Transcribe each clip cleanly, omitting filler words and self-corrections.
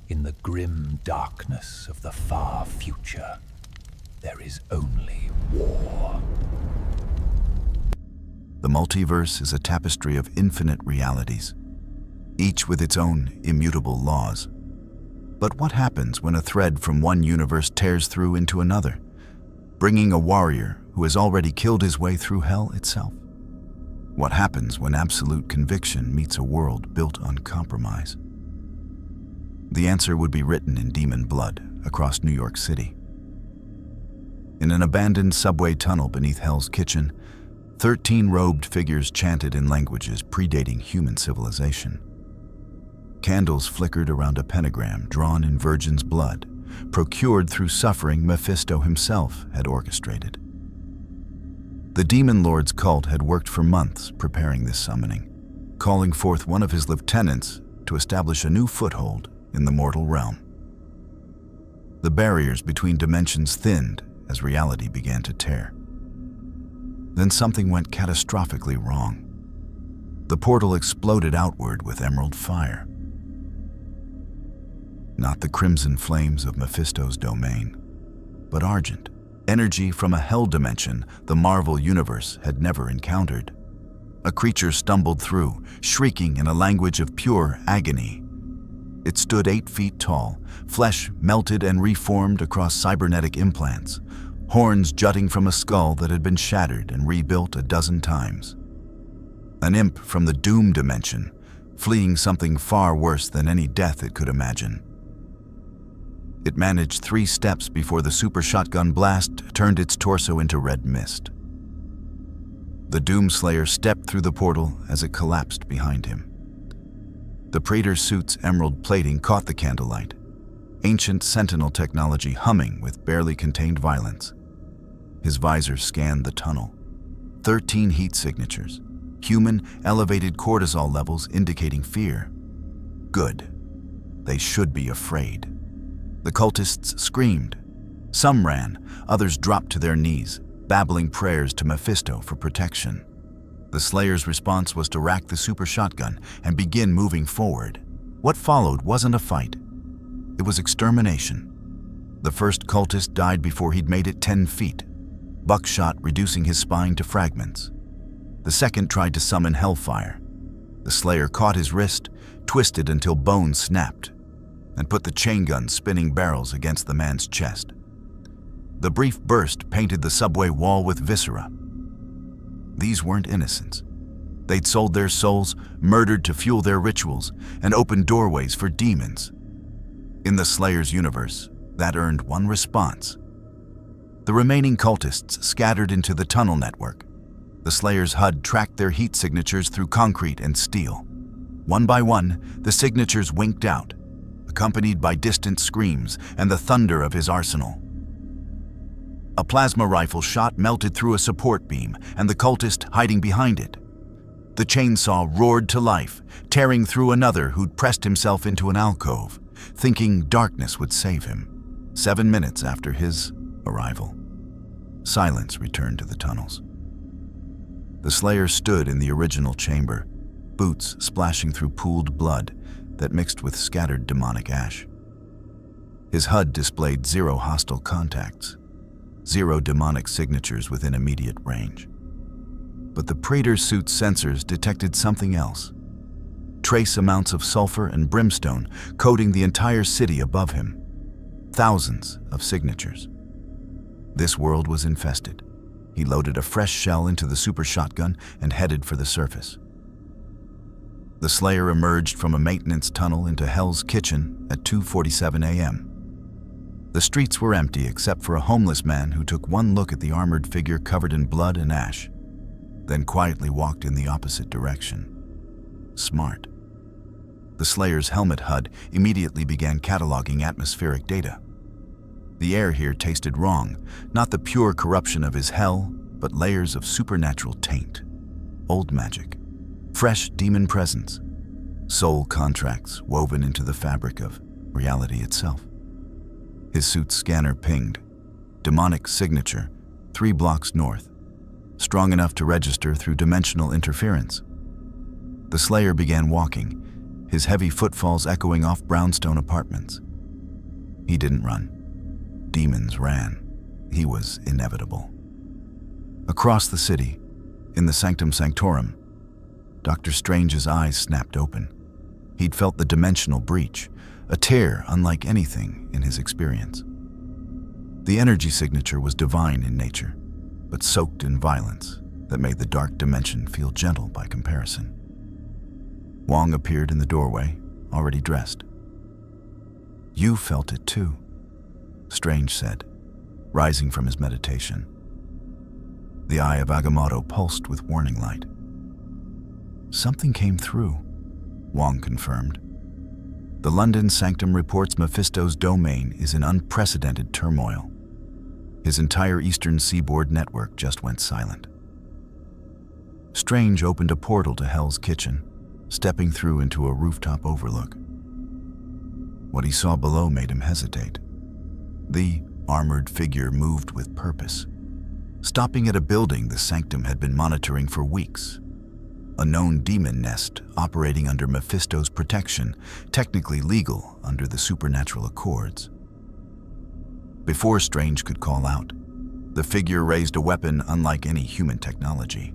In the grim darkness of the far future, there is only war. The multiverse is a tapestry of infinite realities, each with its own immutable laws. But what happens when a thread from one universe tears through into another, bringing a warrior who has already killed his way through hell itself? What happens when absolute conviction meets a world built on compromise? The answer would be written in demon blood across New York City. In an abandoned subway tunnel beneath Hell's Kitchen, 13 robed figures chanted in languages predating human civilization. Candles flickered around a pentagram drawn in virgin's blood, procured through suffering Mephisto himself had orchestrated. The Demon Lord's cult had worked for months preparing this summoning, calling forth one of his lieutenants to establish a new foothold in the mortal realm. The barriers between dimensions thinned as reality began to tear. Then something went catastrophically wrong. The portal exploded outward with emerald fire. Not the crimson flames of Mephisto's domain, but argent, energy from a hell dimension the Marvel Universe had never encountered. A creature stumbled through, shrieking in a language of pure agony. It stood 8 feet tall, flesh melted and reformed across cybernetic implants, horns jutting from a skull that had been shattered and rebuilt a dozen times. An imp from the Doom dimension, fleeing something far worse than any death it could imagine. It managed 3 steps before the super shotgun blast turned its torso into red mist. The Doomslayer stepped through the portal as it collapsed behind him. The Praetor's suit's emerald plating caught the candlelight, ancient sentinel technology humming with barely contained violence. His visor scanned the tunnel. 13 heat signatures, human elevated cortisol levels indicating fear. Good. They should be afraid. The cultists screamed. Some ran, others dropped to their knees, babbling prayers to Mephisto for protection. The Slayer's response was to rack the super shotgun and begin moving forward. What followed wasn't a fight. It was extermination. The first cultist died before he'd made it 10 feet, buckshot reducing his spine to fragments. The second tried to summon hellfire. The Slayer caught his wrist, twisted until bones snapped, and put the chain gun spinning barrels against the man's chest. The brief burst painted the subway wall with viscera. These weren't innocents. They'd sold their souls, murdered to fuel their rituals, and opened doorways for demons. In the Slayer's universe, that earned one response. The remaining cultists scattered into the tunnel network. The Slayer's HUD tracked their heat signatures through concrete and steel. One by one, the signatures winked out, accompanied by distant screams and the thunder of his arsenal. A plasma rifle shot melted through a support beam, and the cultist hiding behind it. The chainsaw roared to life, tearing through another who'd pressed himself into an alcove, thinking darkness would save him. 7 minutes after his arrival, silence returned to the tunnels. The Slayer stood in the original chamber, boots splashing through pooled blood that mixed with scattered demonic ash. His HUD displayed 0 hostile contacts, 0 demonic signatures within immediate range. But the Praetor's suit's sensors detected something else. Trace amounts of sulfur and brimstone coating the entire city above him. Thousands of signatures. This world was infested. He loaded a fresh shell into the super shotgun and headed for the surface. The Slayer emerged from a maintenance tunnel into Hell's Kitchen at 2:47 a.m. The streets were empty except for a homeless man who took one look at the armored figure covered in blood and ash, then quietly walked in the opposite direction. Smart. The Slayer's helmet HUD immediately began cataloging atmospheric data. The air here tasted wrong, not the pure corruption of his hell, but layers of supernatural taint. Old magic, fresh demon presence, soul contracts woven into the fabric of reality itself. His suit's scanner pinged. Demonic signature, 3 blocks north, strong enough to register through dimensional interference. The Slayer began walking, his heavy footfalls echoing off brownstone apartments. He didn't run. Demons ran. He was inevitable. Across the city, in the Sanctum Sanctorum, Dr. Strange's eyes snapped open. He'd felt the dimensional breach, a tear unlike anything in his experience. The energy signature was divine in nature, but soaked in violence that made the dark dimension feel gentle by comparison. Wong appeared in the doorway, already dressed. "You felt it too," Strange said, rising from his meditation. The eye of Agamotto pulsed with warning light. "Something came through," Wong confirmed. "The London Sanctum reports Mephisto's domain is in unprecedented turmoil. His entire eastern seaboard network just went silent." Strange opened a portal to Hell's Kitchen, stepping through into a rooftop overlook. What he saw below made him hesitate. The armored figure moved with purpose, stopping at a building the Sanctum had been monitoring for weeks. A known demon nest operating under Mephisto's protection, technically legal under the supernatural accords. Before Strange could call out, the figure raised a weapon unlike any human technology.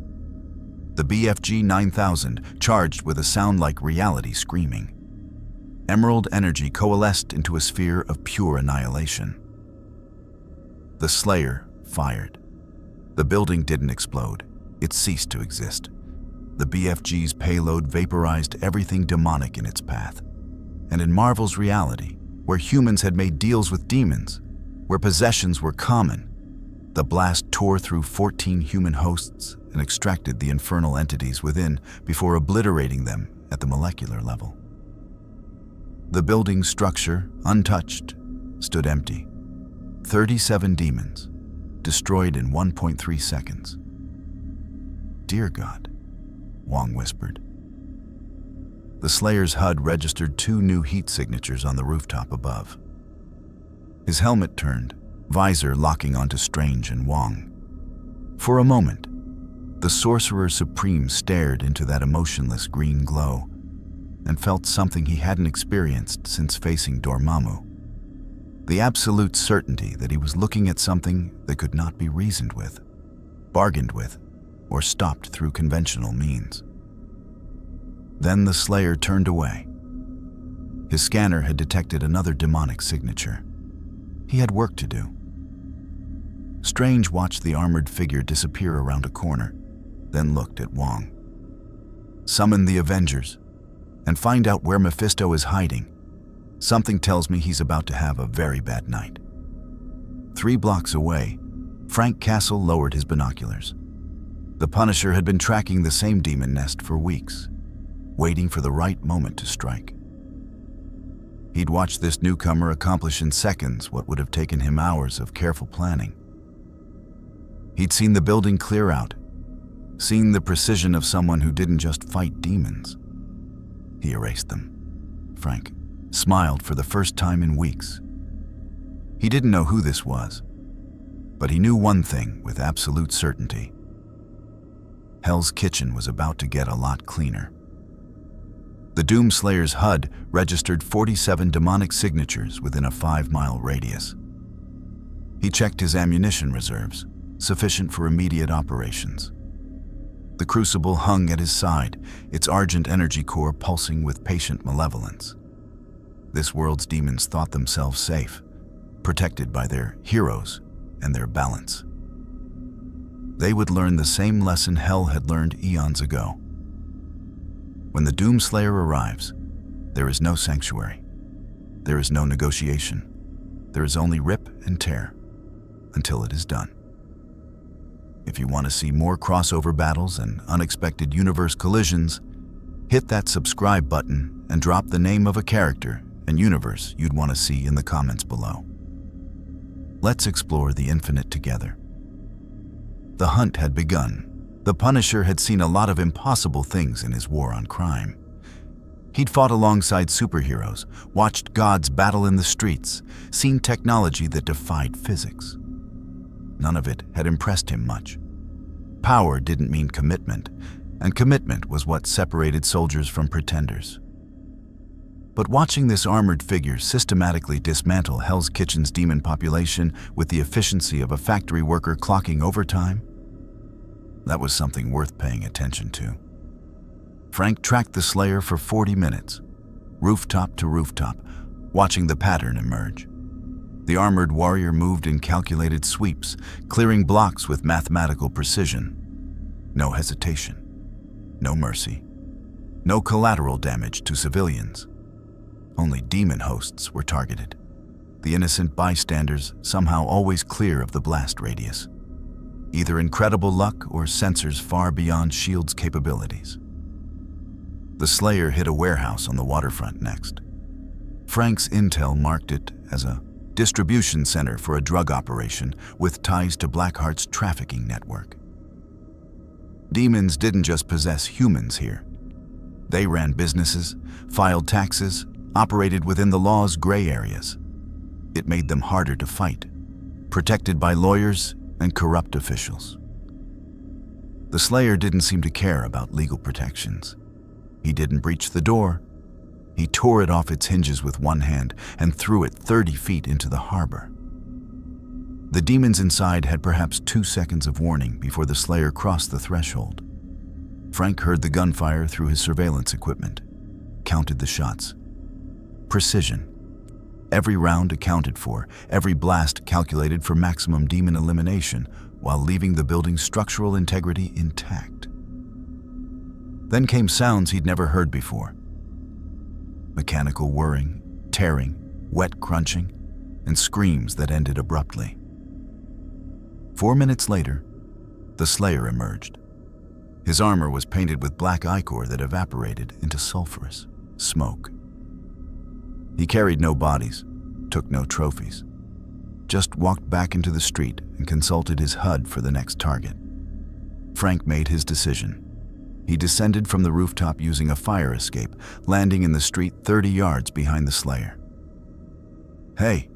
The BFG 9000 charged with a sound like reality screaming. Emerald energy coalesced into a sphere of pure annihilation. The Slayer fired. The building didn't explode. It ceased to exist. The BFG's payload vaporized everything demonic in its path. And in Marvel's reality, where humans had made deals with demons, where possessions were common, the blast tore through 14 human hosts and extracted the infernal entities within before obliterating them at the molecular level. The building's structure, untouched, stood empty. 37 demons, destroyed in 1.3 seconds. "Dear God," Wong whispered. The Slayer's HUD registered 2 new heat signatures on the rooftop above. His helmet turned, visor locking onto Strange and Wong. For a moment, the Sorcerer Supreme stared into that emotionless green glow and felt something he hadn't experienced since facing Dormammu. The absolute certainty that he was looking at something that could not be reasoned with, bargained with, or stopped through conventional means. Then the Slayer turned away. His scanner had detected another demonic signature. He had work to do. Strange watched the armored figure disappear around a corner, then looked at Wong. "Summon the Avengers and find out where Mephisto is hiding. Something tells me he's about to have a very bad night." 3 blocks away, Frank Castle lowered his binoculars. The Punisher had been tracking the same demon nest for weeks, waiting for the right moment to strike. He'd watched this newcomer accomplish in seconds what would have taken him hours of careful planning. He'd seen the building clear out, seen the precision of someone who didn't just fight demons. He erased them. Frank smiled for the first time in weeks. He didn't know who this was, but he knew one thing with absolute certainty. Hell's Kitchen was about to get a lot cleaner. The Doomslayer's HUD registered 47 demonic signatures within a 5-mile radius. He checked his ammunition reserves, sufficient for immediate operations. The crucible hung at his side, its argent energy core pulsing with patient malevolence. This world's demons thought themselves safe, protected by their heroes and their balance. They would learn the same lesson Hell had learned eons ago. When the Doomslayer arrives, there is no sanctuary. There is no negotiation. There is only rip and tear until it is done. If you want to see more crossover battles and unexpected universe collisions, hit that subscribe button and drop the name of a character and universe you'd want to see in the comments below. Let's explore the infinite together. The hunt had begun. The Punisher had seen a lot of impossible things in his war on crime. He'd fought alongside superheroes, watched gods battle in the streets, seen technology that defied physics. None of it had impressed him much. Power didn't mean commitment, and commitment was what separated soldiers from pretenders. But watching this armored figure systematically dismantle Hell's Kitchen's demon population with the efficiency of a factory worker clocking overtime, that was something worth paying attention to. Frank tracked the Slayer for 40 minutes, rooftop to rooftop, watching the pattern emerge. The armored warrior moved in calculated sweeps, clearing blocks with mathematical precision. No hesitation, no mercy, no collateral damage to civilians. Only demon hosts were targeted. The innocent bystanders somehow always clear of the blast radius. Either incredible luck or sensors far beyond S.H.I.E.L.D.'s capabilities. The Slayer hit a warehouse on the waterfront next. Frank's intel marked it as a distribution center for a drug operation with ties to Blackheart's trafficking network. Demons didn't just possess humans here. They ran businesses, filed taxes, operated within the law's gray areas. It made them harder to fight, protected by lawyers and corrupt officials. The Slayer didn't seem to care about legal protections. He didn't breach the door. He tore it off its hinges with one hand and threw it 30 feet into the harbor. The demons inside had perhaps 2 seconds of warning before the Slayer crossed the threshold. Frank heard the gunfire through his surveillance equipment, counted the shots. Precision. Every round accounted for, every blast calculated for maximum demon elimination, while leaving the building's structural integrity intact. Then came sounds he'd never heard before. Mechanical whirring, tearing, wet crunching, and screams that ended abruptly. 4 minutes later, the Slayer emerged. His armor was painted with black ichor that evaporated into sulfurous smoke. He carried no bodies, took no trophies, just walked back into the street and consulted his HUD for the next target. Frank made his decision. He descended from the rooftop using a fire escape, landing in the street 30 yards behind the Slayer. "Hey!"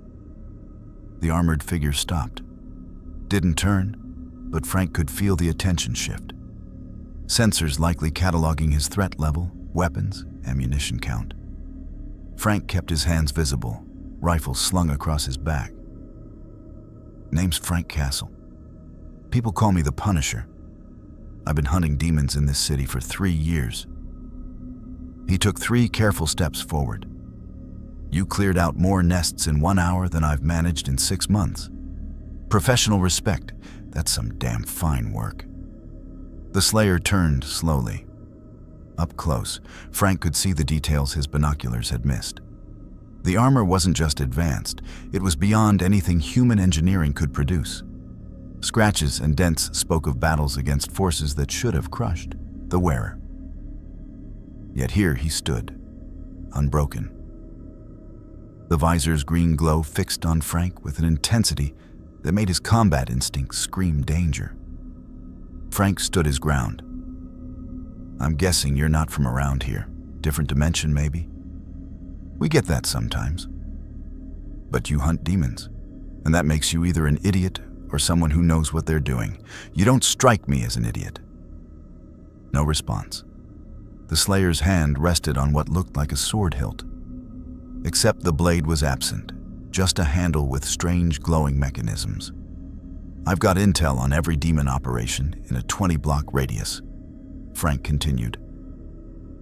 The armored figure stopped. Didn't turn, but Frank could feel the attention shift. Sensors likely cataloging his threat level, weapons, ammunition count. Frank kept his hands visible, rifle slung across his back. "Name's Frank Castle. People call me the Punisher. I've been hunting demons in this city for 3 years." He took 3 careful steps forward. "You cleared out more nests in 1 hour than I've managed in 6 months. Professional respect, that's some damn fine work." The Slayer turned slowly. Up close, Frank could see the details his binoculars had missed. The armor wasn't just advanced, it was beyond anything human engineering could produce. Scratches and dents spoke of battles against forces that should have crushed the wearer. Yet here he stood, unbroken. The visor's green glow fixed on Frank with an intensity that made his combat instincts scream danger. Frank stood his ground. "I'm guessing you're not from around here. Different dimension, maybe? We get that sometimes. But you hunt demons, and that makes you either an idiot or someone who knows what they're doing. You don't strike me as an idiot." No response. The Slayer's hand rested on what looked like a sword hilt. Except the blade was absent, just a handle with strange glowing mechanisms. "I've got intel on every demon operation in a 20-block radius," Frank continued.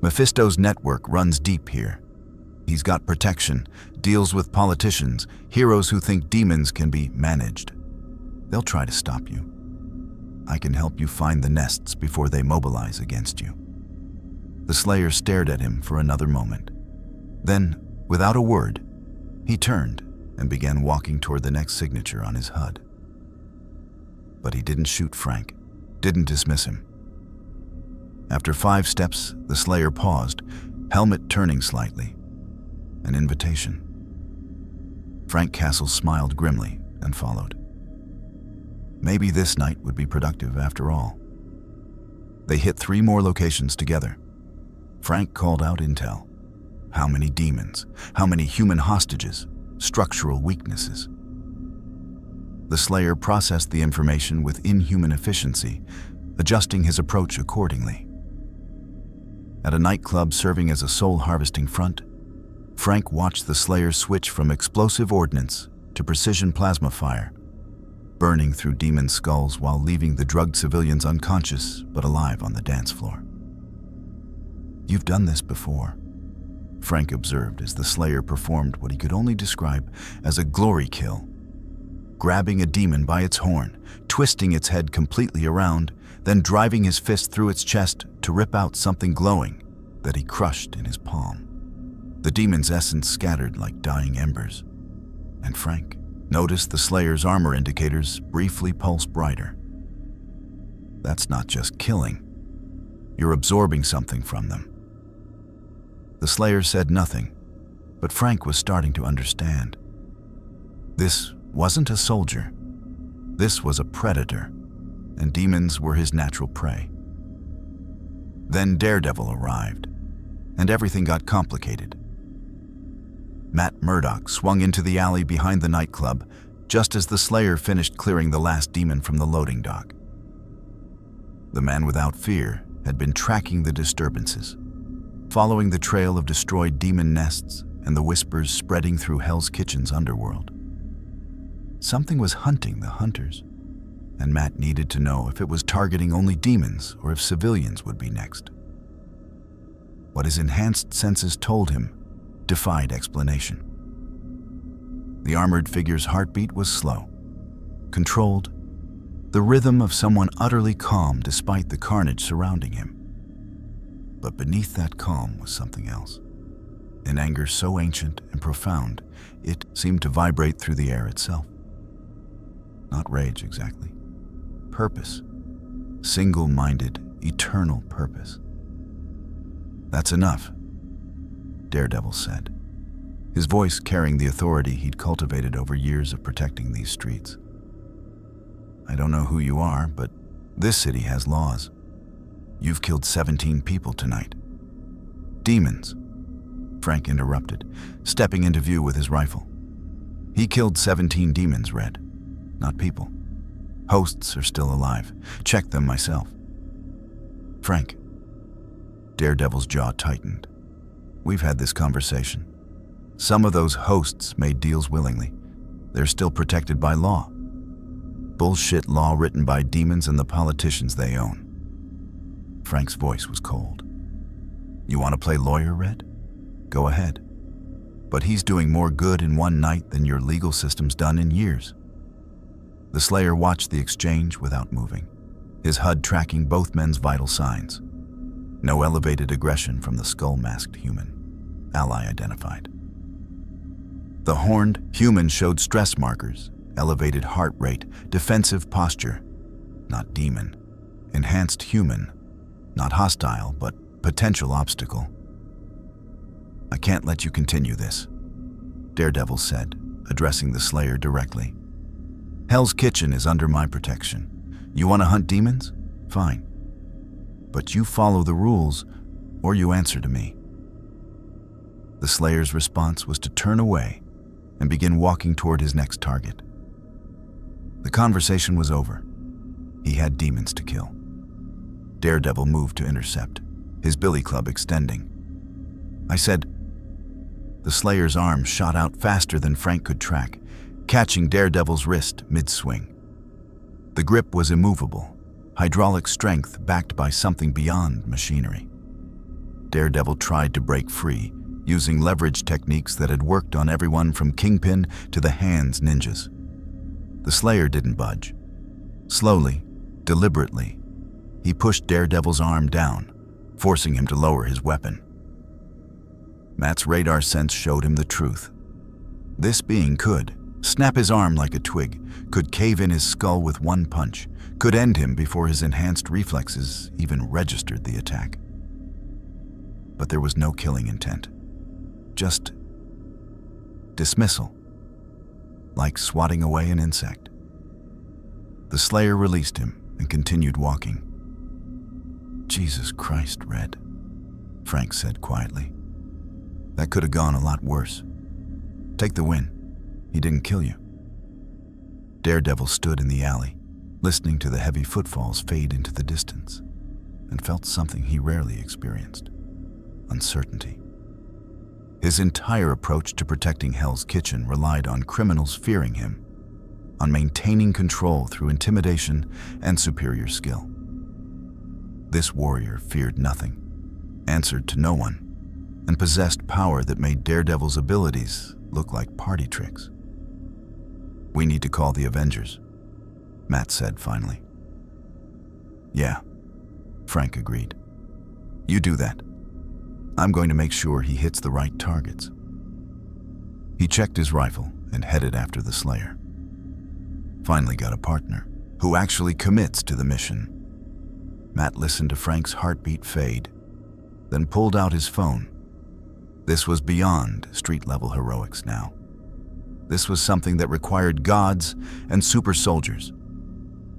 "Mephisto's network runs deep here. He's got protection, deals with politicians, heroes who think demons can be managed. They'll try to stop you. I can help you find the nests before they mobilize against you." The Slayer stared at him for another moment. Then, without a word, he turned and began walking toward the next signature on his HUD. But he didn't shoot Frank, didn't dismiss him. After 5 steps, the Slayer paused, helmet turning slightly. An invitation. Frank Castle smiled grimly and followed. Maybe this night would be productive after all. They hit 3 more locations together. Frank called out intel. How many demons? How many human hostages? Structural weaknesses? The Slayer processed the information with inhuman efficiency, adjusting his approach accordingly. At a nightclub serving as a soul-harvesting front, Frank watched the Slayer switch from explosive ordnance to precision plasma fire, burning through demon skulls while leaving the drugged civilians unconscious but alive on the dance floor. "You've done this before," Frank observed as the Slayer performed what he could only describe as a glory kill, grabbing a demon by its horn, twisting its head completely around, then driving his fist through its chest to rip out something glowing that he crushed in his palm. The demon's essence scattered like dying embers, and Frank noticed the Slayer's armor indicators briefly pulse brighter. "That's not just killing. You're absorbing something from them." The Slayer said nothing, but Frank was starting to understand. This wasn't a soldier. This was a predator, and demons were his natural prey. Then Daredevil arrived, and everything got complicated. Matt Murdock swung into the alley behind the nightclub just as the Slayer finished clearing the last demon from the loading dock. The man without fear had been tracking the disturbances, following the trail of destroyed demon nests and the whispers spreading through Hell's Kitchen's underworld. Something was hunting the hunters, and Matt needed to know if it was targeting only demons or if civilians would be next. What his enhanced senses told him defied explanation. The armored figure's heartbeat was slow, controlled, the rhythm of someone utterly calm despite the carnage surrounding him. But beneath that calm was something else, an anger so ancient and profound it seemed to vibrate through the air itself. Not rage exactly, purpose, single-minded, eternal purpose. "That's enough," Daredevil said, his voice carrying the authority he'd cultivated over years of protecting these streets. "I don't know who you are, but this city has laws. You've killed 17 people tonight." "Demons," Frank interrupted, stepping into view with his rifle. "He killed 17 demons, Red, not people. Hosts are still alive. Checked them myself." "Frank," Daredevil's jaw tightened. "We've had this conversation. Some of those hosts made deals willingly. They're still protected by law. Bullshit law written by demons and the politicians they own." Frank's voice was cold. "You want to play lawyer, Red? Go ahead. But he's doing more good in one night than your legal system's done in years." The Slayer watched the exchange without moving, his HUD tracking both men's vital signs. No elevated aggression from the skull-masked human, ally identified. The horned human showed stress markers, elevated heart rate, defensive posture, not demon. Enhanced human, not hostile, but potential obstacle. "I can't let you continue this," Daredevil said, addressing the Slayer directly. "Hell's Kitchen is under my protection. You want to hunt demons? Fine. But you follow the rules, or you answer to me." The Slayer's response was to turn away and begin walking toward his next target. The conversation was over. He had demons to kill. Daredevil moved to intercept, his billy club extending. "I said..." The Slayer's arm shot out faster than Frank could track, catching Daredevil's wrist mid-swing. The grip was immovable, hydraulic strength backed by something beyond machinery. Daredevil tried to break free, using leverage techniques that had worked on everyone from Kingpin to the Hands ninjas. The Slayer didn't budge. Slowly, deliberately, he pushed Daredevil's arm down, forcing him to lower his weapon. Matt's radar sense showed him the truth. This being could snap his arm like a twig, could cave in his skull with one punch, could end him before his enhanced reflexes even registered the attack. But there was no killing intent. Just dismissal, like swatting away an insect. The Slayer released him and continued walking. "Jesus Christ, Red," Frank said quietly. "That could have gone a lot worse. Take the win. He didn't kill you." Daredevil stood in the alley, listening to the heavy footfalls fade into the distance, and felt something he rarely experienced: uncertainty. His entire approach to protecting Hell's Kitchen relied on criminals fearing him, on maintaining control through intimidation and superior skill. This warrior feared nothing, answered to no one, and possessed power that made Daredevil's abilities look like party tricks. "We need to call the Avengers," Matt said finally. "Yeah," Frank agreed. "You do that. I'm going to make sure he hits the right targets." He checked his rifle and headed after the Slayer. Finally got a partner who actually commits to the mission. Matt listened to Frank's heartbeat fade, then pulled out his phone. This was beyond street-level heroics now. This was something that required gods and super soldiers.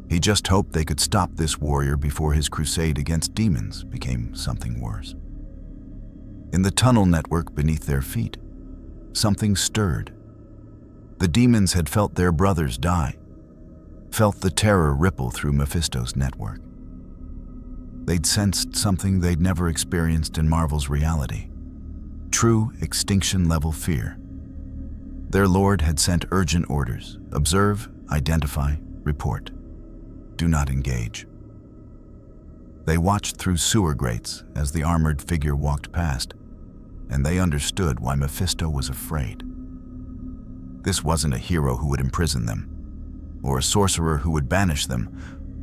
He just hoped they could stop this warrior before his crusade against demons became something worse. In the tunnel network beneath their feet, something stirred. The demons had felt their brothers die, felt the terror ripple through Mephisto's network. They'd sensed something they'd never experienced in Marvel's reality. True extinction-level fear. Their lord had sent urgent orders: observe, identify, report. Do not engage. They watched through sewer grates as the armored figure walked past, and they understood why Mephisto was afraid. This wasn't a hero who would imprison them, or a sorcerer who would banish them,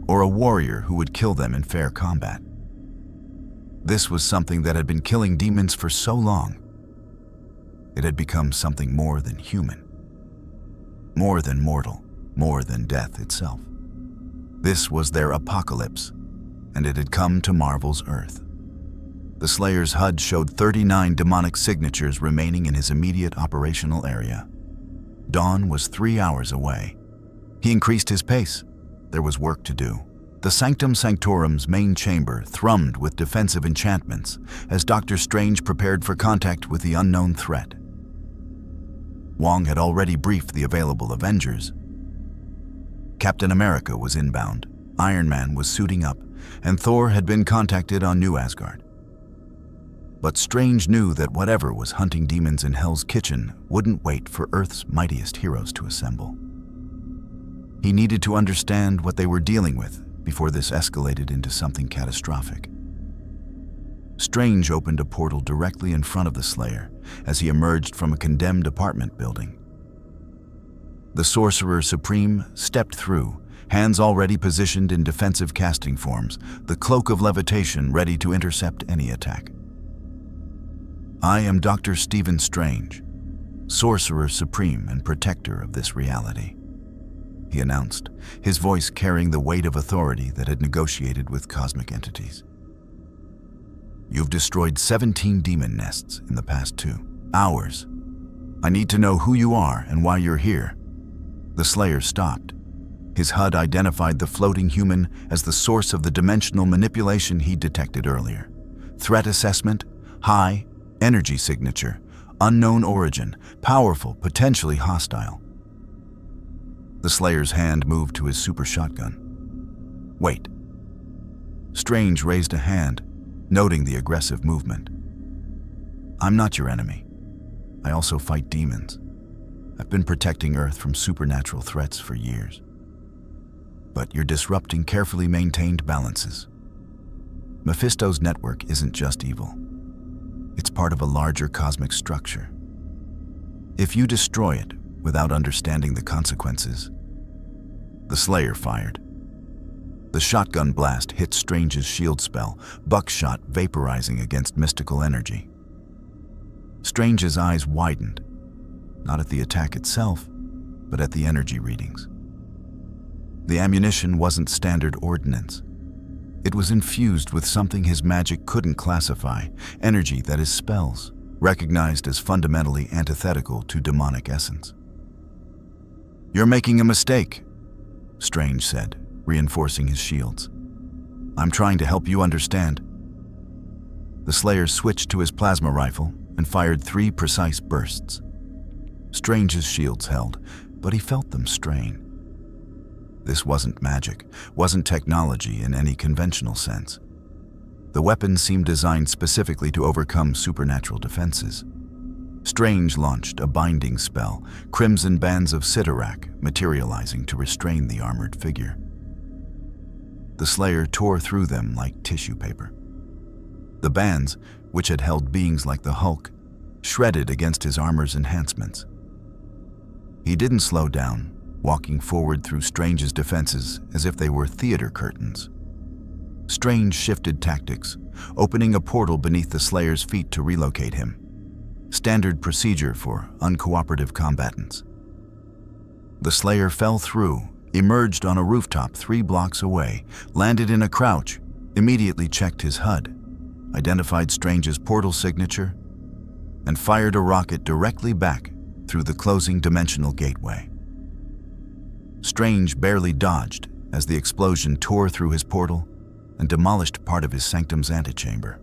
or a warrior who would kill them in fair combat. This was something that had been killing demons for so long. It had become something more than human, more than mortal, more than death itself. This was their apocalypse, and it had come to Marvel's Earth. The Slayer's HUD showed 39 demonic signatures remaining in his immediate operational area. Dawn was 3 hours away. He increased his pace. There was work to do. The Sanctum Sanctorum's main chamber thrummed with defensive enchantments as Dr. Strange prepared for contact with the unknown threat. Wong had already briefed the available Avengers. Captain America was inbound, Iron Man was suiting up, and Thor had been contacted on New Asgard. But Strange knew that whatever was hunting demons in Hell's Kitchen wouldn't wait for Earth's mightiest heroes to assemble. He needed to understand what they were dealing with before this escalated into something catastrophic. Strange opened a portal directly in front of the Slayer as he emerged from a condemned apartment building. The Sorcerer Supreme stepped through, hands already positioned in defensive casting forms, the cloak of levitation ready to intercept any attack. "I am Dr. Stephen Strange, Sorcerer Supreme and Protector of this reality," he announced, his voice carrying the weight of authority that had negotiated with cosmic entities. "You've destroyed 17 demon nests in the past 2 hours. I need to know who you are and why you're here." The Slayer stopped. His HUD identified the floating human as the source of the dimensional manipulation he detected earlier. Threat assessment, high, energy signature, unknown origin, powerful, potentially hostile. The Slayer's hand moved to his super shotgun. "Wait." Strange raised a hand, noting the aggressive movement. "I'm not your enemy. I also fight demons. I've been protecting Earth from supernatural threats for years. But you're disrupting carefully maintained balances. Mephisto's network isn't just evil. It's part of a larger cosmic structure. If you destroy it without understanding the consequences..." The Slayer fired. The shotgun blast hit Strange's shield spell, buckshot vaporizing against mystical energy. Strange's eyes widened, not at the attack itself, but at the energy readings. The ammunition wasn't standard ordnance. It was infused with something his magic couldn't classify, energy that is spells, recognized as fundamentally antithetical to demonic essence. "You're making a mistake," Strange said, reinforcing his shields. "I'm trying to help you understand." The Slayer switched to his plasma rifle and fired 3 precise bursts. Strange's shields held, but he felt them strain. This wasn't magic, wasn't technology in any conventional sense. The weapon seemed designed specifically to overcome supernatural defenses. Strange launched a binding spell, crimson bands of Cyttorak materializing to restrain the armored figure. The Slayer tore through them like tissue paper. The bands, which had held beings like the Hulk, shredded against his armor's enhancements. He didn't slow down, walking forward through Strange's defenses as if they were theater curtains. Strange shifted tactics, opening a portal beneath the Slayer's feet to relocate him. Standard procedure for uncooperative combatants. The Slayer fell through, emerged on a rooftop 3 blocks away, landed in a crouch, immediately checked his HUD, identified Strange's portal signature, and fired a rocket directly back through the closing dimensional gateway. Strange barely dodged as the explosion tore through his portal and demolished part of his sanctum's antechamber.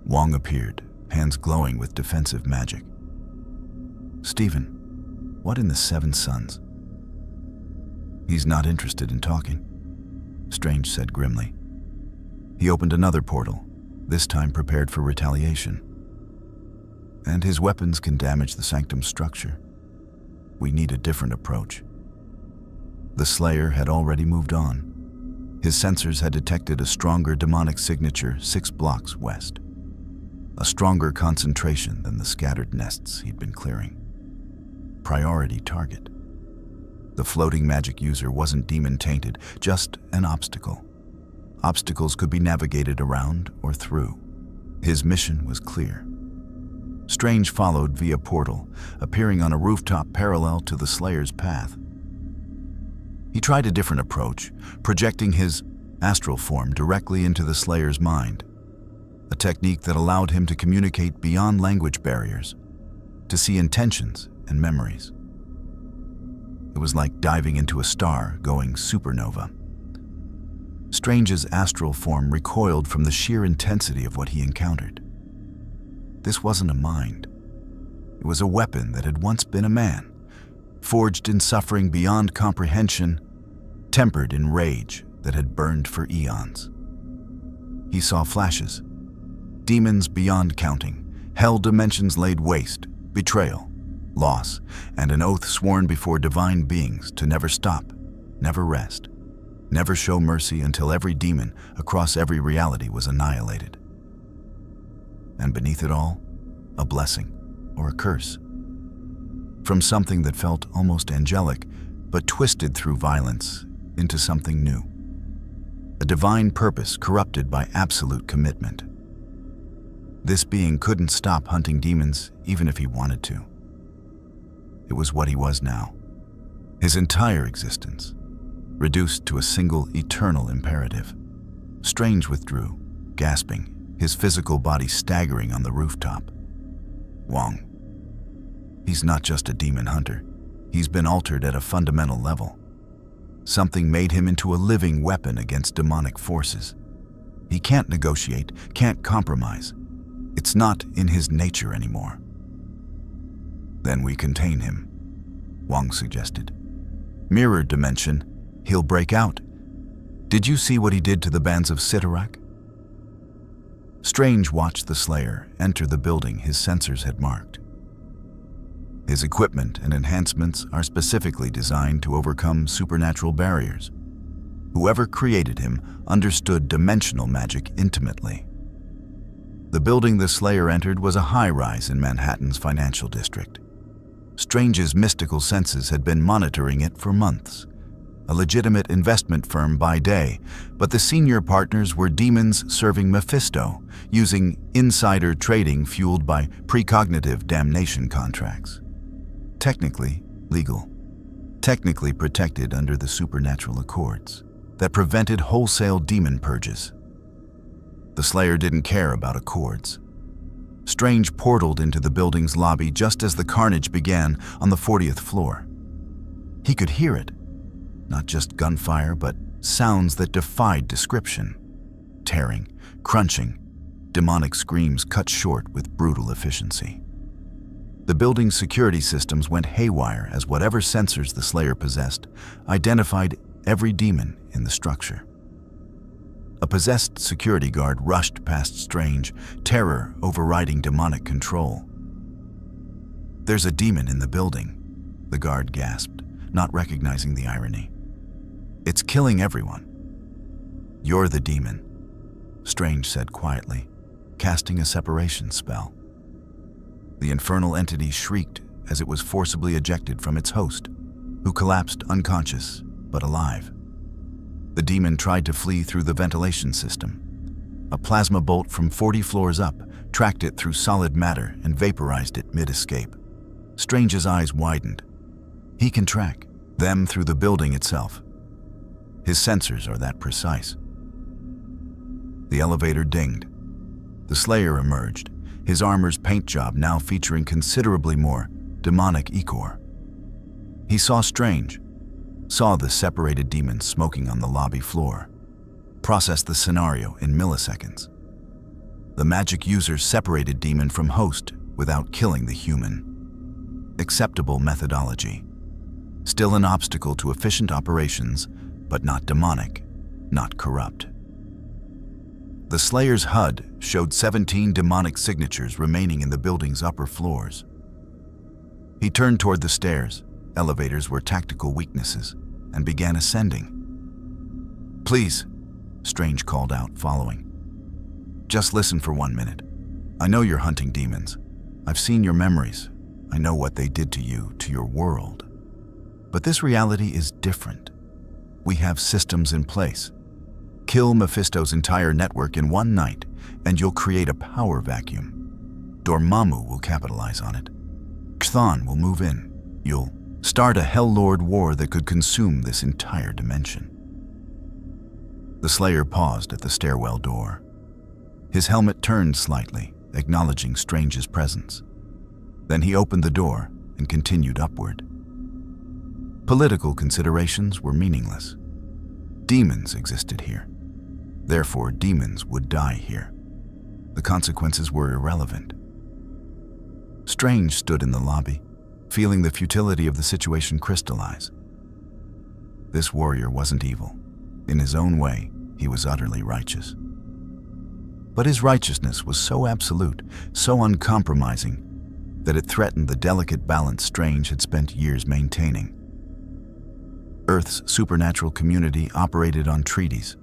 Wong appeared, hands glowing with defensive magic. "Stephen, what in the 7 suns?" "He's not interested in talking," Strange said grimly. He opened another portal, this time prepared for retaliation. "And his weapons can damage the sanctum's structure. We need a different approach." The Slayer had already moved on. His sensors had detected a stronger demonic signature 6 blocks west. A stronger concentration than the scattered nests he'd been clearing. Priority target. The floating magic user wasn't demon-tainted, just an obstacle. Obstacles could be navigated around or through. His mission was clear. Strange followed via portal, appearing on a rooftop parallel to the Slayer's path. He tried a different approach, projecting his astral form directly into the Slayer's mind, a technique that allowed him to communicate beyond language barriers, to see intentions and memories. It was like diving into a star going supernova. Strange's astral form recoiled from the sheer intensity of what he encountered. This wasn't a mind. It was a weapon that had once been a man, forged in suffering beyond comprehension, tempered in rage that had burned for eons. He saw flashes, demons beyond counting, hell dimensions laid waste, betrayal, loss, and an oath sworn before divine beings to never stop, never rest, never show mercy until every demon across every reality was annihilated. And beneath it all, a blessing or a curse. From something that felt almost angelic, but twisted through violence into something new. A divine purpose corrupted by absolute commitment. This being couldn't stop hunting demons even if he wanted to. It was what he was now. His entire existence, reduced to a single eternal imperative. Strange withdrew, gasping, his physical body staggering on the rooftop. Wong. He's not just a demon hunter. He's been altered at a fundamental level. Something made him into a living weapon against demonic forces. He can't negotiate, can't compromise. It's not in his nature anymore. Then we contain him, Wong suggested. Mirror dimension, he'll break out. Did you see what he did to the bands of Cyttorak? Strange watched the Slayer enter the building his sensors had marked. His equipment and enhancements are specifically designed to overcome supernatural barriers. Whoever created him understood dimensional magic intimately. The building the Slayer entered was a high-rise in Manhattan's financial district. Strange's mystical senses had been monitoring it for months. A legitimate investment firm by day, but the senior partners were demons serving Mephisto, using insider trading fueled by precognitive damnation contracts. Technically legal, technically protected under the supernatural accords that prevented wholesale demon purges. The Slayer didn't care about accords. Strange portaled into the building's lobby just as the carnage began on the 40th floor. He could hear it. Not just gunfire, but sounds that defied description. Tearing, crunching, demonic screams cut short with brutal efficiency. The building's security systems went haywire as whatever sensors the Slayer possessed identified every demon in the structure. A possessed security guard rushed past Strange, terror overriding demonic control. "There's a demon in the building," the guard gasped, not recognizing the irony. "It's killing everyone." "You're the demon," Strange said quietly, casting a separation spell. The infernal entity shrieked as it was forcibly ejected from its host, who collapsed unconscious but alive. The demon tried to flee through the ventilation system. A plasma bolt from 40 floors up tracked it through solid matter and vaporized it mid-escape. Strange's eyes widened. He can track them through the building itself. His sensors are that precise. The elevator dinged. The Slayer emerged, his armor's paint job now featuring considerably more demonic ichor. He saw Strange, saw the separated demons smoking on the lobby floor, processed the scenario in milliseconds. The magic user separated demon from host without killing the human. Acceptable methodology. Still an obstacle to efficient operations, but not demonic, not corrupt. The Slayer's HUD showed 17 demonic signatures remaining in the building's upper floors. He turned toward the stairs. Elevators were tactical weaknesses, and began ascending. "Please," Strange called out, following. "Just listen for 1 minute. I know you're hunting demons. I've seen your memories. I know what they did to you, to your world. But this reality is different. We have systems in place. Kill Mephisto's entire network in one night, and you'll create a power vacuum. Dormammu will capitalize on it. Chthon will move in. You'll start a Hell-Lord war that could consume this entire dimension." The Slayer paused at the stairwell door. His helmet turned slightly, acknowledging Strange's presence. Then he opened the door and continued upward. Political considerations were meaningless. Demons existed here. Therefore, demons would die here. The consequences were irrelevant. Strange stood in the lobby, feeling the futility of the situation crystallize. This warrior wasn't evil. In his own way, he was utterly righteous. But his righteousness was so absolute, so uncompromising, that it threatened the delicate balance Strange had spent years maintaining. Earth's supernatural community operated on treaties,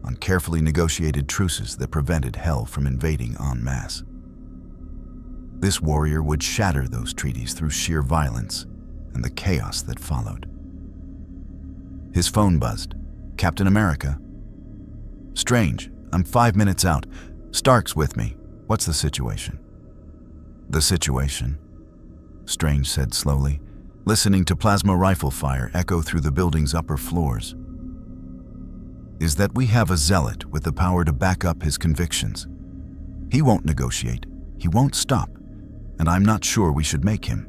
on carefully negotiated truces that prevented hell from invading en masse. This warrior would shatter those treaties through sheer violence and the chaos that followed. His phone buzzed. "Captain America?" "Strange, I'm 5 minutes out. Stark's with me. What's the situation?" "The situation," Strange said slowly, listening to plasma rifle fire echo through the building's upper floors, "is that we have a zealot with the power to back up his convictions. He won't negotiate. He won't stop. And I'm not sure we should make him."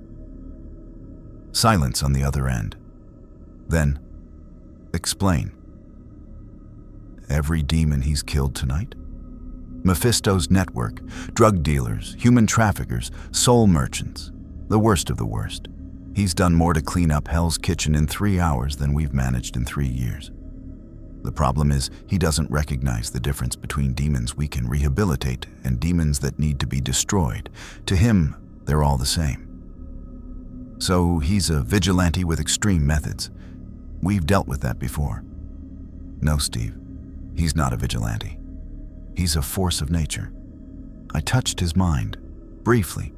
Silence on the other end. Then, "Explain." "Every demon he's killed tonight? Mephisto's network, drug dealers, human traffickers, soul merchants, the worst of the worst. He's done more to clean up Hell's Kitchen in 3 hours than we've managed in 3 years. The problem is he doesn't recognize the difference between demons we can rehabilitate and demons that need to be destroyed. To him, they're all the same. So he's a vigilante with extreme methods. We've dealt with that before." "No, Steve, he's not a vigilante. He's a force of nature. I touched his mind, briefly.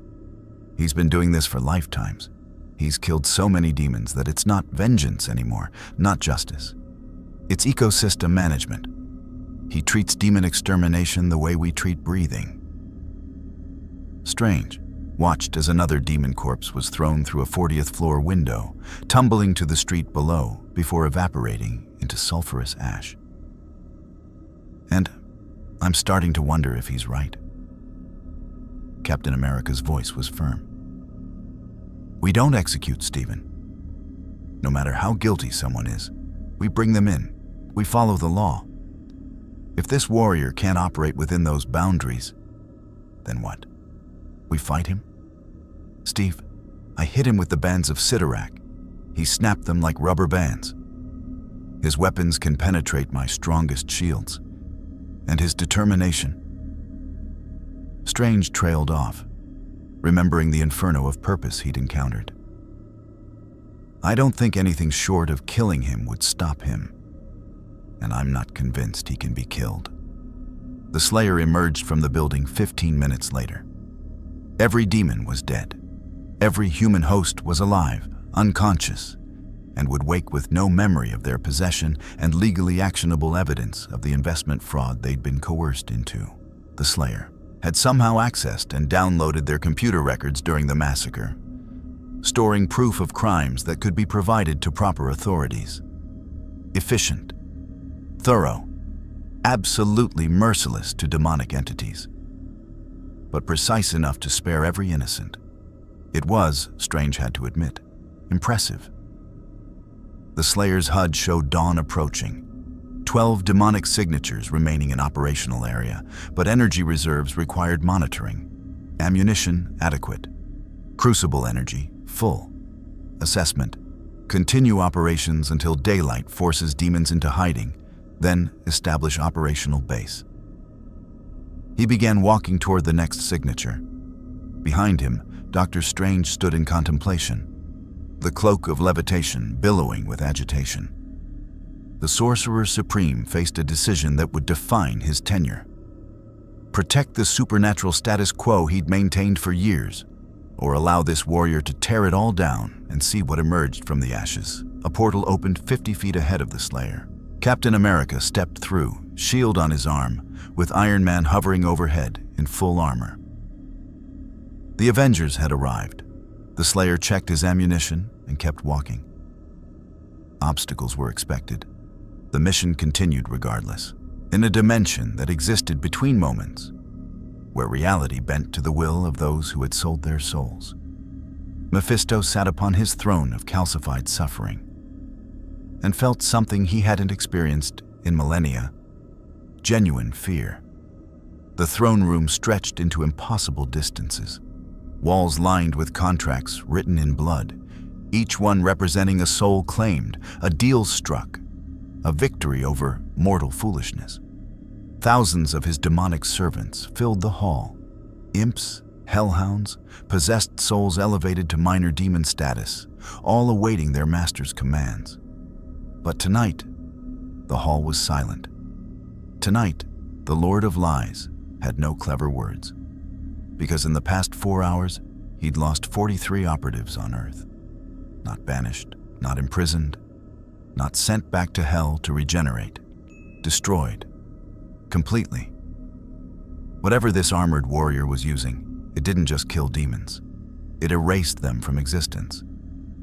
He's been doing this for lifetimes. He's killed so many demons that it's not vengeance anymore, not justice. It's ecosystem management. He treats demon extermination the way we treat breathing." Strange watched as another demon corpse was thrown through a 40th floor window, tumbling to the street below before evaporating into sulfurous ash. "And I'm starting to wonder if he's right." Captain America's voice was firm. "We don't execute, Stephen. No matter how guilty someone is, we bring them in. We follow the law. If this warrior can't operate within those boundaries, then what? We fight him? Steve, I hit him with the bands of Sidorak. He snapped them like rubber bands. His weapons can penetrate my strongest shields. And his determination." Strange trailed off. remembering the inferno of purpose he'd encountered. I don't think anything short of killing him would stop him, and I'm not convinced he can be killed. The Slayer emerged from the building 15 minutes later. Every demon was dead. Every human host was alive, unconscious, and would wake with no memory of their possession and legally actionable evidence of the investment fraud they'd been coerced into. The Slayer had somehow accessed and downloaded their computer records during the massacre, storing proof of crimes that could be provided to proper authorities. Efficient, thorough, absolutely merciless to demonic entities, but precise enough to spare every innocent. It was, Strange had to admit, impressive. The Slayer's HUD showed dawn approaching. 12 demonic signatures remaining in operational area, but energy reserves required monitoring. Ammunition adequate. Crucible energy full. Assessment: continue operations until daylight forces demons into hiding, then establish operational base. He began walking toward the next signature. Behind him, Dr. Strange stood in contemplation, the cloak of levitation billowing with agitation. The Sorcerer Supreme faced a decision that would define his tenure. Protect the supernatural status quo he'd maintained for years, or allow this warrior to tear it all down and see what emerged from the ashes. A portal opened 50 feet ahead of the Slayer. Captain America stepped through, shield on his arm, with Iron Man hovering overhead in full armor. The Avengers had arrived. The Slayer checked his ammunition and kept walking. Obstacles were expected. The mission continued regardless, in a dimension that existed between moments, where reality bent to the will of those who had sold their souls. Mephisto sat upon his throne of calcified suffering and felt something he hadn't experienced in millennia: genuine fear. The throne room stretched into impossible distances, walls lined with contracts written in blood, each one representing a soul claimed, a deal struck, a victory over mortal foolishness. Thousands of his demonic servants filled the hall, imps, hellhounds, possessed souls elevated to minor demon status, all awaiting their master's commands. But tonight, the hall was silent. Tonight, the Lord of Lies had no clever words, because in the past 4 hours, he'd lost 43 operatives on Earth. Not banished, not imprisoned, not sent back to hell to regenerate. Destroyed. Completely. Whatever this armored warrior was using, it didn't just kill demons. It erased them from existence.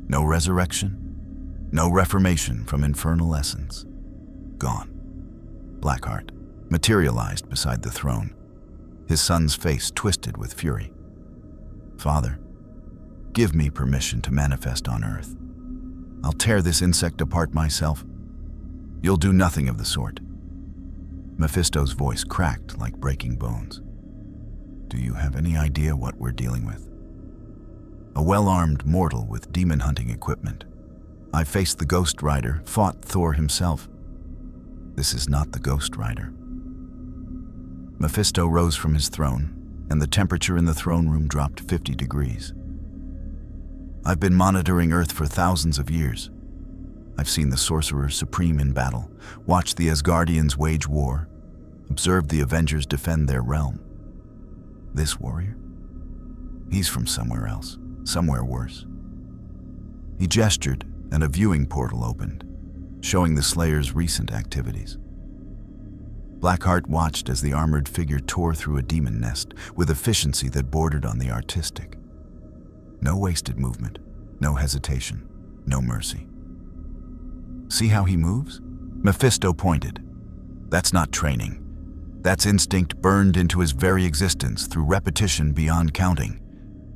No resurrection, no reformation from infernal essence. Gone. Blackheart materialized beside the throne, his son's face twisted with fury. Father, give me permission to manifest on Earth. I'll tear this insect apart myself. You'll do nothing of the sort. Mephisto's voice cracked like breaking bones. Do you have any idea what we're dealing with? A well-armed mortal with demon-hunting equipment. I faced the Ghost Rider, fought Thor himself. This is not the Ghost Rider. Mephisto rose from his throne, and the temperature in the throne room dropped 50 degrees. I've been monitoring Earth for thousands of years. I've seen the Sorcerer Supreme in battle, watched the Asgardians wage war, observed the Avengers defend their realm. This warrior? He's from somewhere else, somewhere worse. He gestured, and a viewing portal opened, showing the Slayer's recent activities. Blackheart watched as the armored figure tore through a demon nest with efficiency that bordered on the artistic. No wasted movement, no hesitation, no mercy. See how he moves? Mephisto pointed. That's not training. That's instinct burned into his very existence through repetition beyond counting.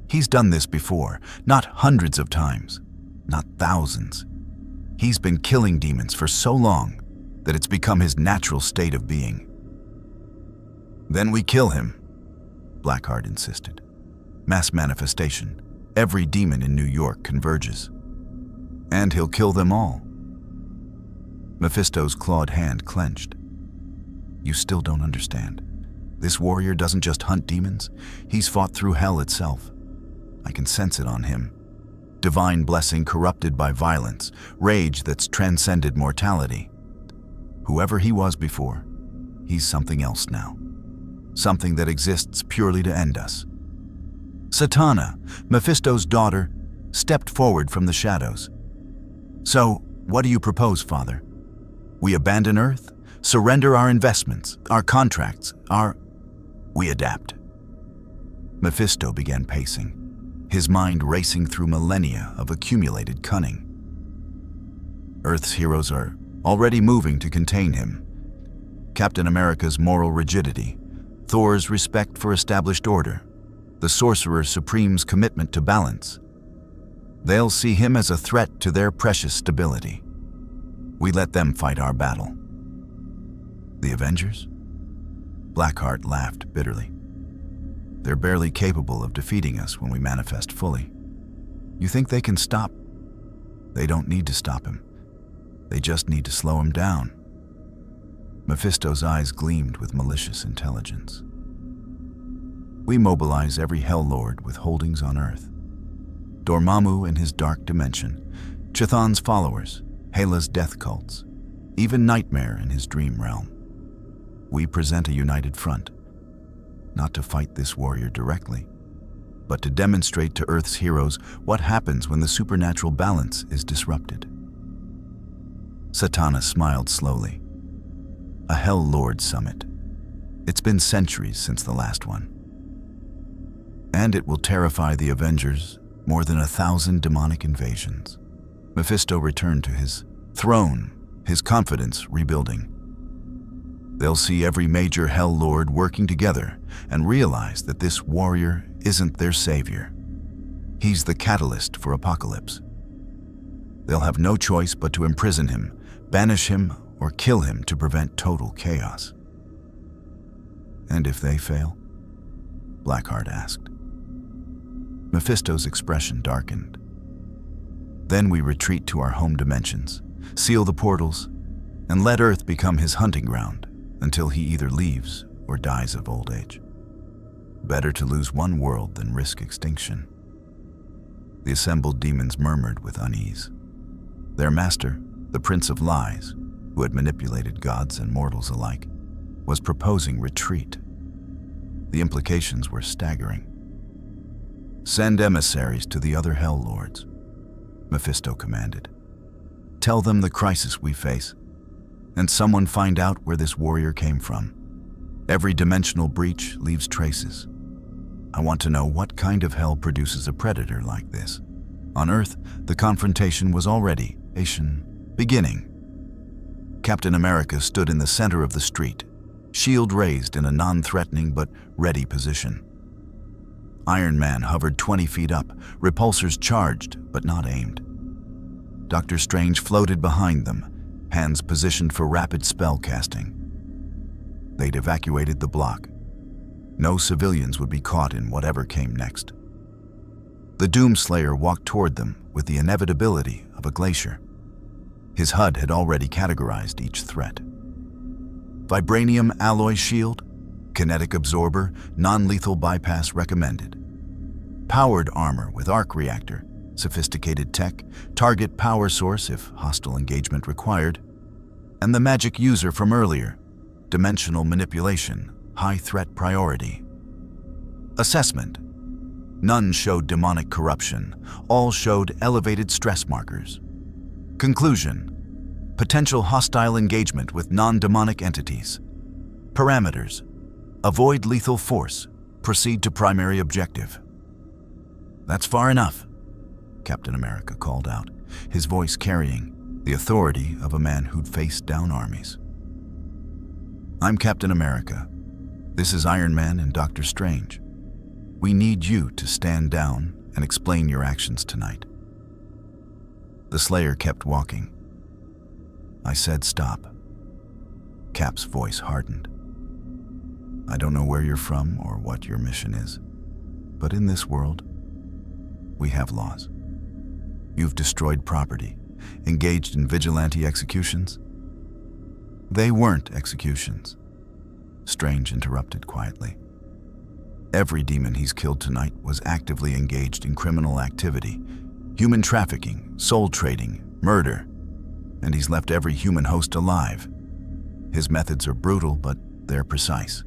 He's done this before, not hundreds of times, not thousands. He's been killing demons for so long that it's become his natural state of being. Then we kill him, Blackheart insisted. Mass manifestation. Every demon in New York converges. And he'll kill them all. Mephisto's clawed hand clenched. You still don't understand. This warrior doesn't just hunt demons, he's fought through hell itself. I can sense it on him. Divine blessing corrupted by violence, rage that's transcended mortality. Whoever he was before, he's something else now. Something that exists purely to end us. Satana, Mephisto's daughter, stepped forward from the shadows. "So, what do you propose, Father? We abandon Earth, surrender our investments, our contracts, We adapt." Mephisto began pacing, his mind racing through millennia of accumulated cunning. Earth's heroes are already moving to contain him. Captain America's moral rigidity, Thor's respect for established order, the Sorcerer Supreme's commitment to balance. They'll see him as a threat to their precious stability. We let them fight our battle. The Avengers? Blackheart laughed bitterly. They're barely capable of defeating us when we manifest fully. You think they can stop? They don't need to stop him. They just need to slow him down. Mephisto's eyes gleamed with malicious intelligence. We mobilize every Hell Lord with holdings on Earth. Dormammu in his dark dimension, Chthon's followers, Hela's death cults, even Nightmare in his dream realm. We present a united front, not to fight this warrior directly, but to demonstrate to Earth's heroes what happens when the supernatural balance is disrupted. Satana smiled slowly. A Hell Lord summit. It's been centuries since the last one. And it will terrify the Avengers more than 1,000 demonic invasions. Mephisto returned to his throne, his confidence rebuilding. They'll see every major Hell Lord working together and realize that this warrior isn't their savior. He's the catalyst for apocalypse. They'll have no choice but to imprison him, banish him, or kill him to prevent total chaos. And if they fail? Blackheart asked. Mephisto's expression darkened. Then we retreat to our home dimensions, seal the portals, and let Earth become his hunting ground until he either leaves or dies of old age. Better to lose one world than risk extinction. The assembled demons murmured with unease. Their master, the Prince of Lies, who had manipulated gods and mortals alike, was proposing retreat. The implications were staggering. "Send emissaries to the other Hell Lords," Mephisto commanded. "Tell them the crisis we face, and someone find out where this warrior came from. Every dimensional breach leaves traces. I want to know what kind of hell produces a predator like this. On Earth, the confrontation was already beginning." Captain America stood in the center of the street, shield raised in a non-threatening but ready position. Iron Man hovered 20 feet up, repulsors charged but not aimed. Doctor Strange floated behind them, hands positioned for rapid spell casting. They'd evacuated the block. No civilians would be caught in whatever came next. The Doomslayer walked toward them with the inevitability of a glacier. His HUD had already categorized each threat. Vibranium alloy shield, kinetic absorber, non-lethal bypass recommended. Powered armor with arc reactor, sophisticated tech, target power source if hostile engagement required, and the magic user from earlier, dimensional manipulation, high threat priority. Assessment. None showed demonic corruption, all showed elevated stress markers. Conclusion. Potential hostile engagement with non-demonic entities. Parameters. Avoid lethal force. Proceed to primary objective. "That's far enough," Captain America called out, his voice carrying the authority of a man who'd faced down armies. "I'm Captain America. This is Iron Man and Doctor Strange. We need you to stand down and explain your actions tonight." The Slayer kept walking. I said stop. Cap's voice hardened. "I don't know where you're from or what your mission is, but in this world, we have laws. You've destroyed property, engaged in vigilante executions." "They weren't executions," Strange interrupted quietly. Every demon he's killed tonight was actively engaged in criminal activity, human trafficking, soul trading, murder, and he's left every human host alive. His methods are brutal, but they're precise.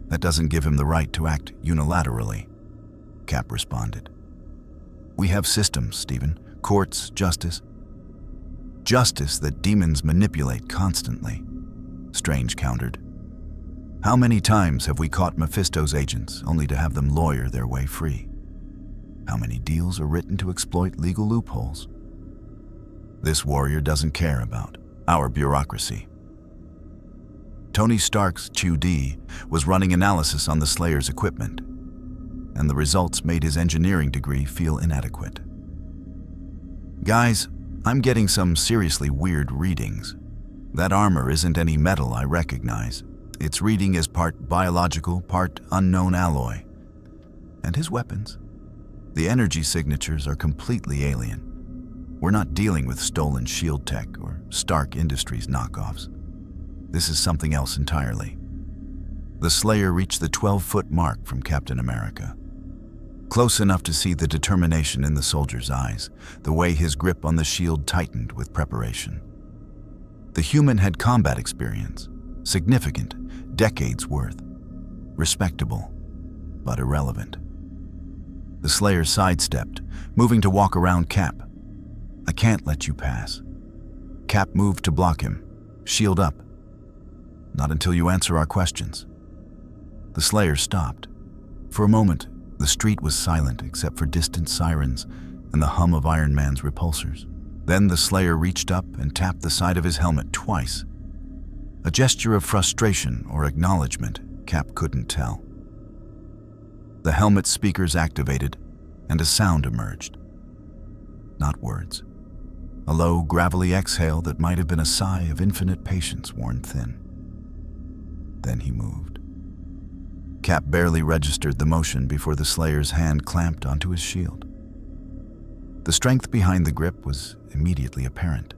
That doesn't give him the right to act unilaterally, Cap responded. We have systems, Stephen. Courts, justice. Justice that demons manipulate constantly, Strange countered. How many times have we caught Mephisto's agents only to have them lawyer their way free? How many deals are written to exploit legal loopholes? This warrior doesn't care about our bureaucracy. Tony Stark's QD was running analysis on the Slayer's equipment, and the results made his engineering degree feel inadequate. Guys, I'm getting some seriously weird readings. That armor isn't any metal I recognize. Its reading is part biological, part unknown alloy. And his weapons? The energy signatures are completely alien. We're not dealing with stolen shield tech or Stark Industries knockoffs. This is something else entirely. The Slayer reached the 12-foot mark from Captain America. Close enough to see the determination in the soldier's eyes, the way his grip on the shield tightened with preparation. The human had combat experience, significant, decades worth, respectable, but irrelevant. The Slayer sidestepped, moving to walk around Cap. I can't let you pass. Cap moved to block him. Shield up. Not until you answer our questions. The Slayer stopped. For a moment, the street was silent except for distant sirens and the hum of Iron Man's repulsors. Then the Slayer reached up and tapped the side of his helmet twice. A gesture of frustration or acknowledgement, Cap couldn't tell. The helmet speakers activated, and a sound emerged. Not words. A low, gravelly exhale that might have been a sigh of infinite patience worn thin. Then he moved. Cap barely registered the motion before the Slayer's hand clamped onto his shield. The strength behind the grip was immediately apparent.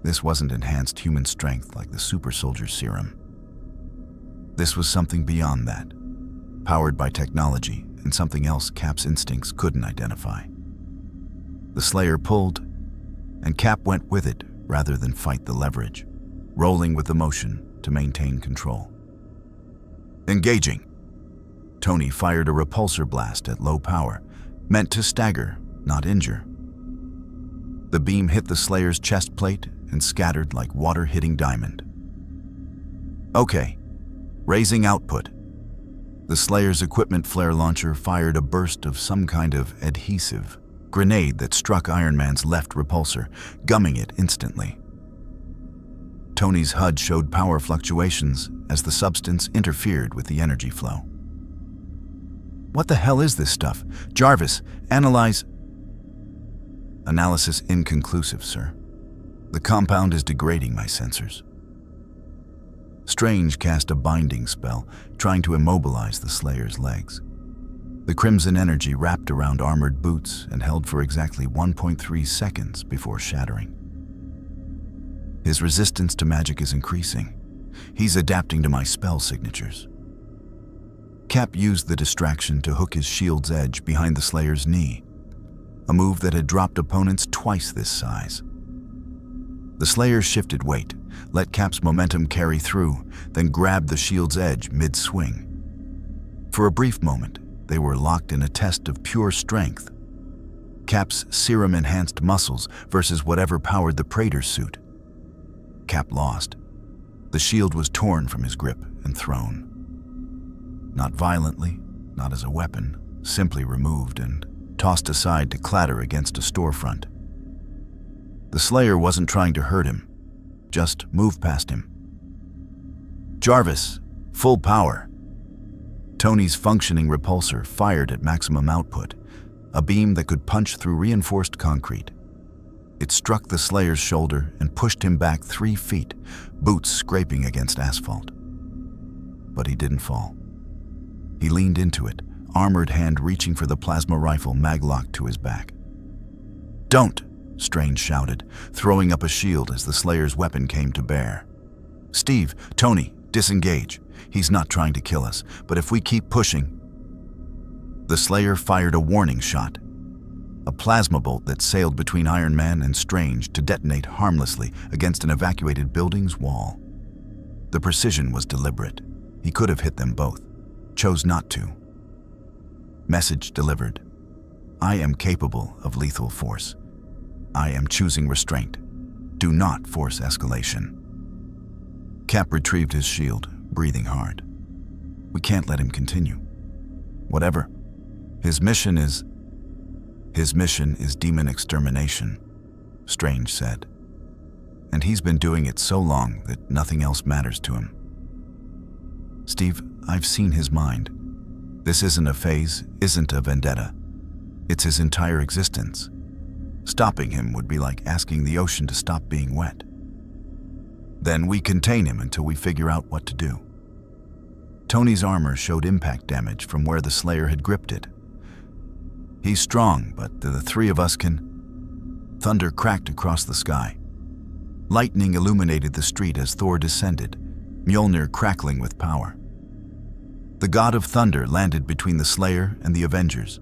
This wasn't enhanced human strength like the super soldier serum. This was something beyond that, powered by technology and something else Cap's instincts couldn't identify. The Slayer pulled, and Cap went with it rather than fight the leverage, rolling with the motion to maintain control. Engaging. Tony fired a repulsor blast at low power, meant to stagger, not injure. The beam hit the Slayer's chest plate and scattered like water hitting diamond. Okay, raising output. The Slayer's equipment flare launcher fired a burst of some kind of adhesive grenade that struck Iron Man's left repulsor, gumming it instantly. Tony's HUD showed power fluctuations as the substance interfered with the energy flow. What the hell is this stuff? Jarvis, analyze. Analysis inconclusive, sir. The compound is degrading my sensors. Strange cast a binding spell, trying to immobilize the Slayer's legs. The crimson energy wrapped around armored boots and held for exactly 1.3 seconds before shattering. His resistance to magic is increasing. He's adapting to my spell signatures. Cap used the distraction to hook his shield's edge behind the Slayer's knee, a move that had dropped opponents twice this size. The Slayer shifted weight, let Cap's momentum carry through, then grabbed the shield's edge mid-swing. For a brief moment, they were locked in a test of pure strength. Cap's serum-enhanced muscles versus whatever powered the Praetor's suit. Cap lost. The shield was torn from his grip and thrown. Not violently, not as a weapon, simply removed and tossed aside to clatter against a storefront. The Slayer wasn't trying to hurt him, just move past him. Jarvis, full power. Tony's functioning repulsor fired at maximum output, a beam that could punch through reinforced concrete. It struck the Slayer's shoulder and pushed him back 3 feet, boots scraping against asphalt. But he didn't fall. He leaned into it, armored hand reaching for the plasma rifle maglocked to his back. Don't! Strange shouted, throwing up a shield as the Slayer's weapon came to bear. Steve, Tony, disengage. He's not trying to kill us, but if we keep pushing... The Slayer fired a warning shot, a plasma bolt that sailed between Iron Man and Strange to detonate harmlessly against an evacuated building's wall. The precision was deliberate. He could have hit them both, chose not to. Message delivered. I am capable of lethal force. I am choosing restraint. Do not force escalation. Cap retrieved his shield, breathing hard. We can't let him continue. Whatever. His mission is demon extermination, Strange said. And he's been doing it so long that nothing else matters to him. Steve, I've seen his mind. This isn't a phase, isn't a vendetta. It's his entire existence. Stopping him would be like asking the ocean to stop being wet. Then we contain him until we figure out what to do. Tony's armor showed impact damage from where the Slayer had gripped it. He's strong, but the three of us can... Thunder cracked across the sky. Lightning illuminated the street as Thor descended, Mjolnir crackling with power. The God of Thunder landed between the Slayer and the Avengers,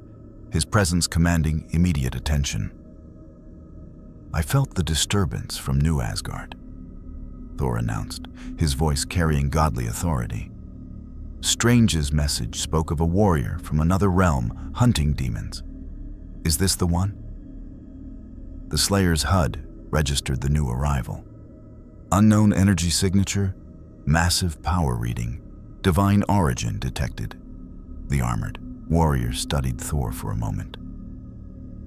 his presence commanding immediate attention. I felt the disturbance from New Asgard, Thor announced, his voice carrying godly authority. Strange's message spoke of a warrior from another realm hunting demons. Is this the one? The Slayer's HUD registered the new arrival. Unknown energy signature, massive power reading, divine origin detected. The armored warrior studied Thor for a moment.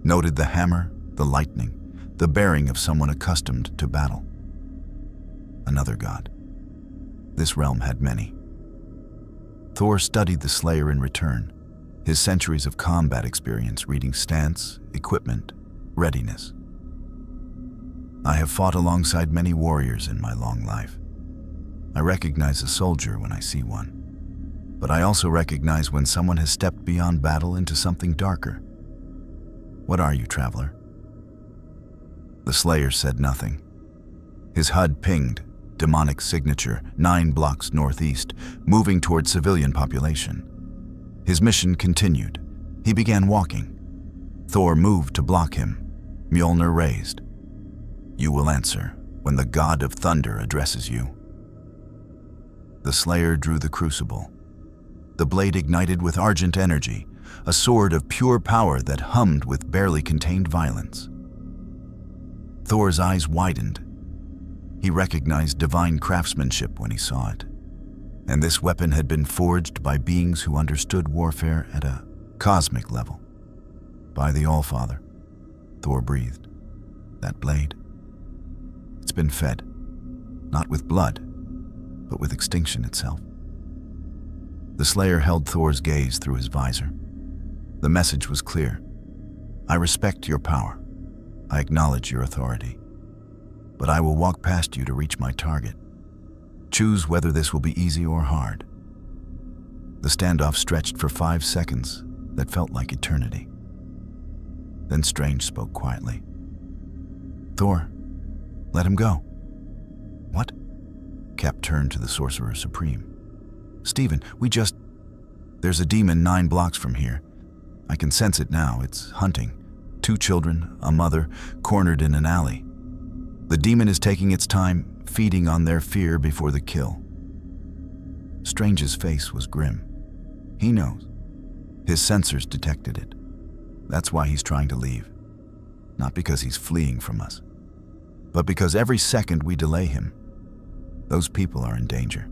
Noted the hammer, the lightning, the bearing of someone accustomed to battle. Another god. This realm had many. Thor studied the Slayer in return, his centuries of combat experience reading stance, equipment, readiness. I have fought alongside many warriors in my long life. I recognize a soldier when I see one, but I also recognize when someone has stepped beyond battle into something darker. What are you, traveler? The Slayer said nothing. His HUD pinged, demonic signature, 9 blocks northeast, moving toward civilian population. His mission continued. He began walking. Thor moved to block him, Mjolnir raised. You will answer when the God of Thunder addresses you. The Slayer drew the crucible. The blade ignited with argent energy, a sword of pure power that hummed with barely contained violence. Thor's eyes widened. He recognized divine craftsmanship when he saw it. And this weapon had been forged by beings who understood warfare at a cosmic level. By the Allfather, Thor breathed. That blade, it's been fed, not with blood, but with extinction itself. The Slayer held Thor's gaze through his visor. The message was clear. I respect your power. I acknowledge your authority. But I will walk past you to reach my target. Choose whether this will be easy or hard. The standoff stretched for 5 seconds that felt like eternity. Then Strange spoke quietly. Thor, let him go. What? Cap turned to the Sorcerer Supreme. Stephen, there's a demon 9 blocks from here. I can sense it now. It's hunting. 2 children, a mother, cornered in an alley. The demon is taking its time, feeding on their fear before the kill. Strange's face was grim. He knows. His sensors detected it. That's why he's trying to leave. Not because he's fleeing from us, but because every second we delay him, those people are in danger.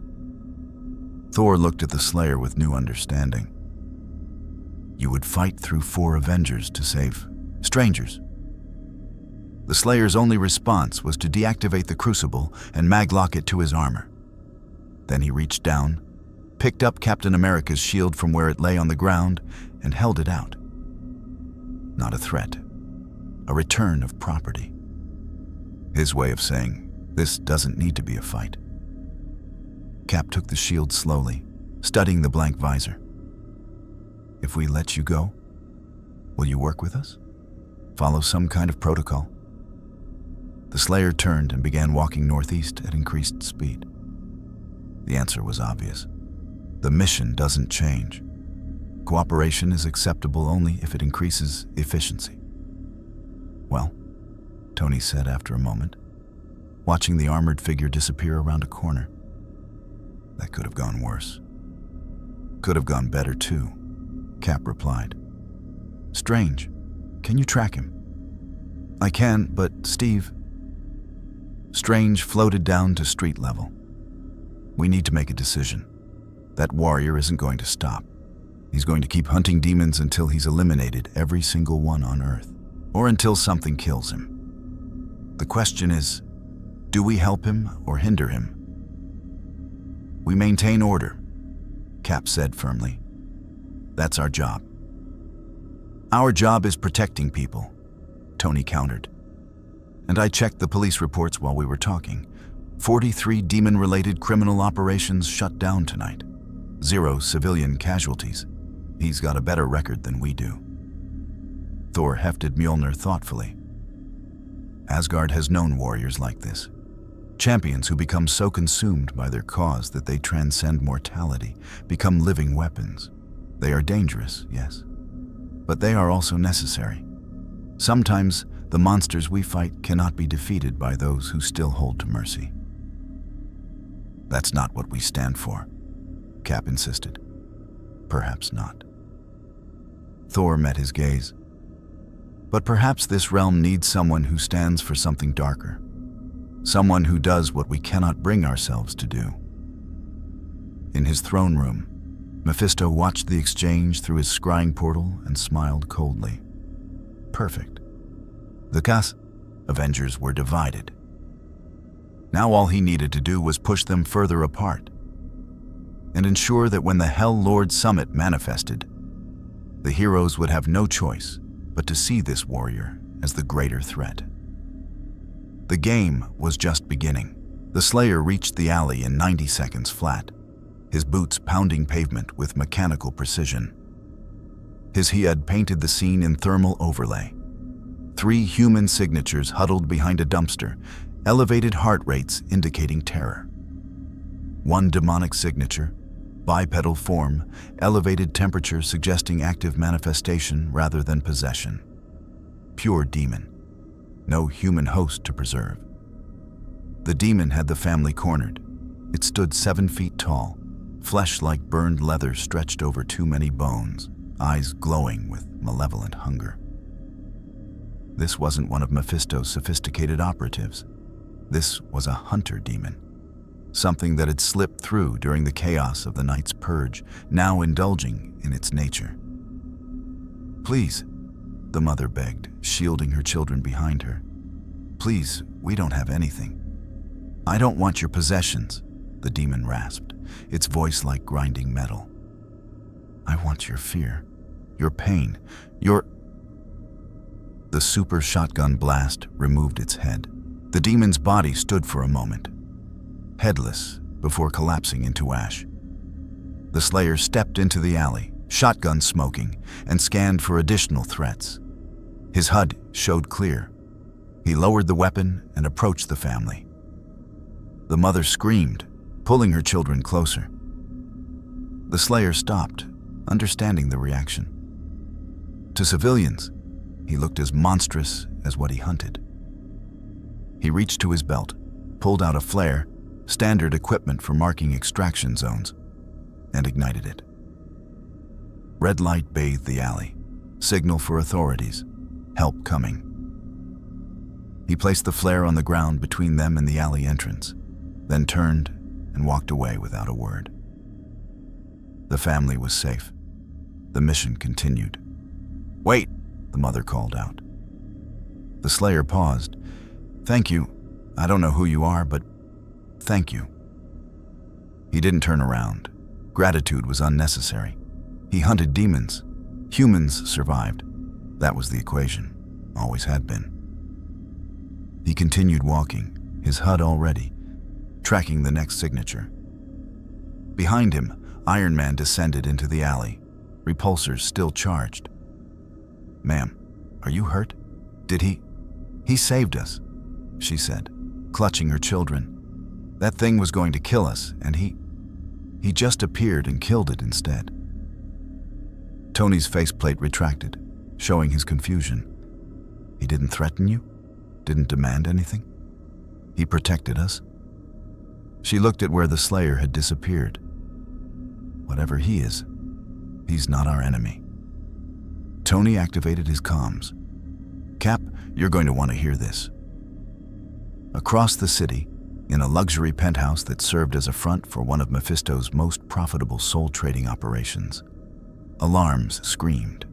Thor looked at the Slayer with new understanding. You would fight through 4 Avengers to save strangers. The Slayer's only response was to deactivate the crucible and maglock it to his armor. Then he reached down, picked up Captain America's shield from where it lay on the ground, and held it out. Not a threat, a return of property. His way of saying, this doesn't need to be a fight. Cap took the shield slowly, studying the blank visor. If we let you go, will you work with us? Follow some kind of protocol? The Slayer turned and began walking northeast at increased speed. The answer was obvious. The mission doesn't change. Cooperation is acceptable only if it increases efficiency. Well, Tony said after a moment, watching the armored figure disappear around a corner. That could have gone worse. Could have gone better too, Cap replied. Strange. Can you track him? I can, but Steve... Strange floated down to street level. We need to make a decision. That warrior isn't going to stop. He's going to keep hunting demons until he's eliminated every single one on Earth, or until something kills him. The question is, do we help him or hinder him? We maintain order, Cap said firmly. That's our job. Our job is protecting people, Tony countered. And I checked the police reports while we were talking. 43 demon-related criminal operations shut down tonight. 0 civilian casualties. He's got a better record than we do. Thor hefted Mjolnir thoughtfully. Asgard has known warriors like this. Champions who become so consumed by their cause that they transcend mortality, become living weapons. They are dangerous, yes, but they are also necessary. Sometimes the monsters we fight cannot be defeated by those who still hold to mercy. That's not what we stand for, Cap insisted. Perhaps not. Thor met his gaze. But perhaps this realm needs someone who stands for something darker. Someone who does what we cannot bring ourselves to do. In his throne room, Mephisto watched the exchange through his scrying portal and smiled coldly. Perfect. The Avengers were divided. Now all he needed to do was push them further apart and ensure that when the Hell Lord Summit manifested, the heroes would have no choice but to see this warrior as the greater threat. The game was just beginning. The Slayer reached the alley in 90 seconds flat, his boots pounding pavement with mechanical precision. He had painted the scene in thermal overlay. 3 human signatures huddled behind a dumpster, elevated heart rates indicating terror. 1 demonic signature, bipedal form, elevated temperature suggesting active manifestation rather than possession. Pure demon. No human host to preserve. The demon had the family cornered. It stood 7 feet tall, flesh like burned leather stretched over too many bones, eyes glowing with malevolent hunger. This wasn't one of Mephisto's sophisticated operatives. This was a hunter demon, something that had slipped through during the chaos of the night's purge, now indulging in its nature. Please, the mother begged, shielding her children behind her. Please, we don't have anything. I don't want your possessions, the demon rasped, its voice like grinding metal. I want your fear, your pain, your... The super shotgun blast removed its head. The demon's body stood for a moment, headless, before collapsing into ash. The Slayer stepped into the alley, shotgun smoking, and scanned for additional threats. His HUD showed clear. He lowered the weapon and approached the family. The mother screamed, pulling her children closer. The Slayer stopped, understanding the reaction. To civilians, he looked as monstrous as what he hunted. He reached to his belt, pulled out a flare, standard equipment for marking extraction zones, and ignited it. Red light bathed the alley, signal for authorities, help coming. He placed the flare on the ground between them and the alley entrance, then turned and walked away without a word. The family was safe. The mission continued. Wait, the mother called out. The Slayer paused. Thank you. I don't know who you are, but thank you. He didn't turn around. Gratitude was unnecessary. He hunted demons. Humans survived. That was the equation. Always had been. He continued walking, his HUD all ready, tracking the next signature. Behind him, Iron Man descended into the alley, repulsors still charged. Ma'am, are you hurt? Did he? He saved us, she said, clutching her children. That thing was going to kill us, and he He just appeared and killed it instead. Tony's faceplate retracted, showing his confusion. He didn't threaten you? Didn't demand anything? He protected us? She looked at where the Slayer had disappeared. Whatever he is, he's not our enemy. Tony activated his comms. Cap, you're going to want to hear this. Across the city, in a luxury penthouse that served as a front for one of Mephisto's most profitable soul-trading operations, alarms screamed.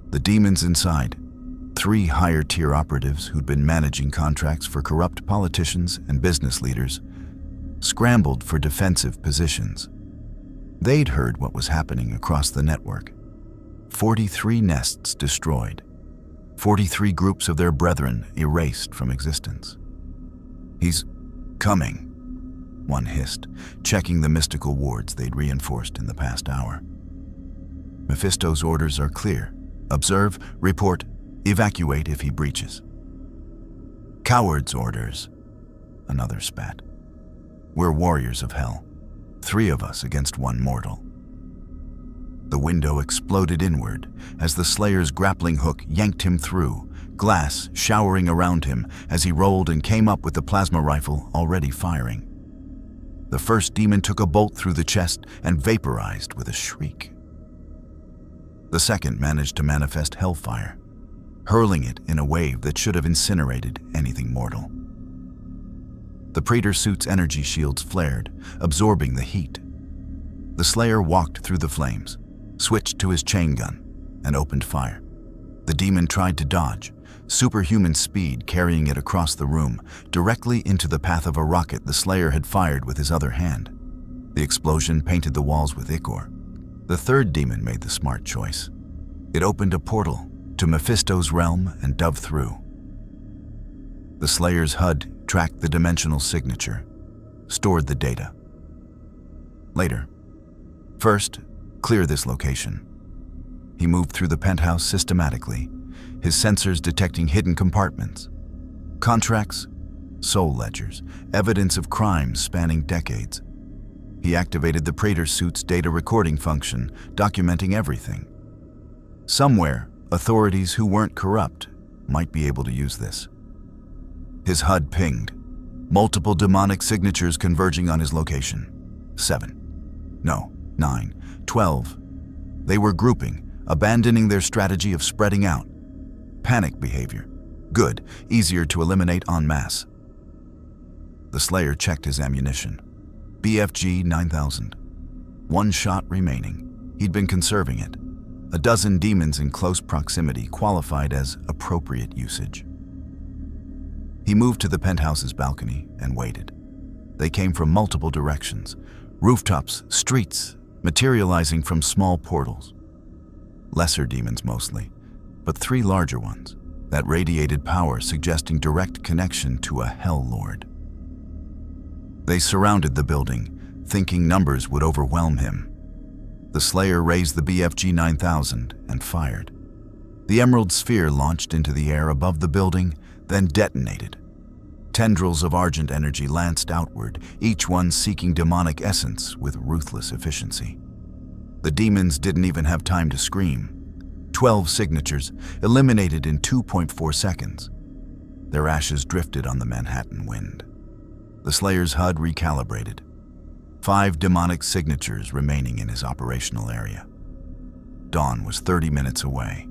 The demons inside, 3 higher-tier operatives who'd been managing contracts for corrupt politicians and business leaders, scrambled for defensive positions. They'd heard what was happening across the network. 43 nests destroyed. 43 groups of their brethren erased from existence. He's coming, one hissed, checking the mystical wards they'd reinforced in the past hour. Mephisto's orders are clear. Observe, report, evacuate if he breaches. Coward's orders, another spat. We're warriors of hell, 3 of us against 1 mortal. The window exploded inward as the Slayer's grappling hook yanked him through, glass showering around him as he rolled and came up with the plasma rifle already firing. The first demon took a bolt through the chest and vaporized with a shriek. The second managed to manifest hellfire, hurling it in a wave that should have incinerated anything mortal. The Praetor suit's energy shields flared, absorbing the heat. The Slayer walked through the flames, switched to his chain gun, and opened fire. The demon tried to dodge, superhuman speed carrying it across the room, directly into the path of a rocket the Slayer had fired with his other hand. The explosion painted the walls with ichor. The third demon made the smart choice. It opened a portal to Mephisto's realm and dove through. The Slayer's HUD tracked the dimensional signature, stored the data. Later. First, clear this location. He moved through the penthouse systematically, his sensors detecting hidden compartments. Contracts, soul ledgers, evidence of crimes spanning decades. He activated the Praetor suit's data recording function, documenting everything. Somewhere, authorities who weren't corrupt might be able to use this. His HUD pinged, multiple demonic signatures converging on his location. 7. No, 9. 12. They were grouping, abandoning their strategy of spreading out. Panic behavior. Good, easier to eliminate en masse. The Slayer checked his ammunition. BFG 9000. 1 shot remaining. He'd been conserving it. A dozen demons in close proximity qualified as appropriate usage. He moved to the penthouse's balcony and waited. They came from multiple directions. Rooftops, streets, materializing from small portals. Lesser demons mostly, but 3 larger ones that radiated power suggesting direct connection to a Hell Lord. They surrounded the building, thinking numbers would overwhelm him. The Slayer raised the BFG 9000 and fired. The emerald sphere launched into the air above the building, then detonated. Tendrils of argent energy lanced outward, each one seeking demonic essence with ruthless efficiency. The demons didn't even have time to scream. 12 signatures, eliminated in 2.4 seconds. Their ashes drifted on the Manhattan wind. The Slayer's HUD recalibrated. 5 demonic signatures remaining in his operational area. Dawn was 30 minutes away.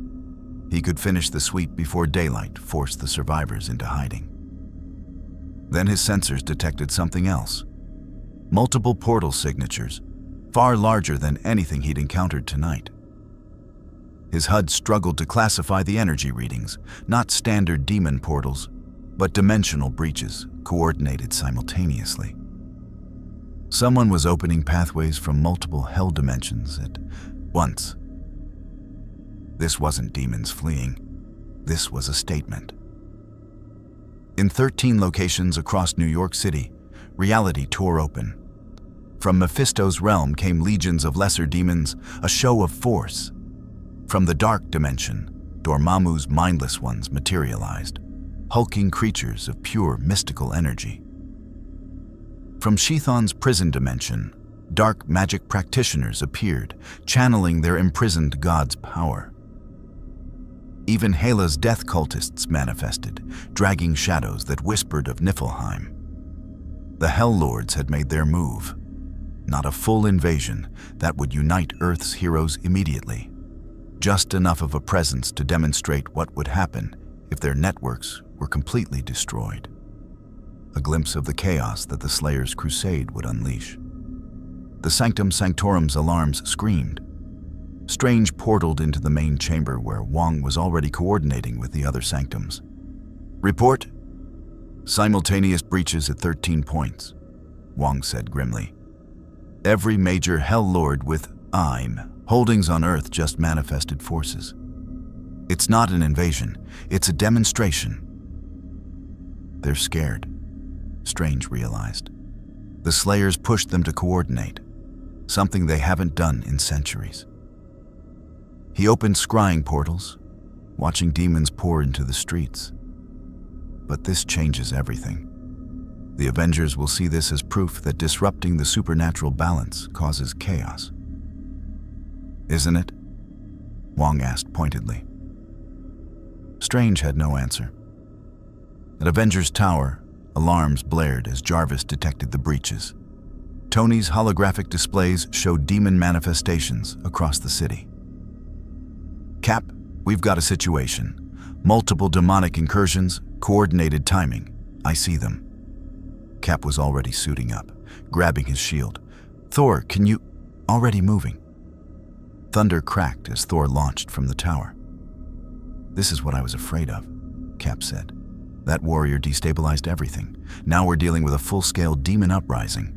He could finish the sweep before daylight forced the survivors into hiding. Then his sensors detected something else. Multiple portal signatures, far larger than anything he'd encountered tonight. His HUD struggled to classify the energy readings, not standard demon portals, but dimensional breaches coordinated simultaneously. Someone was opening pathways from multiple hell dimensions at once. This wasn't demons fleeing. This was a statement. In 13 locations across New York City, reality tore open. From Mephisto's realm came legions of lesser demons, a show of force. From the dark dimension, Dormammu's mindless ones materialized, hulking creatures of pure mystical energy. From Chthon's prison dimension, dark magic practitioners appeared, channeling their imprisoned god's power. Even Hela's death cultists manifested, dragging shadows that whispered of Niflheim. The Hell Lords had made their move. Not a full invasion that would unite Earth's heroes immediately. Just enough of a presence to demonstrate what would happen if their networks were completely destroyed. A glimpse of the chaos that the Slayers' crusade would unleash. The Sanctum Sanctorum's alarms screamed. Strange portaled into the main chamber where Wong was already coordinating with the other sanctums. Report. Simultaneous breaches at 13 points, Wong said grimly. Every major Hell Lord with AIM holdings on Earth just manifested forces. It's not an invasion, it's a demonstration. They're scared, Strange realized. The Slayers pushed them to coordinate, something they haven't done in centuries. He opened scrying portals, watching demons pour into the streets. But this changes everything. The Avengers will see this as proof that disrupting the supernatural balance causes chaos. Isn't it? Wong asked pointedly. Strange had no answer. At Avengers Tower, alarms blared as Jarvis detected the breaches. Tony's holographic displays showed demon manifestations across the city. Cap, we've got a situation. Multiple demonic incursions, coordinated timing. I see them. Cap was already suiting up, grabbing his shield. Thor, can you... Already moving. Thunder cracked as Thor launched from the tower. This is what I was afraid of, Cap said. That warrior destabilized everything. Now we're dealing with a full-scale demon uprising.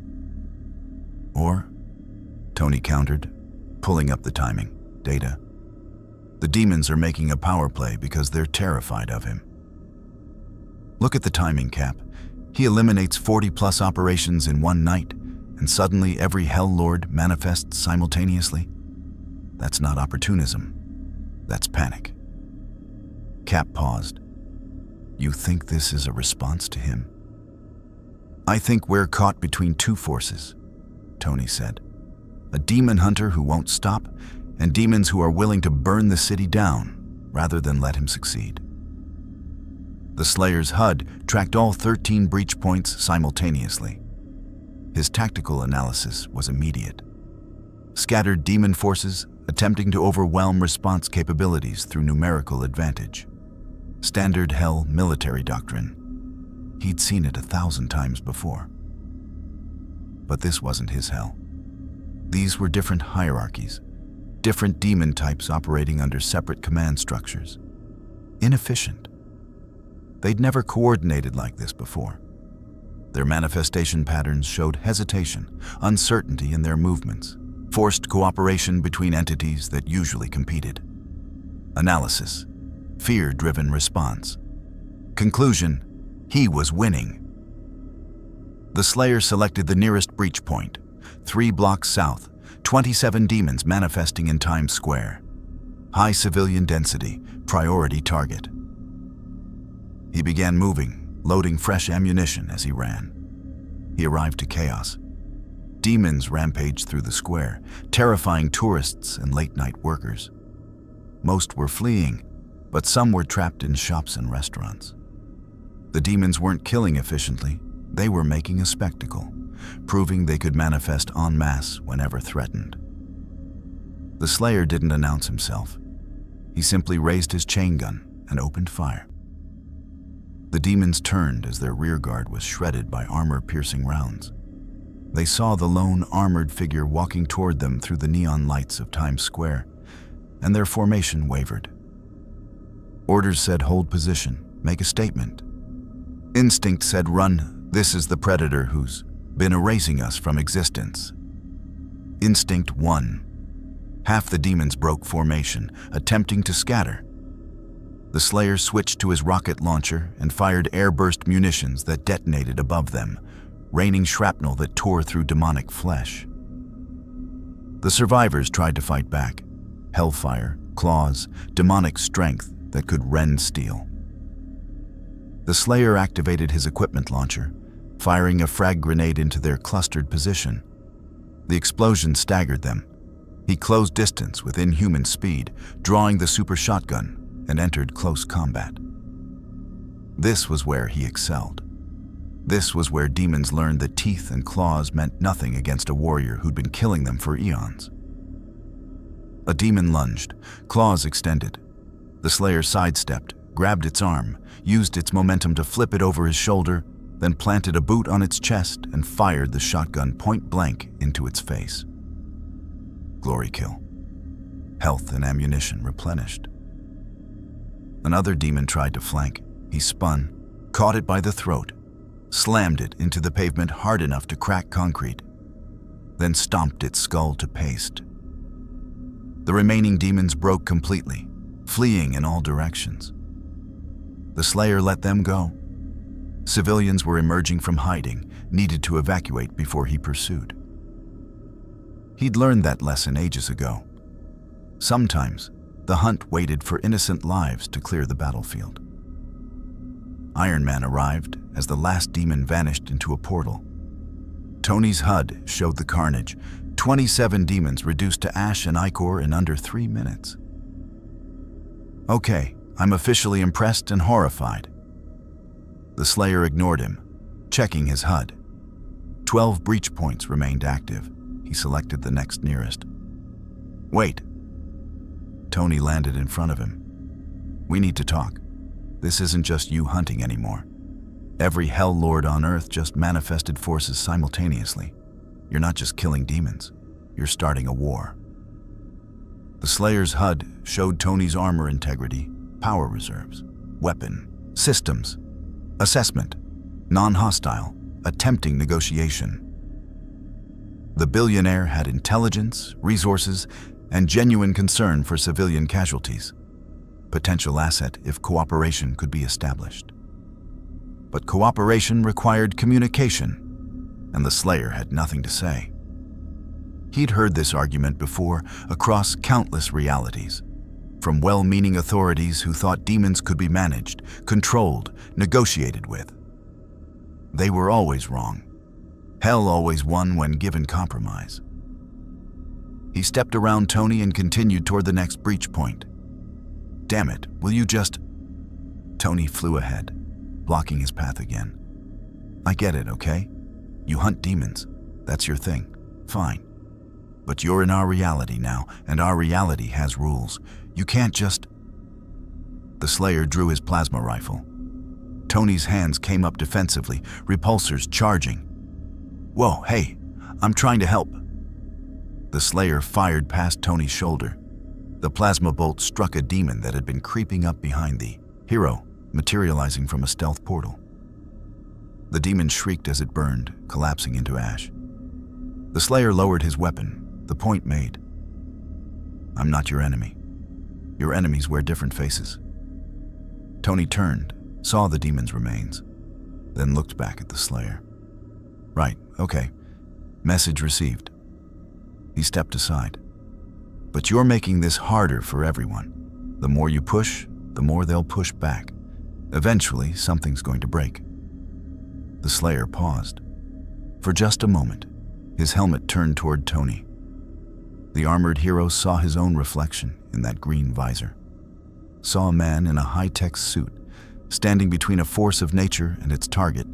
Or, Tony countered, pulling up the timing, data. The demons are making a power play because they're terrified of him. Look at the timing, Cap. He eliminates 40+ operations in one night, and suddenly every Hell Lord manifests simultaneously. That's not opportunism. That's panic. Cap paused. You think this is a response to him? I think we're caught between two forces, Tony said. A demon hunter who won't stop, and demons who are willing to burn the city down rather than let him succeed. The Slayer's HUD tracked all 13 breach points simultaneously. His tactical analysis was immediate. Scattered demon forces attempting to overwhelm response capabilities through numerical advantage. Standard Hell military doctrine. He'd seen it 1,000 times before. But this wasn't his Hell. These were different hierarchies, different demon types operating under separate command structures. Inefficient. They'd never coordinated like this before. Their manifestation patterns showed hesitation, uncertainty in their movements, forced cooperation between entities that usually competed. Analysis. Fear-driven response. Conclusion. He was winning. The Slayer selected the nearest breach point, 3 blocks south, 27 demons manifesting in Times Square. High civilian density, priority target. He began moving, loading fresh ammunition as he ran. He arrived to chaos. Demons rampaged through the square, terrifying tourists and late-night workers. Most were fleeing, but some were trapped in shops and restaurants. The demons weren't killing efficiently, they were making a spectacle, proving they could manifest en masse whenever threatened. The Slayer didn't announce himself. He simply raised his chain gun and opened fire. The demons turned as their rearguard was shredded by armor-piercing rounds. They saw the lone armored figure walking toward them through the neon lights of Times Square, and their formation wavered. Orders said hold position, make a statement. Instinct said run, this is the predator who's been erasing us from existence. Instinct won. Half the demons broke formation, attempting to scatter. The Slayer switched to his rocket launcher and fired airburst munitions that detonated above them, raining shrapnel that tore through demonic flesh. The survivors tried to fight back. Hellfire, claws, demonic strength that could rend steel. The Slayer activated his equipment launcher, firing a frag grenade into their clustered position. The explosion staggered them. He closed distance with inhuman speed, drawing the super shotgun, and entered close combat. This was where he excelled. This was where demons learned that teeth and claws meant nothing against a warrior who'd been killing them for eons. A demon lunged, claws extended. The Slayer sidestepped, grabbed its arm, used its momentum to flip it over his shoulder, then planted a boot on its chest and fired the shotgun point blank into its face. Glory kill. Health and ammunition replenished. Another demon tried to flank. He spun, caught it by the throat, slammed it into the pavement hard enough to crack concrete, then stomped its skull to paste. The remaining demons broke completely, fleeing in all directions. The Slayer let them go. Civilians were emerging from hiding, needed to evacuate before he pursued. He'd learned that lesson ages ago. Sometimes, the hunt waited for innocent lives to clear the battlefield. Iron Man arrived as the last demon vanished into a portal. Tony's HUD showed the carnage, 27 demons reduced to ash and ichor in under 3 minutes. Okay, I'm officially impressed and horrified. The Slayer ignored him, checking his HUD. 12 breach points remained active. He selected the next nearest. Wait. Tony landed in front of him. We need to talk. This isn't just you hunting anymore. Every Hell Lord on Earth just manifested forces simultaneously. You're not just killing demons. You're starting a war. The Slayer's HUD showed Tony's armor integrity, power reserves, weapon, systems, assessment, non-hostile, attempting negotiation. The billionaire had intelligence, resources, and genuine concern for civilian casualties. Potential asset if cooperation could be established. But cooperation required communication, and the Slayer had nothing to say. He'd heard this argument before across countless realities, from well-meaning authorities who thought demons could be managed, controlled, negotiated with. They were always wrong. Hell always won when given compromise. He stepped around Tony and continued toward the next breach point. Damn it, will you just... Tony flew ahead, blocking his path again. I get it, okay? You hunt demons. That's your thing. Fine. But you're in our reality now, and our reality has rules. You can't just... The Slayer drew his plasma rifle. Tony's hands came up defensively, repulsors charging. Whoa, hey, I'm trying to help. The Slayer fired past Tony's shoulder. The plasma bolt struck a demon that had been creeping up behind the hero, materializing from a stealth portal. The demon shrieked as it burned, collapsing into ash. The Slayer lowered his weapon, the point made. I'm not your enemy. Your enemies wear different faces. Tony turned, saw the demon's remains, then looked back at the Slayer. Right, okay. Message received. He stepped aside. But you're making this harder for everyone. The more you push, the more they'll push back. Eventually, something's going to break. The Slayer paused. For just a moment, his helmet turned toward Tony. The armored hero saw his own reflection in that green visor. Saw a man in a high-tech suit, standing between a force of nature and its target,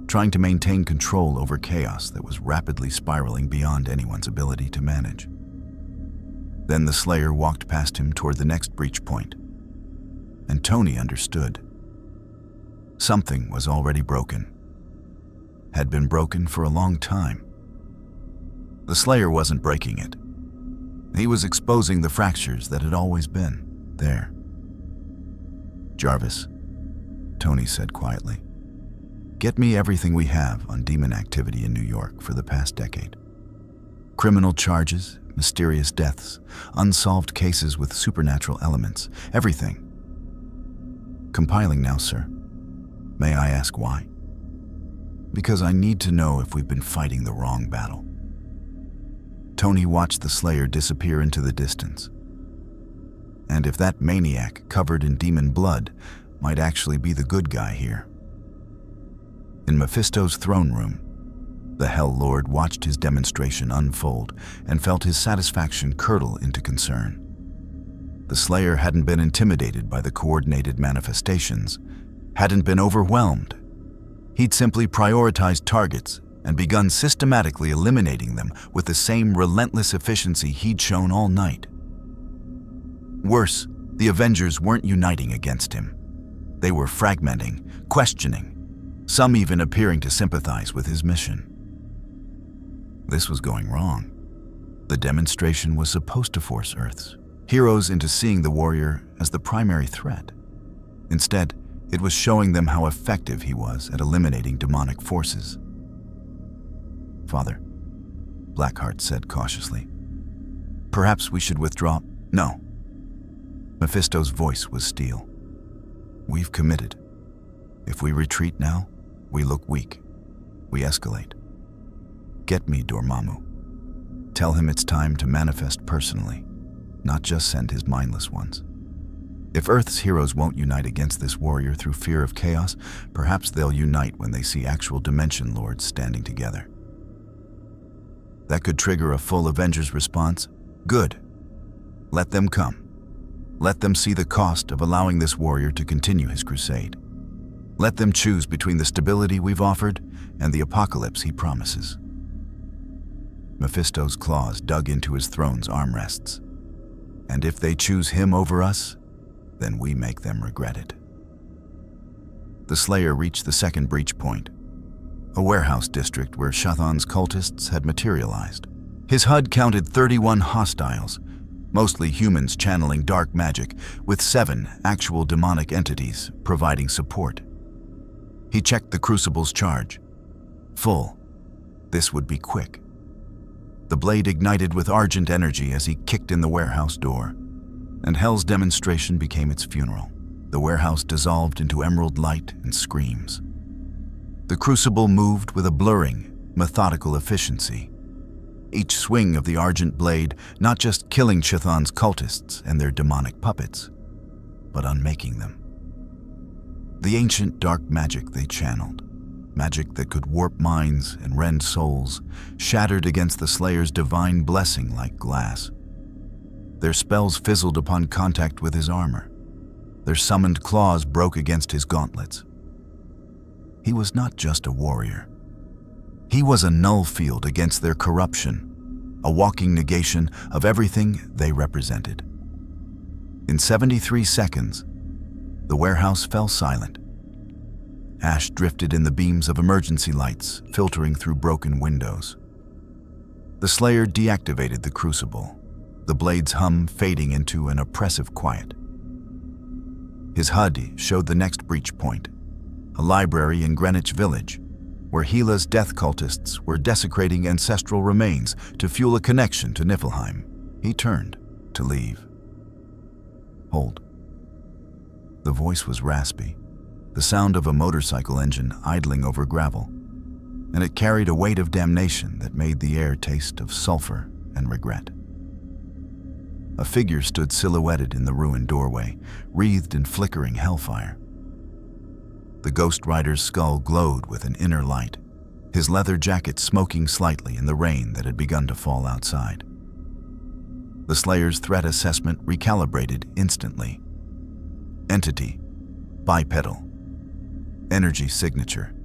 trying to maintain control over chaos that was rapidly spiraling beyond anyone's ability to manage. Then the Slayer walked past him toward the next breach point, and Tony understood. Something was already broken. Had been broken for a long time. The Slayer wasn't breaking it. He was exposing the fractures that had always been there. Jarvis, Tony said quietly, get me everything we have on demon activity in New York for the past decade. Criminal charges, mysterious deaths, unsolved cases with supernatural elements, everything. Compiling now, sir. May I ask why? Because I need to know if we've been fighting the wrong battle. Tony watched the Slayer disappear into the distance. And if that maniac covered in demon blood might actually be the good guy here. In Mephisto's throne room, The Hell Lord watched his demonstration unfold and felt his satisfaction curdle into concern. The Slayer hadn't been intimidated by the coordinated manifestations, hadn't been overwhelmed. He'd simply prioritized targets and begun systematically eliminating them with the same relentless efficiency he'd shown all night. Worse, the Avengers weren't uniting against him. They were fragmenting, questioning, some even appearing to sympathize with his mission. This was going wrong. The demonstration was supposed to force Earth's heroes into seeing the warrior as the primary threat. Instead, it was showing them how effective he was at eliminating demonic forces. "Father," Blackheart said cautiously, "perhaps we should withdraw." "No." Mephisto's voice was steel. "We've committed. If we retreat now, we look weak. We escalate. Get me Dormammu. Tell him it's time to manifest personally, not just send his mindless ones. If Earth's heroes won't unite against this warrior through fear of chaos, perhaps they'll unite when they see actual Dimension Lords standing together. That could trigger a full Avengers response. Good. Let them come. Let them see the cost of allowing this warrior to continue his crusade. Let them choose between the stability we've offered and the apocalypse he promises." Mephisto's claws dug into his throne's armrests. "And if they choose him over us, then we make them regret it." The Slayer reached the second breach point, a warehouse district where Chthon's cultists had materialized. His HUD counted 31 hostiles, mostly humans channeling dark magic, with 7 actual demonic entities providing support. He checked the Crucible's charge. Full. This would be quick. The blade ignited with argent energy as he kicked in the warehouse door, and Hell's demonstration became its funeral. The warehouse dissolved into emerald light and screams. The Crucible moved with a blurring, methodical efficiency. Each swing of the argent blade not just killing Chthon's cultists and their demonic puppets, but unmaking them. The ancient dark magic they channeled, magic that could warp minds and rend souls, shattered against the Slayer's divine blessing like glass. Their spells fizzled upon contact with his armor. Their summoned claws broke against his gauntlets. He was not just a warrior. He was a null field against their corruption, a walking negation of everything they represented. In 73 seconds, the warehouse fell silent. Ash drifted in the beams of emergency lights, filtering through broken windows. The Slayer deactivated the Crucible, the blade's hum fading into an oppressive quiet. His HUD showed the next breach point, a library in Greenwich Village, where Hela's death cultists were desecrating ancestral remains to fuel a connection to Niflheim. He turned to leave. "Hold." The voice was raspy, the sound of a motorcycle engine idling over gravel, and it carried a weight of damnation that made the air taste of sulfur and regret. A figure stood silhouetted in the ruined doorway, wreathed in flickering hellfire. The Ghost Rider's skull glowed with an inner light, his leather jacket smoking slightly in the rain that had begun to fall outside. The Slayer's threat assessment recalibrated instantly. Entity, bipedal. Energy signature,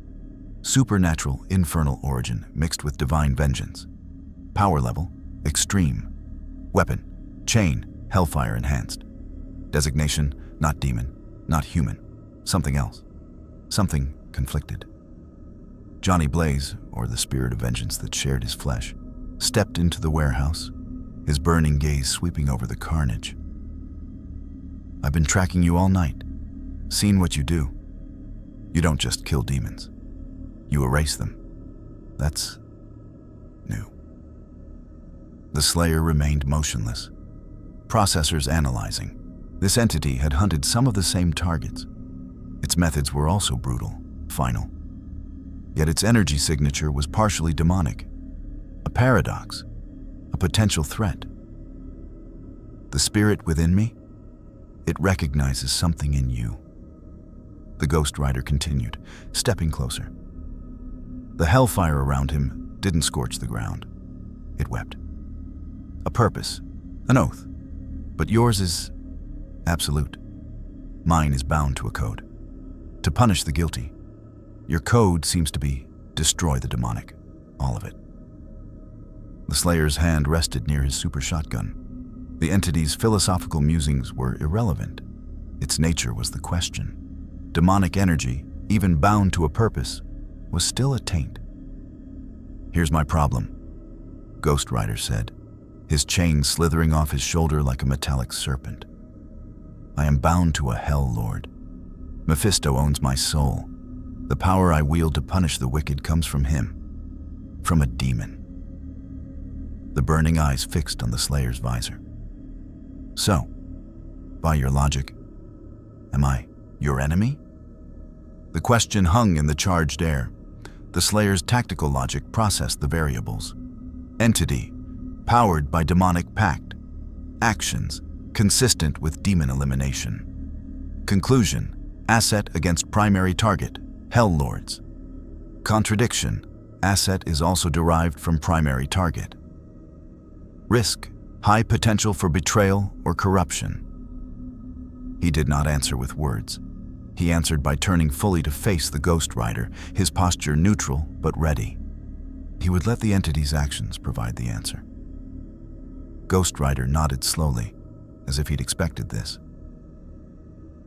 supernatural infernal origin mixed with divine vengeance. Power level, extreme. Weapon, chain, hellfire enhanced. Designation, not demon, not human, something else. Something conflicted. Johnny Blaze, or the spirit of vengeance that shared his flesh, stepped into the warehouse, his burning gaze sweeping over the carnage. "I've been tracking you all night, seen what you do. You don't just kill demons. You erase them. That's new." The Slayer remained motionless, processors analyzing. This entity had hunted some of the same targets. Its methods were also brutal, final. Yet its energy signature was partially demonic. A paradox, a potential threat. "The spirit within me? It recognizes something in you." The Ghost Rider continued, stepping closer. The hellfire around him didn't scorch the ground. It wept. A purpose, an oath. But yours is absolute. Mine is bound to a code. To punish the guilty. Your code seems to be destroy the demonic. All of it. The Slayer's hand rested near his super shotgun. The entity's philosophical musings were irrelevant. Its nature was the question. Demonic energy, even bound to a purpose, was still a taint. Here's my problem, Ghost Rider said, his chain slithering off his shoulder like a metallic serpent. I am bound to a Hell Lord. Mephisto owns my soul. The power I wield to punish the wicked comes from him, from a demon. The burning eyes fixed on the Slayer's visor. So, by your logic, am I your enemy? The question hung in the charged air. The Slayer's tactical logic processed the variables. Entity, powered by demonic pact. Actions, consistent with demon elimination. Conclusion, asset against primary target, Hell Lords. Contradiction, asset is also derived from primary target. Risk, high potential for betrayal or corruption. He did not answer with words. He answered by turning fully to face the Ghost Rider, his posture neutral but ready. He would let the entity's actions provide the answer. Ghost Rider nodded slowly, as if he'd expected this.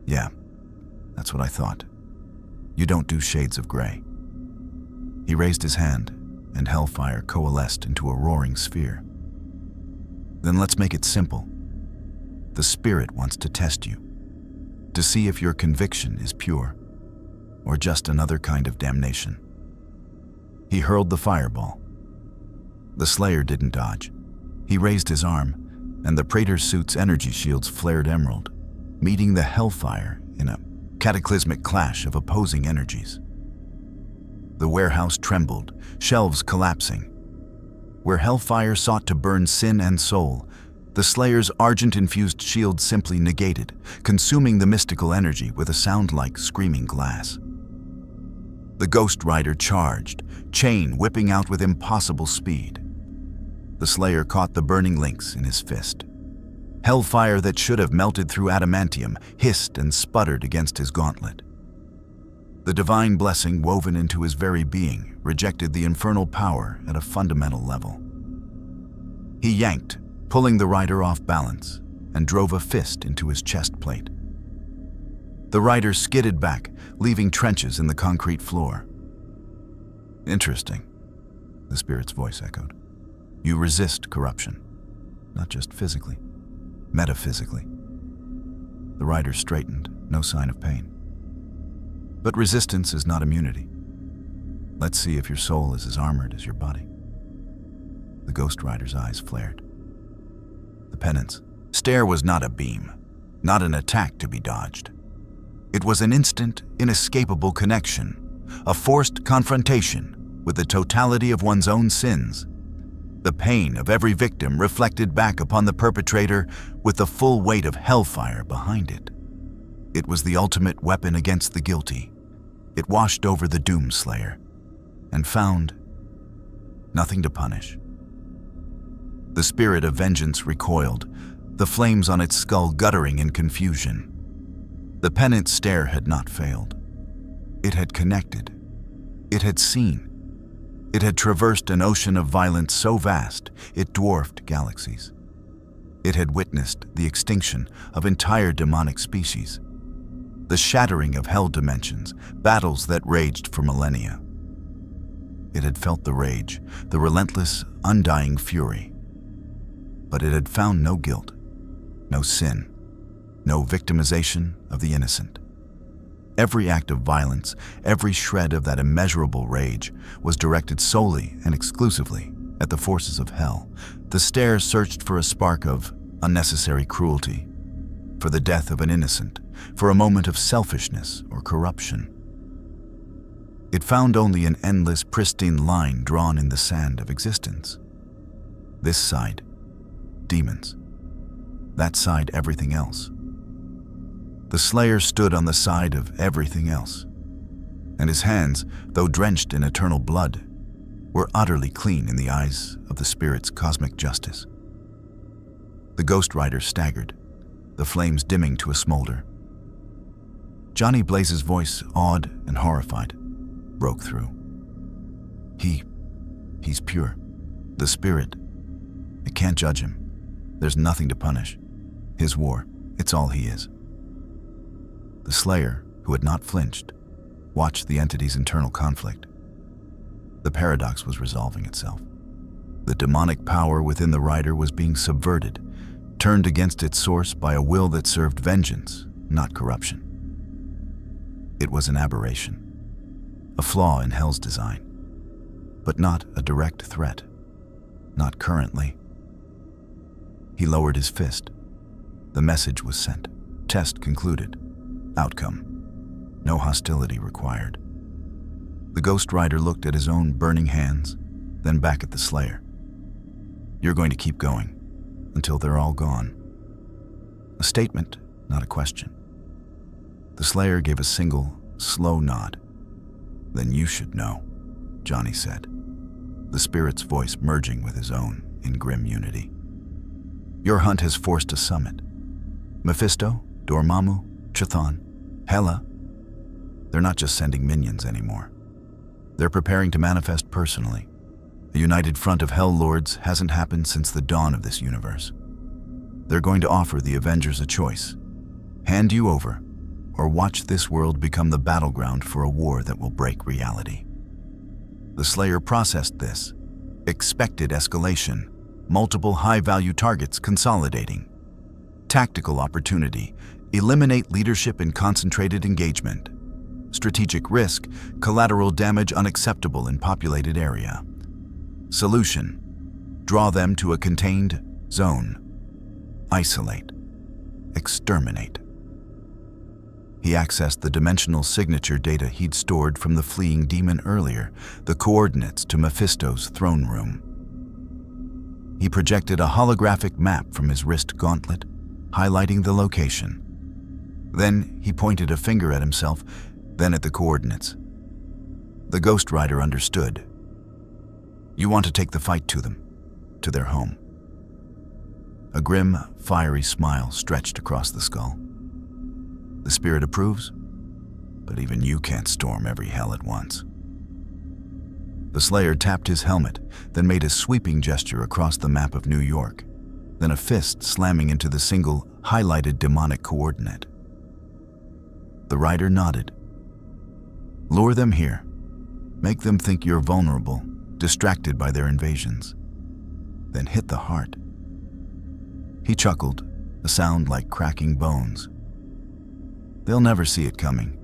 Yeah, that's what I thought. You don't do shades of gray. He raised his hand, and hellfire coalesced into a roaring sphere. Then let's make it simple. The Spirit wants to test you, to see if your conviction is pure, or just another kind of damnation. He hurled the fireball. The Slayer didn't dodge. He raised his arm, and the Praetor suit's energy shields flared emerald, meeting the hellfire in a cataclysmic clash of opposing energies. The warehouse trembled, shelves collapsing. Where hellfire sought to burn sin and soul, the Slayer's argent-infused shield simply negated, consuming the mystical energy with a sound like screaming glass. The Ghost Rider charged, chain whipping out with impossible speed. The Slayer caught the burning links in his fist. Hellfire that should have melted through adamantium hissed and sputtered against his gauntlet. The divine blessing woven into his very being rejected the infernal power at a fundamental level. He yanked, pulling the rider off balance, and drove a fist into his chest plate. The rider skidded back, leaving trenches in the concrete floor. Interesting, the Spirit's voice echoed. You resist corruption, not just physically, metaphysically. The rider straightened, no sign of pain. But resistance is not immunity. Let's see if your soul is as armored as your body. The Ghost Rider's eyes flared. The penance stare was not a beam, not an attack to be dodged. It was an instant, inescapable connection, a forced confrontation with the totality of one's own sins. The pain of every victim reflected back upon the perpetrator with the full weight of hellfire behind it. It was the ultimate weapon against the guilty. It washed over the Doomslayer and found nothing to punish. The spirit of vengeance recoiled, the flames on its skull guttering in confusion. The penance stare had not failed. It had connected. It had seen. It had traversed an ocean of violence so vast it dwarfed galaxies. It had witnessed the extinction of entire demonic species, the shattering of hell dimensions, battles that raged for millennia. It had felt the rage, the relentless, undying fury. But it had found no guilt, no sin, no victimization of the innocent. Every act of violence, every shred of that immeasurable rage was directed solely and exclusively at the forces of hell. The stare searched for a spark of unnecessary cruelty, for the death of an innocent, for a moment of selfishness or corruption. It found only an endless, pristine line drawn in the sand of existence. This side, demons. That side, everything else. The Slayer stood on the side of everything else, and his hands, though drenched in eternal blood, were utterly clean in the eyes of the Spirit's cosmic justice. The Ghost Rider staggered, the flames dimming to a smolder. Johnny Blaze's voice, awed and horrified, broke through. He's pure. The Spirit. I can't judge him. There's nothing to punish. His war, it's all he is. The Slayer, who had not flinched, watched the entity's internal conflict. The paradox was resolving itself. The demonic power within the Rider was being subverted, turned against its source by a will that served vengeance, not corruption. It was an aberration, a flaw in Hell's design, but not a direct threat, not currently. He lowered his fist. The message was sent. Test concluded. Outcome: no hostility required. The Ghost Rider looked at his own burning hands, then back at the Slayer. You're going to keep going until they're all gone. A statement, not a question. The Slayer gave a single, slow nod. Then you should know, Johnny said, the Spirit's voice merging with his own in grim unity. Your hunt has forced a summit. Mephisto, Dormammu, Chthon, Hela, they're not just sending minions anymore. They're preparing to manifest personally. A united front of Hell Lords hasn't happened since the dawn of this universe. They're going to offer the Avengers a choice. Hand you over, or watch this world become the battleground for a war that will break reality. The Slayer processed this, expected escalation, multiple high-value targets consolidating. Tactical opportunity, eliminate leadership in concentrated engagement. Strategic risk, collateral damage unacceptable in populated area. Solution, draw them to a contained zone. Isolate, exterminate. He accessed the dimensional signature data he'd stored from the fleeing demon earlier, the coordinates to Mephisto's throne room. He projected a holographic map from his wrist gauntlet, highlighting the location. Then he pointed a finger at himself, then at the coordinates. The Ghost Rider understood. You want to take the fight to them, to their home. A grim, fiery smile stretched across the skull. The Spirit approves, but even you can't storm every hell at once. The Slayer tapped his helmet, then made a sweeping gesture across the map of New York, then a fist slamming into the single, highlighted demonic coordinate. The Rider nodded. Lure them here. Make them think you're vulnerable, distracted by their invasions. Then hit the heart. He chuckled, a sound like cracking bones. They'll never see it coming.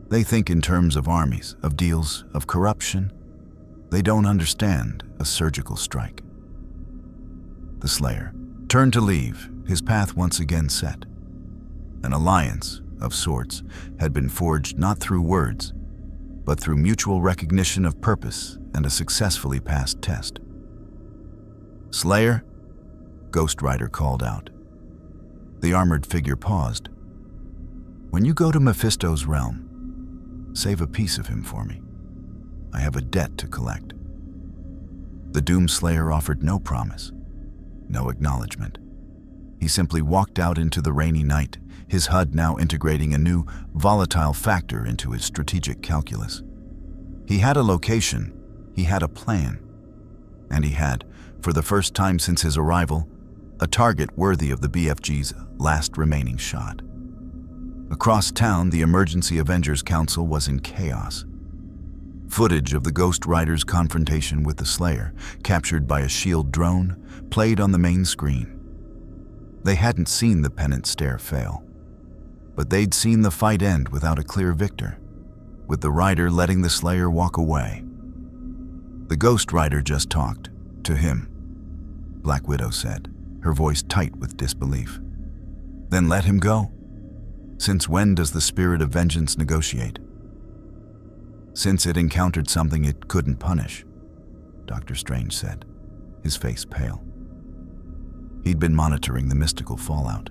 They think in terms of armies, of deals, of corruption. They don't understand a surgical strike. The Slayer turned to leave, his path once again set. An alliance, of sorts, had been forged not through words, but through mutual recognition of purpose and a successfully passed test. Slayer, Ghost Rider called out. The armored figure paused. When you go to Mephisto's realm, save a piece of him for me. I have a debt to collect. The Doom Slayer offered no promise, no acknowledgement. He simply walked out into the rainy night, his HUD now integrating a new, volatile factor into his strategic calculus. He had a location, he had a plan, and he had, for the first time since his arrival, a target worthy of the BFG's last remaining shot. Across town, the Emergency Avengers Council was in chaos. Footage of the Ghost Rider's confrontation with the Slayer, captured by a S.H.I.E.L.D. drone, played on the main screen. They hadn't seen the penance stare fail, but they'd seen the fight end without a clear victor, with the Rider letting the Slayer walk away. The Ghost Rider just talked, to him, Black Widow said, her voice tight with disbelief. Then let him go? Since when does the Spirit of Vengeance negotiate? Since it encountered something it couldn't punish, Dr. Strange said, his face pale. He'd been monitoring the mystical fallout.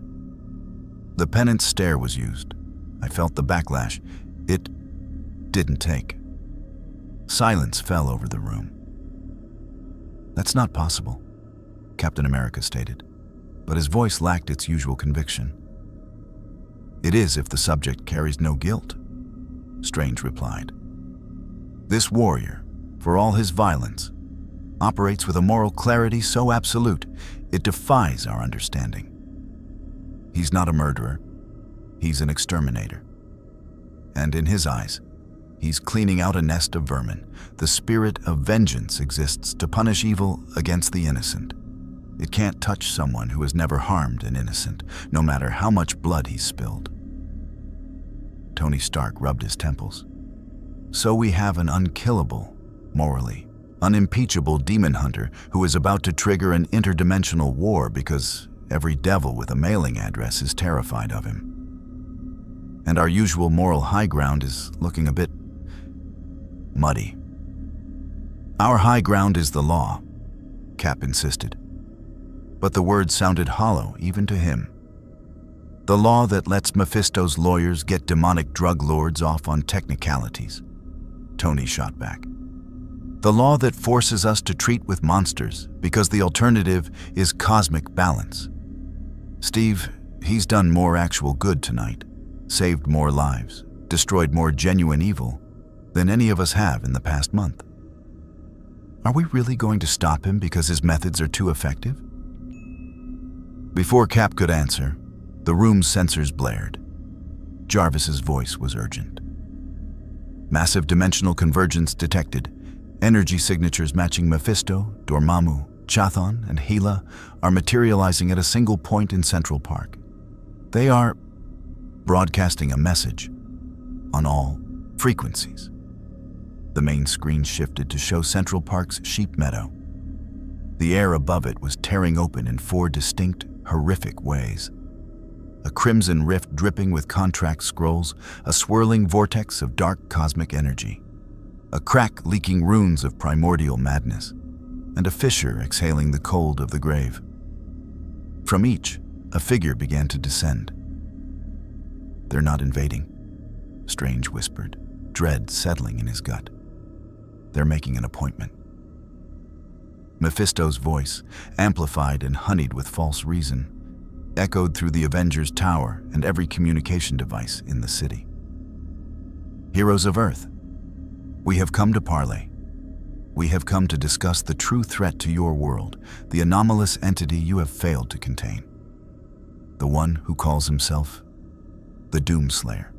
The penance stare was used. I felt the backlash. It didn't take. Silence fell over the room. "That's not possible," Captain America stated, but his voice lacked its usual conviction. "It is if the subject carries no guilt," Strange replied. "This warrior, for all his violence, operates with a moral clarity so absolute it defies our understanding. He's not a murderer, he's an exterminator. And in his eyes, he's cleaning out a nest of vermin. The spirit of vengeance exists to punish evil against the innocent. It can't touch someone who has never harmed an innocent, no matter how much blood he's spilled." Tony Stark rubbed his temples. "So we have an unkillable, morally unimpeachable demon hunter who is about to trigger an interdimensional war because every devil with a mailing address is terrified of him. And our usual moral high ground is looking a bit muddy." "Our high ground is the law," Cap insisted. But the words sounded hollow even to him. "The law that lets Mephisto's lawyers get demonic drug lords off on technicalities," Tony shot back. "The law that forces us to treat with monsters because the alternative is cosmic balance. Steve, he's done more actual good tonight, saved more lives, destroyed more genuine evil than any of us have in the past month. Are we really going to stop him because his methods are too effective?" Before Cap could answer, the room's sensors blared. Jarvis's voice was urgent. "Massive dimensional convergence detected. Energy signatures matching Mephisto, Dormammu, Chthon, and Hela are materializing at a single point in Central Park. They are broadcasting a message on all frequencies." The main screen shifted to show Central Park's sheep meadow. The air above it was tearing open in 4 distinct, horrific ways. A crimson rift dripping with contract scrolls, a swirling vortex of dark cosmic energy, a crack leaking runes of primordial madness, and a fissure exhaling the cold of the grave. From each, a figure began to descend. "They're not invading," Strange whispered, dread settling in his gut. "They're making an appointment." Mephisto's voice, amplified and honeyed with false reason, echoed through the Avengers tower and every communication device in the city. "Heroes of Earth, we have come to parley. We have come to discuss the true threat to your world, the anomalous entity you have failed to contain. The one who calls himself the Doomslayer."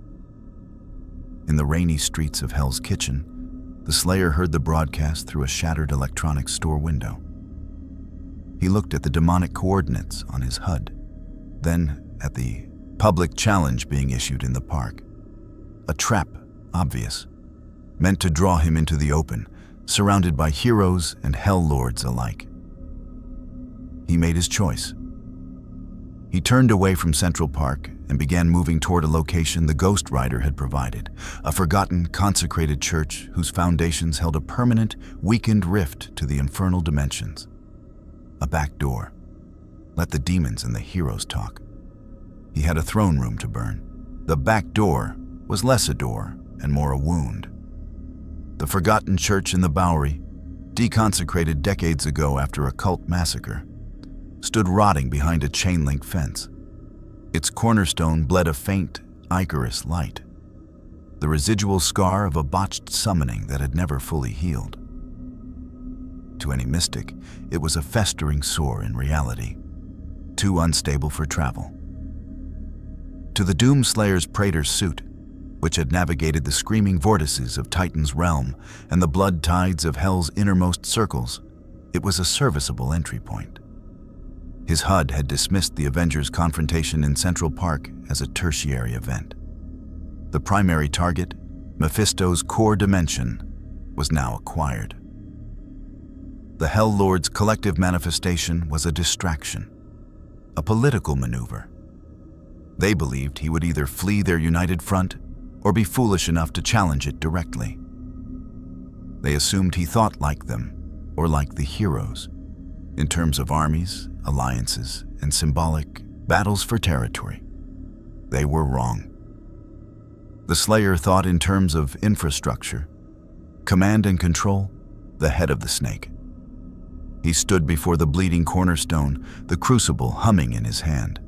In the rainy streets of Hell's Kitchen, the Slayer heard the broadcast through a shattered electronics store window. He looked at the demonic coordinates on his HUD, then at the public challenge being issued in the park. A trap, obvious, meant to draw him into the open, surrounded by heroes and hell lords alike. He made his choice. He turned away from Central Park and began moving toward a location the Ghost Rider had provided, a forgotten, consecrated church whose foundations held a permanent, weakened rift to the infernal dimensions. A back door. Let the demons and the heroes talk. He had a throne room to burn. The back door was less a door and more a wound. The forgotten church in the Bowery, deconsecrated decades ago after a cult massacre, stood rotting behind a chain-link fence. Its cornerstone bled a faint, ichorous light, the residual scar of a botched summoning that had never fully healed. To any mystic, it was a festering sore in reality, too unstable for travel. To the Doomslayer's Praetor suit, which had navigated the screaming vortices of Titan's realm and the blood tides of Hell's innermost circles, it was a serviceable entry point. His HUD had dismissed the Avengers' confrontation in Central Park as a tertiary event. The primary target, Mephisto's core dimension, was now acquired. The Hell Lord's collective manifestation was a distraction, a political maneuver. They believed he would either flee their united front or be foolish enough to challenge it directly. They assumed he thought like them, or like the heroes, in terms of armies, alliances, and symbolic battles for territory. They were wrong. The Slayer thought in terms of infrastructure, command and control, the head of the snake. He stood before the bleeding cornerstone, the crucible humming in his hand.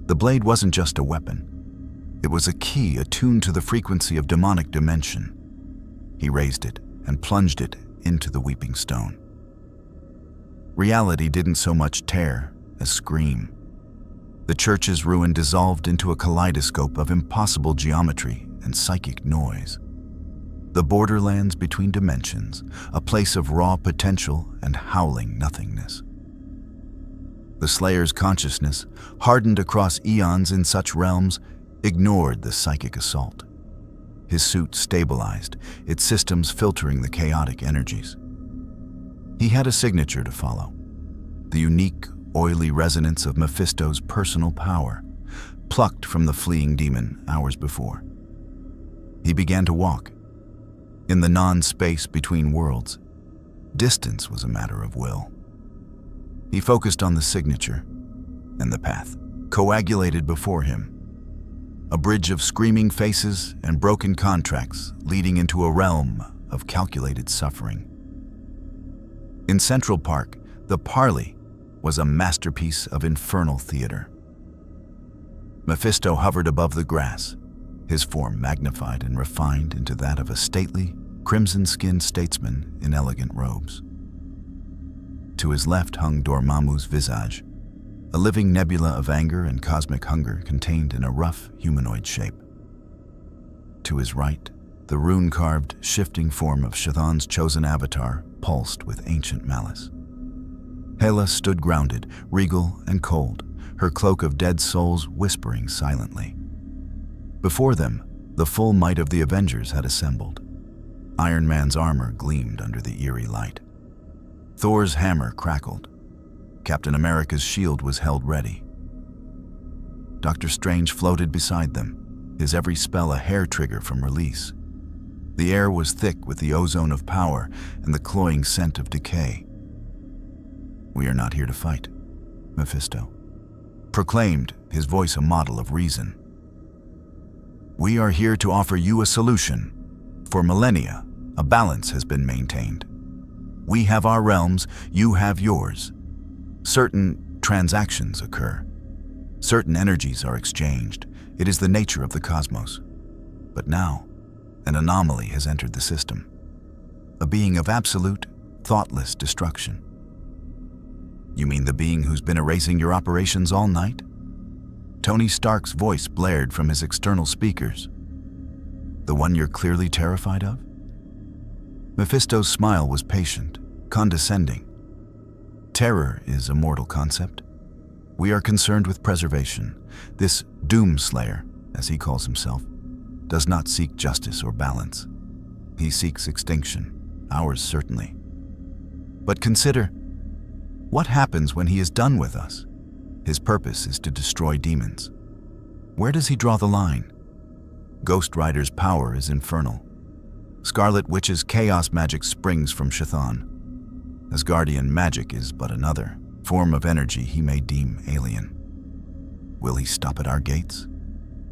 The blade wasn't just a weapon. It was a key attuned to the frequency of demonic dimension. He raised it and plunged it into the weeping stone. Reality didn't so much tear as scream. The church's ruin dissolved into a kaleidoscope of impossible geometry and psychic noise. The borderlands between dimensions, a place of raw potential and howling nothingness. The Slayer's consciousness, hardened across eons in such realms, ignored the psychic assault. His suit stabilized, its systems filtering the chaotic energies. He had a signature to follow, the unique, oily resonance of Mephisto's personal power, plucked from the fleeing demon hours before. He began to walk. In the non-space between worlds, distance was a matter of will. He focused on the signature, and the path coagulated before him. A bridge of screaming faces and broken contracts leading into a realm of calculated suffering. In Central Park, the parley was a masterpiece of infernal theater. Mephisto hovered above the grass, his form magnified and refined into that of a stately, crimson-skinned statesman in elegant robes. To his left hung Dormammu's visage, a living nebula of anger and cosmic hunger contained in a rough humanoid shape. To his right, the rune-carved, shifting form of Chthon's chosen avatar pulsed with ancient malice. Hela stood grounded, regal and cold, her cloak of dead souls whispering silently. Before them, the full might of the Avengers had assembled. Iron Man's armor gleamed under the eerie light. Thor's hammer crackled. Captain America's shield was held ready. Doctor Strange floated beside them, his every spell a hair trigger from release. The air was thick with the ozone of power and the cloying scent of decay. "We are not here to fight," Mephisto proclaimed, his voice a model of reason. "We are here to offer you a solution. For millennia, a balance has been maintained. We have our realms, you have yours. Certain transactions occur. Certain energies are exchanged. It is the nature of the cosmos. But now, an anomaly has entered the system. A being of absolute, thoughtless destruction." "You mean the being who's been erasing your operations all night?" Tony Stark's voice blared from his external speakers. "The one you're clearly terrified of?" Mephisto's smile was patient, condescending. "Terror is a mortal concept. We are concerned with preservation. This Doomslayer, as he calls himself, does not seek justice or balance. He seeks extinction, ours certainly. But consider, what happens when he is done with us? His purpose is to destroy demons. Where does he draw the line? Ghost Rider's power is infernal. Scarlet Witch's chaos magic springs from Chthon. Asgardian magic is but another form of energy he may deem alien. Will he stop at our gates?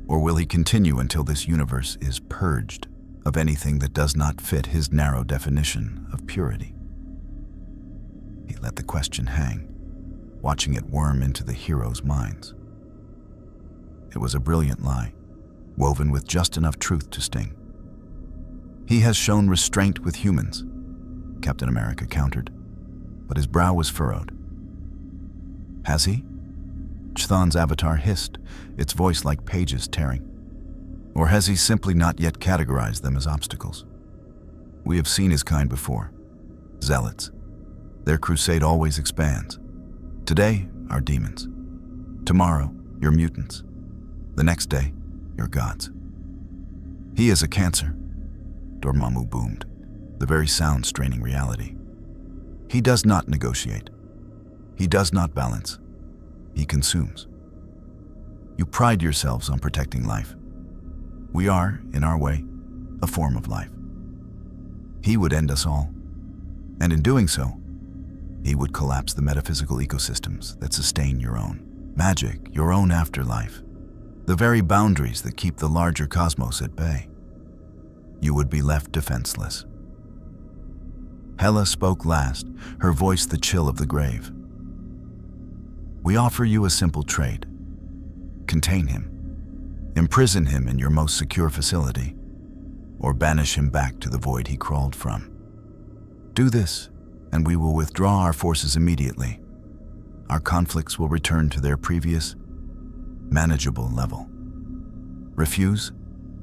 Or will he continue until this universe is purged of anything that does not fit his narrow definition of purity? He let the question hang, watching it worm into the heroes' minds. It was a brilliant lie, woven with just enough truth to sting. "He has shown restraint with humans," Captain America countered, but his brow was furrowed. "Has he?" Chthon's avatar hissed, its voice like pages tearing. "Or has he simply not yet categorized them as obstacles? We have seen his kind before. Zealots. Their crusade always expands. Today, our demons. Tomorrow, your mutants. The next day, your gods. He is a cancer," Dormammu boomed, the very sound straining reality. "He does not negotiate. He does not balance. He consumes. You pride yourselves on protecting life. We are, in our way, a form of life. He would end us all. And in doing so, he would collapse the metaphysical ecosystems that sustain your own magic, your own afterlife, the very boundaries that keep the larger cosmos at bay. You would be left defenseless." Hela spoke last, her voice the chill of the grave. "We offer you a simple trade. Contain him. Imprison him in your most secure facility, or banish him back to the void he crawled from. Do this, and we will withdraw our forces immediately. Our conflicts will return to their previous, manageable level. Refuse,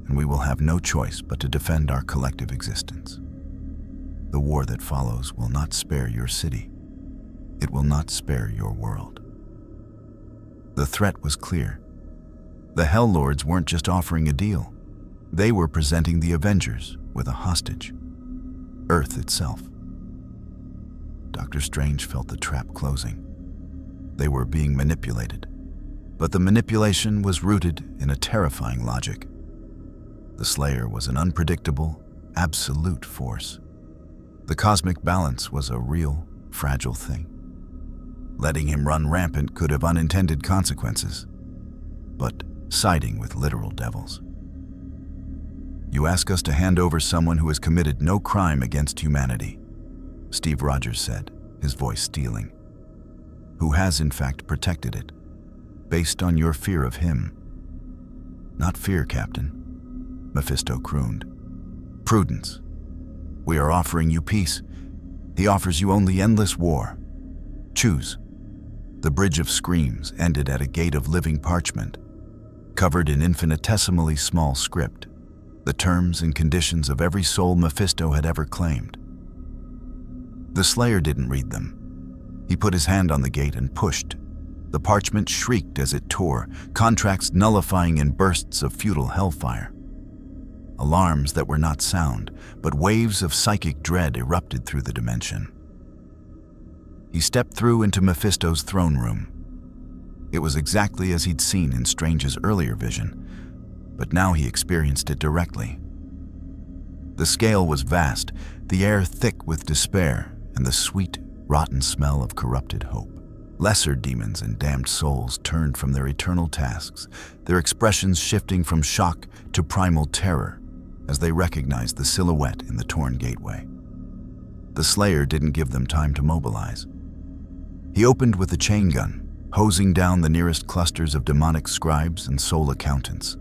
and we will have no choice but to defend our collective existence. The war that follows will not spare your city. It will not spare your world." The threat was clear. The Hell Lords weren't just offering a deal. They were presenting the Avengers with a hostage. Earth itself. Dr. Strange felt the trap closing. They were being manipulated. But the manipulation was rooted in a terrifying logic. The Slayer was an unpredictable, absolute force. The cosmic balance was a real, fragile thing. Letting him run rampant could have unintended consequences, but siding with literal devils. "You ask us to hand over someone who has committed no crime against humanity," Steve Rogers said, his voice steeling. "Who has in fact protected it, based on your fear of him." "Not fear, Captain," Mephisto crooned. "Prudence. We are offering you peace. He offers you only endless war. Choose." The bridge of screams ended at a gate of living parchment, covered in infinitesimally small script, the terms and conditions of every soul Mephisto had ever claimed. The Slayer didn't read them. He put his hand on the gate and pushed. The parchment shrieked as it tore, contracts nullifying in bursts of futile hellfire. Alarms that were not sound, but waves of psychic dread erupted through the dimension. He stepped through into Mephisto's throne room. It was exactly as he'd seen in Strange's earlier vision, but now he experienced it directly. The scale was vast, the air thick with despair, and the sweet, rotten smell of corrupted hope. Lesser demons and damned souls turned from their eternal tasks, their expressions shifting from shock to primal terror as they recognized the silhouette in the torn gateway. The Slayer didn't give them time to mobilize. He opened with a chain gun, hosing down the nearest clusters of demonic scribes and soul accountants.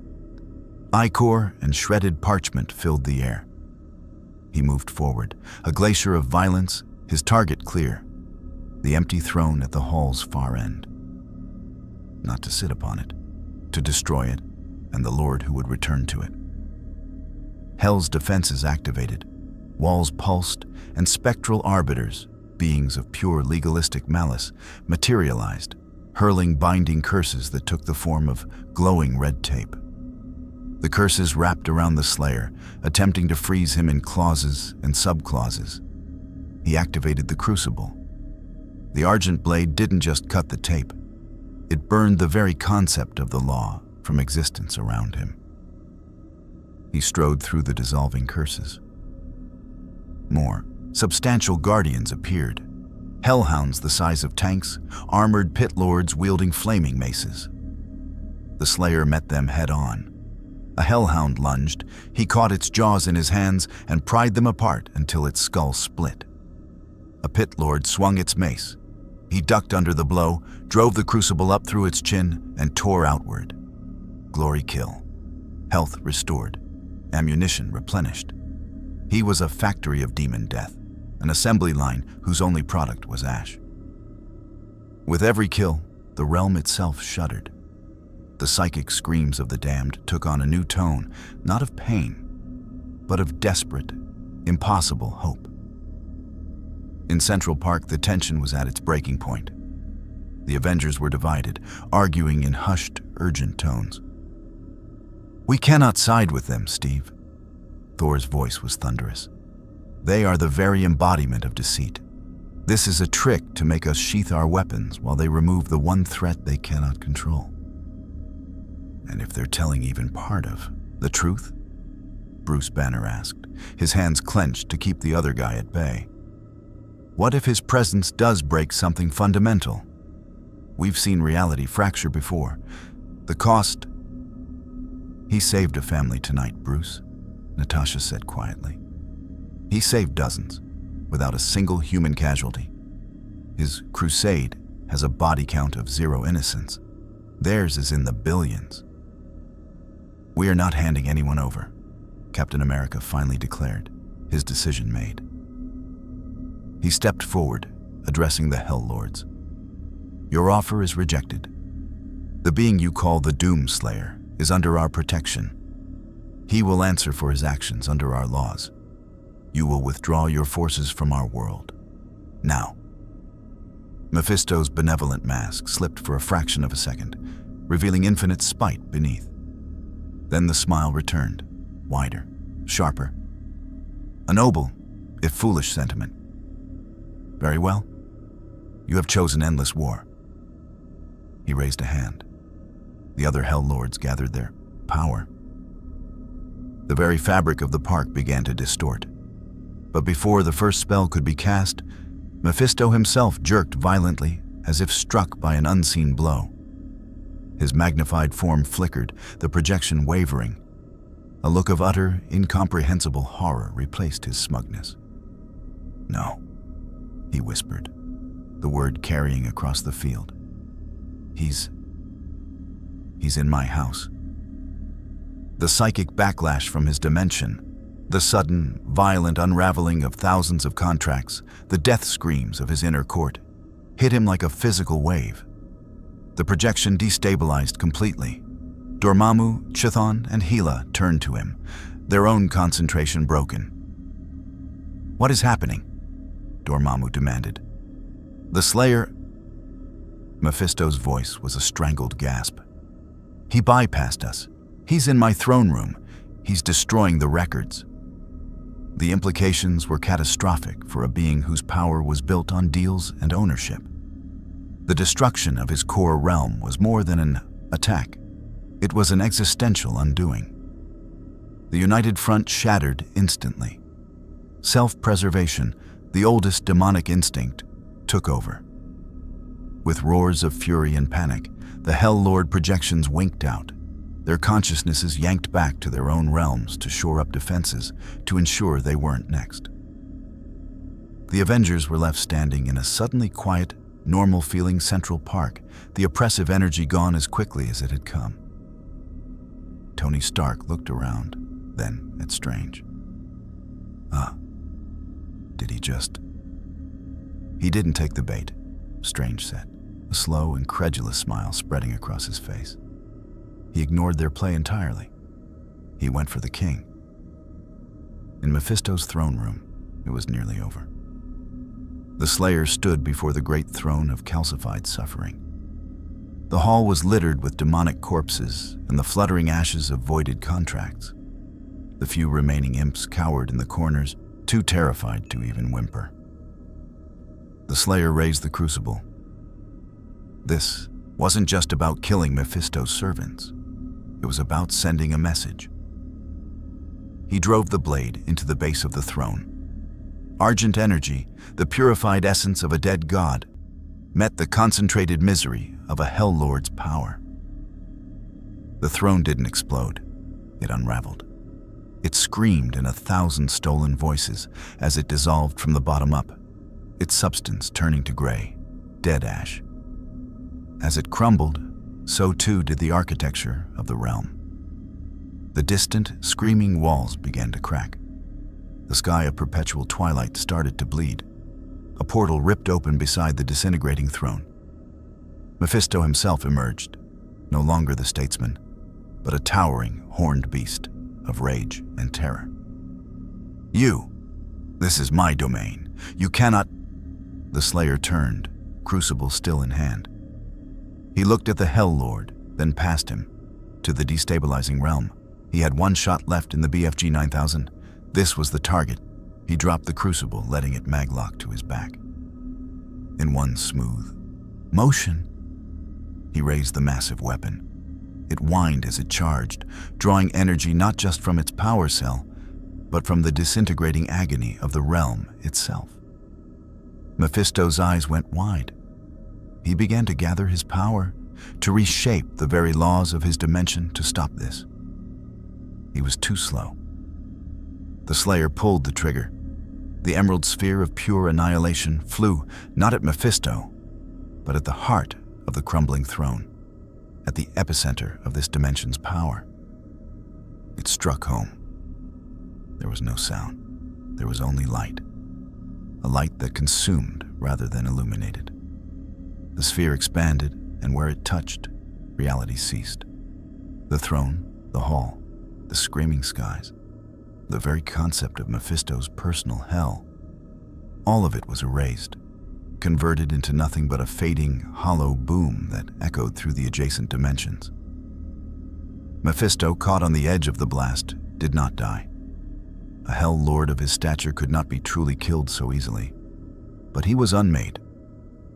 Ichor and shredded parchment filled the air. He moved forward, a glacier of violence, his target clear, the empty throne at the hall's far end. Not to sit upon it, to destroy it, and the Lord who would return to it. Hell's defenses activated, walls pulsed, and spectral arbiters, beings of pure legalistic malice, materialized, hurling binding curses that took the form of glowing red tape. The curses wrapped around the Slayer, attempting to freeze him in clauses and subclauses. He activated the crucible. The Argent Blade didn't just cut the tape. It burned the very concept of the law from existence around him. He strode through the dissolving curses. More substantial guardians appeared. Hellhounds the size of tanks, armored pit lords wielding flaming maces. The Slayer met them head-on. A hellhound lunged. He caught its jaws in his hands and pried them apart until its skull split. A pit lord swung its mace. He ducked under the blow, drove the crucible up through its chin, and tore outward. Glory kill. Health restored. Ammunition replenished. He was a factory of demon death, an assembly line whose only product was ash. With every kill, the realm itself shuddered. The psychic screams of the damned took on a new tone, not of pain, but of desperate, impossible hope. In Central Park, the tension was at its breaking point. The Avengers were divided, arguing in hushed, urgent tones. "We cannot side with them, Steve." Thor's voice was thunderous. "They are the very embodiment of deceit. This is a trick to make us sheath our weapons while they remove the one threat they cannot control." "And if they're telling even part of the truth?" Bruce Banner asked, his hands clenched to keep the other guy at bay. "What if his presence does break something fundamental? We've seen reality fracture before. The cost..." "He saved a family tonight, Bruce," Natasha said quietly. "He saved dozens. without a single human casualty. His crusade has a body count of 0 innocents. Theirs is in the billions. "We are not handing anyone over," Captain America finally declared, his decision made. He stepped forward, addressing the Hell Lords. "Your offer is rejected. The being you call the Doom Slayer is under our protection. He will answer for his actions under our laws. You will withdraw your forces from our world. Now." Mephisto's benevolent mask slipped for a fraction of a second, revealing infinite spite beneath. Then the smile returned, wider, sharper. A noble, if foolish sentiment. "Very well. You have chosen endless war." He raised a hand. The other Hell Lords gathered their power. The very fabric of the park began to distort. But before the first spell could be cast, Mephisto himself jerked violently, as if struck by an unseen blow. His magnified form flickered, the projection wavering. A look of utter, incomprehensible horror replaced his smugness. "No," he whispered, the word carrying across the field. He's in my house." The psychic backlash from his dimension, the sudden, violent unraveling of thousands of contracts, the death screams of his inner court, hit him like a physical wave. The projection destabilized completely. Dormammu, Chthon, and Hela turned to him, their own concentration broken. "What is happening?" Dormammu demanded. "The Slayer—" Mephisto's voice was a strangled gasp. "He bypassed us. He's in my throne room. He's destroying the records." The implications were catastrophic for a being whose power was built on deals and ownership. The destruction of his core realm was more than an attack. It was an existential undoing. The United Front shattered instantly. Self-preservation, the oldest demonic instinct, took over. With roars of fury and panic, the Hell Lord projections winked out, their consciousnesses yanked back to their own realms to shore up defenses to ensure they weren't next. The Avengers were left standing in a suddenly quiet, normal-feeling Central Park, the oppressive energy gone as quickly as it had come. Tony Stark looked around, then at Strange. Did he just... "He didn't take the bait," Strange said, a slow, incredulous smile spreading across his face. "He ignored their play entirely. He went for the king." In Mephisto's throne room, it was nearly over. The Slayer stood before the great throne of calcified suffering. The hall was littered with demonic corpses and the fluttering ashes of voided contracts. The few remaining imps cowered in the corners, too terrified to even whimper. The Slayer raised the crucible. This wasn't just about killing Mephisto's servants. It was about sending a message. He drove the blade into the base of the throne. Argent energy, the purified essence of a dead god, met the concentrated misery of a Hell Lord's power. The throne didn't explode. It unraveled. It screamed in 1,000 stolen voices as it dissolved from the bottom up, its substance turning to gray, dead ash. As it crumbled, so too did the architecture of the realm. The distant, screaming walls began to crack. The sky of perpetual twilight started to bleed. A portal ripped open beside the disintegrating throne. Mephisto himself emerged, no longer the statesman, but a towering, horned beast of rage and terror. "You! This is my domain. You cannot—" The Slayer turned, crucible still in hand. He looked at the Hell Lord, then past him, to the destabilizing realm. He had one shot left in the BFG 9000. This was the target. He dropped the crucible, letting it maglock to his back. In one smooth motion, he raised the massive weapon. It whined as it charged, drawing energy not just from its power cell, but from the disintegrating agony of the realm itself. Mephisto's eyes went wide. He began to gather his power, to reshape the very laws of his dimension to stop this. He was too slow. The Slayer pulled the trigger. The emerald sphere of pure annihilation flew not at Mephisto, but at the heart of the crumbling throne, at the epicenter of this dimension's power. It struck home. There was no sound. There was only light. A light that consumed rather than illuminated. The sphere expanded, and where it touched, reality ceased. The throne, the hall, the screaming skies, the very concept of Mephisto's personal hell, all of it was erased, converted into nothing but a fading, hollow boom that echoed through the adjacent dimensions. Mephisto, caught on the edge of the blast, did not die. A hell lord of his stature could not be truly killed so easily. But he was unmade.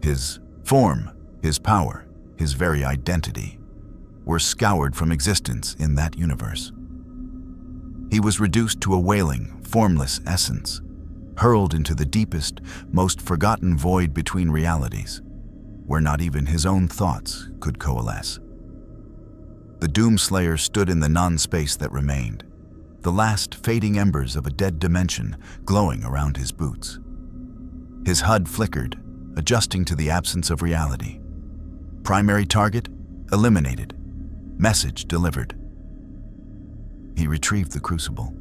His form, his power, his very identity were scoured from existence in that universe. He was reduced to a wailing, formless essence, hurled into the deepest, most forgotten void between realities, where not even his own thoughts could coalesce. The Doomslayer stood in the non-space that remained, the last fading embers of a dead dimension glowing around his boots. His HUD flickered, adjusting to the absence of reality. Primary target eliminated. Message delivered. He retrieved the crucible.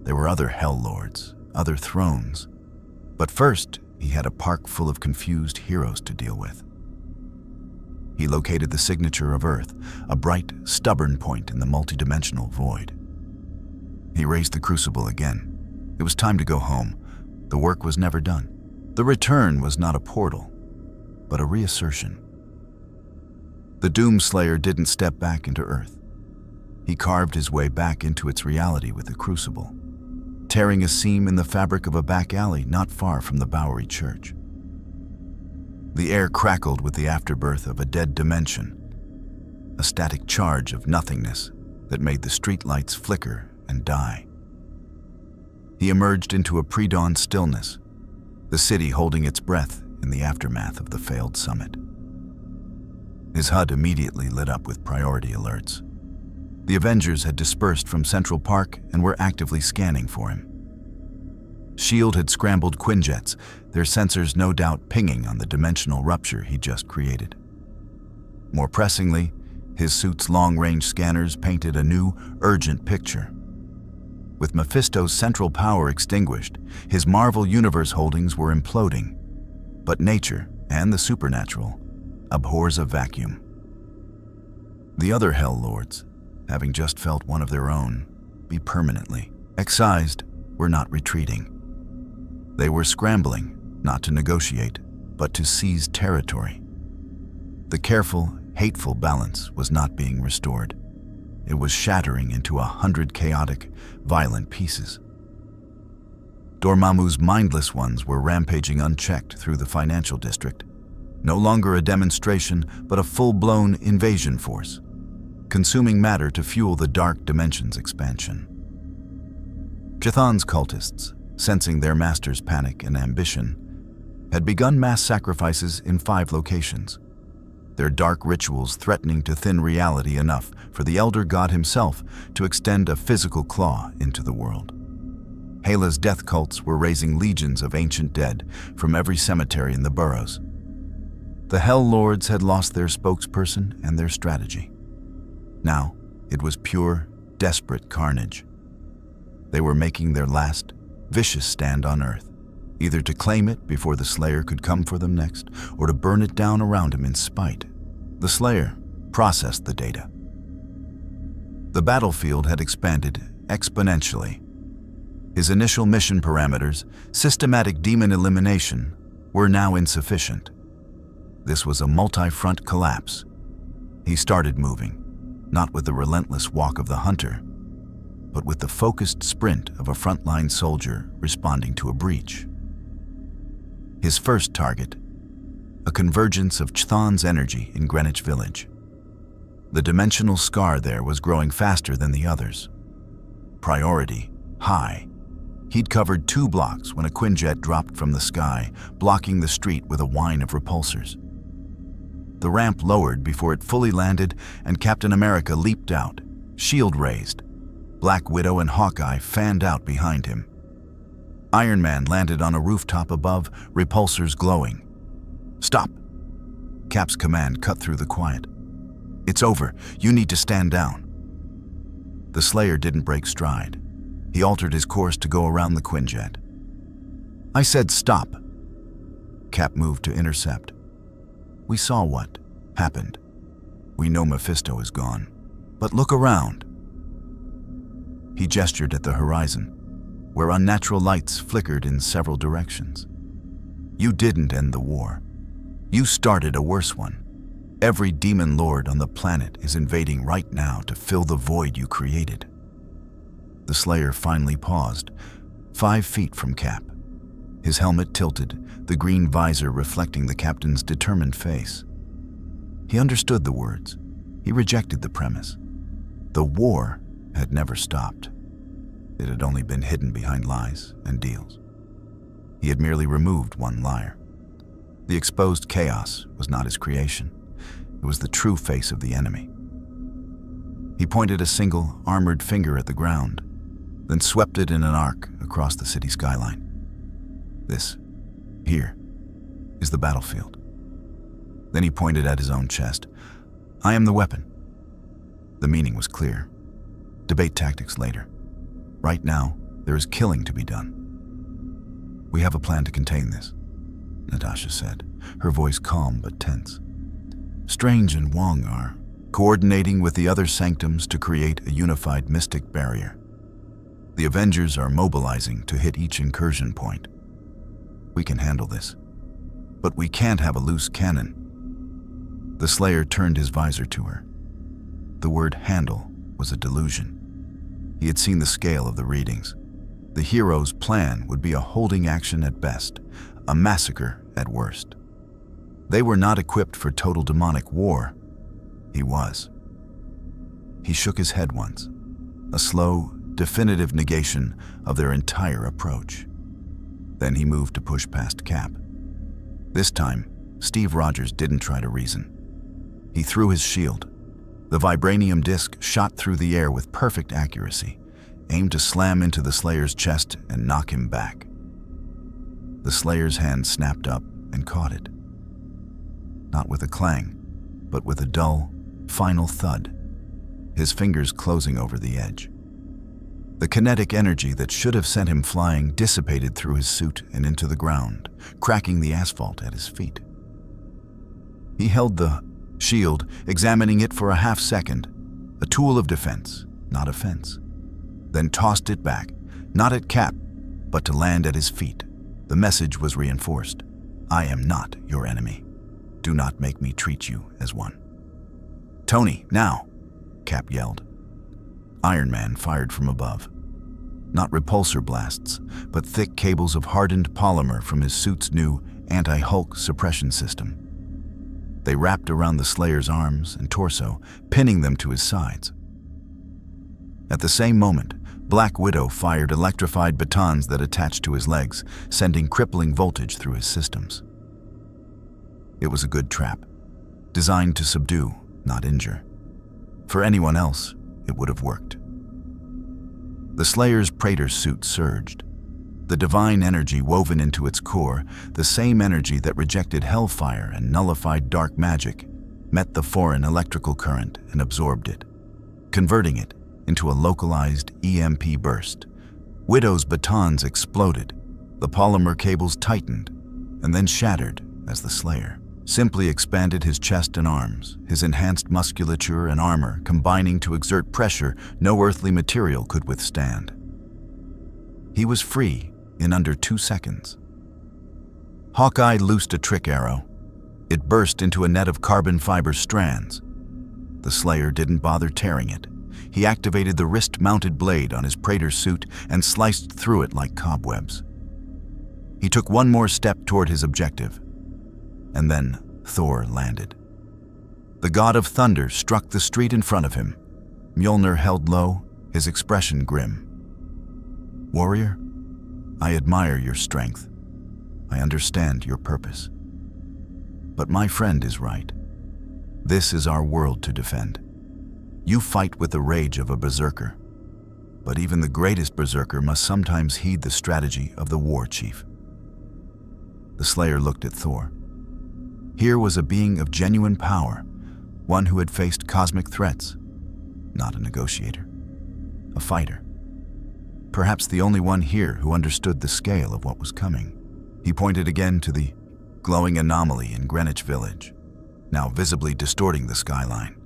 There were other Hell Lords, other thrones, but first he had a park full of confused heroes to deal with. He located the signature of Earth, a bright, stubborn point in the multidimensional void. He raised the crucible again. It was time to go home. The work was never done. The return was not a portal, but a reassertion. The Doomslayer didn't step back into Earth. He carved his way back into its reality with the crucible, tearing a seam in the fabric of a back alley not far from the Bowery Church. The air crackled with the afterbirth of a dead dimension, a static charge of nothingness that made the streetlights flicker and die. He emerged into a pre-dawn stillness, the city holding its breath in the aftermath of the failed summit. His HUD immediately lit up with priority alerts. The Avengers had dispersed from Central Park and were actively scanning for him. S.H.I.E.L.D. had scrambled Quinjets, their sensors no doubt pinging on the dimensional rupture he just created. More pressingly, his suit's long-range scanners painted a new, urgent picture. With Mephisto's central power extinguished, his Marvel Universe holdings were imploding. But nature, and the supernatural, abhors a vacuum. The other Hell Lords, having just felt one of their own be permanently excised, were not retreating. They were scrambling, not to negotiate, but to seize territory. The careful, hateful balance was not being restored. It was shattering into 100 chaotic, violent pieces. Dormammu's mindless ones were rampaging unchecked through the financial district, no longer a demonstration, but a full-blown invasion force, consuming matter to fuel the dark dimension's expansion. Chthon's cultists, sensing their master's panic and ambition, had begun mass sacrifices in 5 locations, their dark rituals threatening to thin reality enough for the elder god himself to extend a physical claw into the world. Hela's death cults were raising legions of ancient dead from every cemetery in the boroughs. The Hell Lords had lost their spokesperson and their strategy. Now, it was pure, desperate carnage. They were making their last, vicious stand on Earth, either to claim it before the Slayer could come for them next, or to burn it down around him in spite. The Slayer processed the data. The battlefield had expanded exponentially. His initial mission parameters, systematic demon elimination, were now insufficient. This was a multi-front collapse. He started moving, not with the relentless walk of the hunter, but with the focused sprint of a frontline soldier responding to a breach. His first target, a convergence of Chthon's energy in Greenwich Village. The dimensional scar there was growing faster than the others. Priority, high. He'd covered 2 blocks when a Quinjet dropped from the sky, blocking the street with a whine of repulsors. The ramp lowered before it fully landed, and Captain America leaped out, shield raised. Black Widow and Hawkeye fanned out behind him. Iron Man landed on a rooftop above, repulsors glowing. "Stop!" Cap's command cut through the quiet. "It's over. You need to stand down." The Slayer didn't break stride. He altered his course to go around the Quinjet. "I said stop." Cap moved to intercept. "We saw what happened. We know Mephisto is gone. But look around." He gestured at the horizon, where unnatural lights flickered in several directions. "You didn't end the war. You started a worse one. Every demon lord on the planet is invading right now to fill the void you created." The Slayer finally paused, 5 feet from Cap. His helmet tilted, the green visor reflecting the captain's determined face. He understood the words. He rejected the premise. The war had never stopped. It had only been hidden behind lies and deals. He had merely removed one liar. The exposed chaos was not his creation. It was the true face of the enemy. He pointed a single, armored finger at the ground, then swept it in an arc across the city skyline. "This, here, is the battlefield." Then he pointed at his own chest. "I am the weapon." The meaning was clear. Debate tactics later. Right now, there is killing to be done. "We have a plan to contain this," Natasha said, her voice calm but tense. "Strange and Wong are coordinating with the other sanctums to create a unified mystic barrier. The Avengers are mobilizing to hit each incursion point. We can handle this, but we can't have a loose cannon." The Slayer turned his visor to her. The word handle was a delusion. He had seen the scale of the readings. The hero's plan would be a holding action at best, a massacre at worst. They were not equipped for total demonic war. He was. He shook his head once, a slow, definitive negation of their entire approach. Then he moved to push past Cap. This time, Steve Rogers didn't try to reason. He threw his shield. The vibranium disc shot through the air with perfect accuracy, aimed to slam into the Slayer's chest and knock him back. The Slayer's hand snapped up and caught it. Not with a clang, but with a dull, final thud, his fingers closing over the edge. The kinetic energy that should have sent him flying dissipated through his suit and into the ground, cracking the asphalt at his feet. He held the shield, examining it for a half second, a tool of defense, not offense. Then tossed it back, not at Cap, but to land at his feet. The message was reinforced. "I am not your enemy. Do not make me treat you as one." "Tony, now!" Cap yelled. Iron Man fired from above. Not repulsor blasts, but thick cables of hardened polymer from his suit's new anti-Hulk suppression system. They wrapped around the Slayer's arms and torso, pinning them to his sides. At the same moment, Black Widow fired electrified batons that attached to his legs, sending crippling voltage through his systems. It was a good trap, designed to subdue, not injure. For anyone else, it would have worked. The Slayer's Praetor suit surged. The divine energy woven into its core, the same energy that rejected hellfire and nullified dark magic, met the foreign electrical current and absorbed it, converting it into a localized EMP burst. Widow's batons exploded. The polymer cables tightened and then shattered as the Slayer simply expanded his chest and arms, his enhanced musculature and armor combining to exert pressure no earthly material could withstand. He was free in under 2 seconds. Hawkeye loosed a trick arrow. It burst into a net of carbon fiber strands. The Slayer didn't bother tearing it. He activated the wrist-mounted blade on his Praetor suit and sliced through it like cobwebs. He took one more step toward his objective, and then Thor landed. The god of thunder struck the street in front of him. Mjolnir held low, his expression grim. "Warrior, I admire your strength. I understand your purpose. But my friend is right. This is our world to defend. You fight with the rage of a berserker. But even the greatest berserker must sometimes heed the strategy of the war chief. The Slayer looked at Thor. Here was a being of genuine power, one who had faced cosmic threats, not a negotiator, a fighter. Perhaps the only one here who understood the scale of what was coming. He pointed again to the glowing anomaly in Greenwich Village, now visibly distorting the skyline,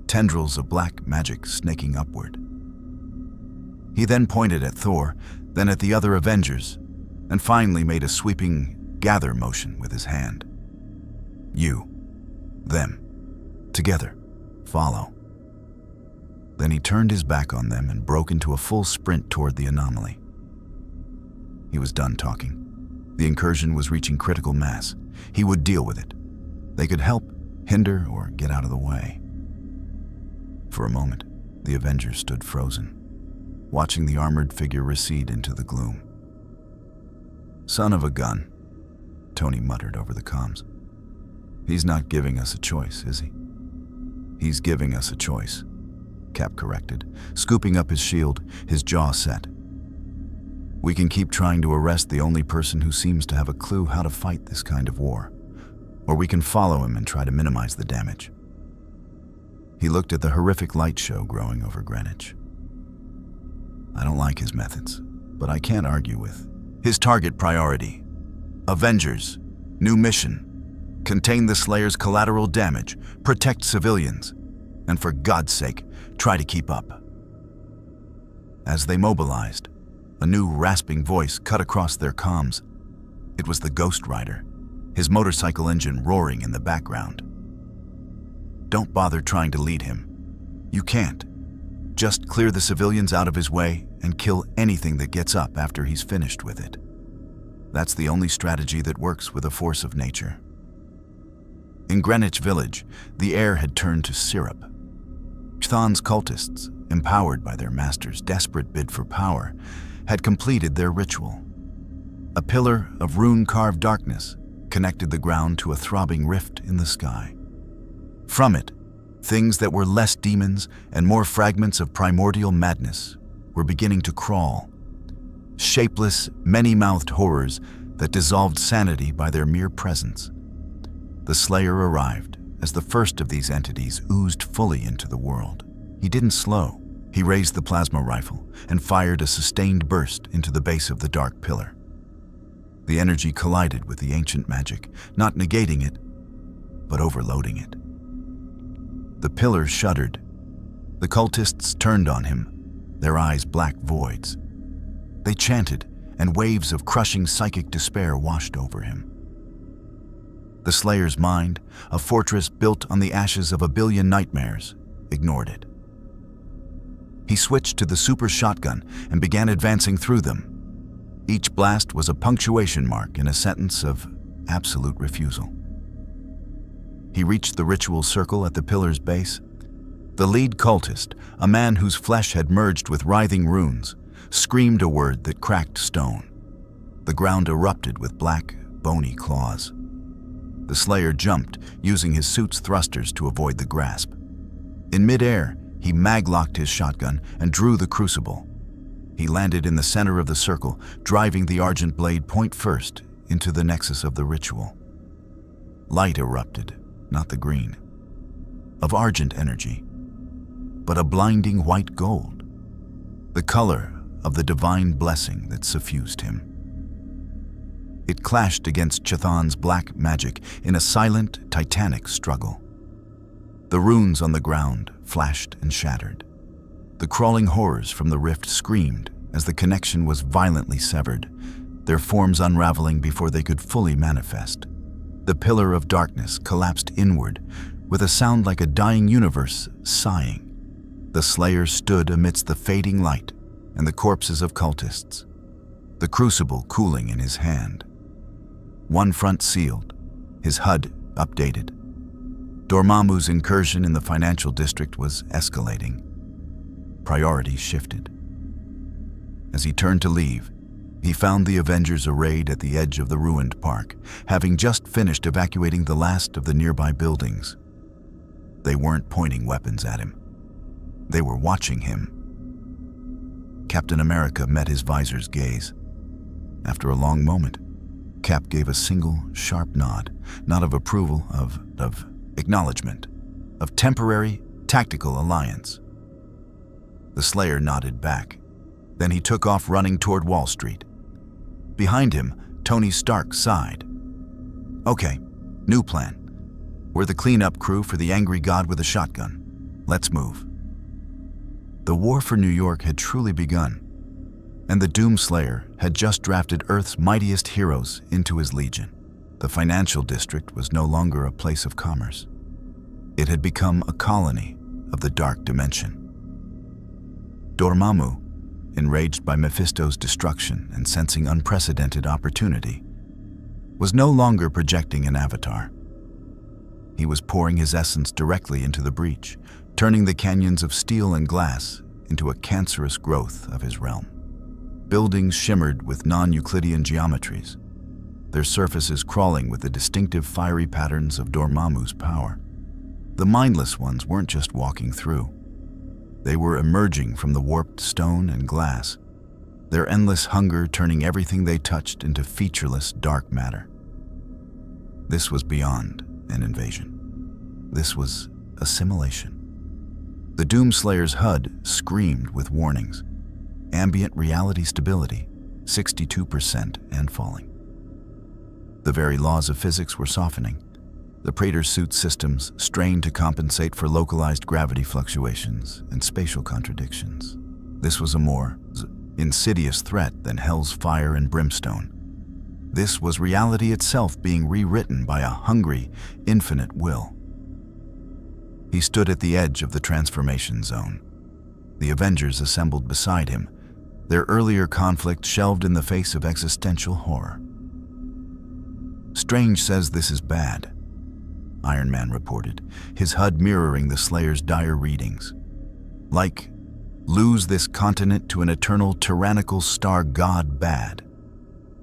tendrils of black magic snaking upward. He then pointed at Thor, then at the other Avengers, and finally made a sweeping gather motion with his hand. You, them, together, follow. Then he turned his back on them and broke into a full sprint toward the anomaly. He was done talking. The incursion was reaching critical mass. He would deal with it. They could help, hinder, or get out of the way. For a moment, the Avengers stood frozen, watching the armored figure recede into the gloom. "Son of a gun," Tony muttered over the comms. "He's not giving us a choice, is he?" "He's giving us a choice," Cap corrected, scooping up his shield, his jaw set. "We can keep trying to arrest the only person who seems to have a clue how to fight this kind of war, or we can follow him and try to minimize the damage." He looked at the horrific light show growing over Greenwich. "I don't like his methods, but I can't argue with his target priority. Avengers, new mission. Contain the Slayer's collateral damage, protect civilians, and for God's sake, try to keep up." As they mobilized, a new rasping voice cut across their comms. It was the Ghost Rider, his motorcycle engine roaring in the background. "Don't bother trying to lead him. You can't. Just clear the civilians out of his way and kill anything that gets up after he's finished with it. That's the only strategy that works with a force of nature." In Greenwich Village, the air had turned to syrup. Chthon's cultists, empowered by their master's desperate bid for power, had completed their ritual. A pillar of rune-carved darkness connected the ground to a throbbing rift in the sky. From it, things that were less demons and more fragments of primordial madness were beginning to crawl. Shapeless, many-mouthed horrors that dissolved sanity by their mere presence. The Slayer arrived as the first of these entities oozed fully into the world. He didn't slow. He raised the plasma rifle and fired a sustained burst into the base of the dark pillar. The energy collided with the ancient magic, not negating it, but overloading it. The pillar shuddered. The cultists turned on him, their eyes black voids. They chanted, and waves of crushing psychic despair washed over him. The Slayer's mind, a fortress built on the ashes of a billion nightmares, ignored it. He switched to the super shotgun and began advancing through them. Each blast was a punctuation mark in a sentence of absolute refusal. He reached the ritual circle at the pillar's base. The lead cultist, a man whose flesh had merged with writhing runes, screamed a word that cracked stone. The ground erupted with black, bony claws. The Slayer jumped, using his suit's thrusters to avoid the grasp. In midair, he mag-locked his shotgun and drew the crucible. He landed in the center of the circle, driving the argent blade point first into the nexus of the ritual. Light erupted, not the green, of argent energy, but a blinding white gold, the color of the divine blessing that suffused him. It clashed against Chthon's black magic in a silent, titanic struggle. The runes on the ground flashed and shattered. The crawling horrors from the rift screamed as the connection was violently severed, their forms unraveling before they could fully manifest. The pillar of darkness collapsed inward, with a sound like a dying universe sighing. The Slayer stood amidst the fading light and the corpses of cultists, the crucible cooling in his hand. One front sealed, his HUD updated. Dormammu's incursion in the financial district was escalating. Priorities shifted. As he turned to leave, he found the Avengers arrayed at the edge of the ruined park, having just finished evacuating the last of the nearby buildings. They weren't pointing weapons at him. They were watching him. Captain America met his visor's gaze. After a long moment, Cap gave a single, sharp nod, not of approval, of acknowledgement, of temporary, tactical alliance. The Slayer nodded back. Then he took off running toward Wall Street. Behind him, Tony Stark sighed. Okay, new plan. We're the cleanup crew for the angry god with a shotgun. Let's move. The war for New York had truly begun, and the Doomslayer had just drafted Earth's mightiest heroes into his legion. The financial district was no longer a place of commerce. It had become a colony of the dark dimension. Dormammu, enraged by Mephisto's destruction and sensing unprecedented opportunity, was no longer projecting an avatar. He was pouring his essence directly into the breach, turning the canyons of steel and glass into a cancerous growth of his realm. Buildings shimmered with non-Euclidean geometries, their surfaces crawling with the distinctive fiery patterns of Dormammu's power. The mindless ones weren't just walking through. They were emerging from the warped stone and glass, their endless hunger turning everything they touched into featureless dark matter. This was beyond an invasion. This was assimilation. The Doomslayer's HUD screamed with warnings. Ambient reality stability, 62% and falling. The very laws of physics were softening. The Praetor suit systems strained to compensate for localized gravity fluctuations and spatial contradictions. This was a more insidious threat than hell's fire and brimstone. This was reality itself being rewritten by a hungry, infinite will. He stood at the edge of the transformation zone. The Avengers assembled beside him, their earlier conflict shelved in the face of existential horror. Strange says this is bad, Iron Man reported, his HUD mirroring the Slayer's dire readings. Like, lose this continent to an eternal tyrannical star god bad.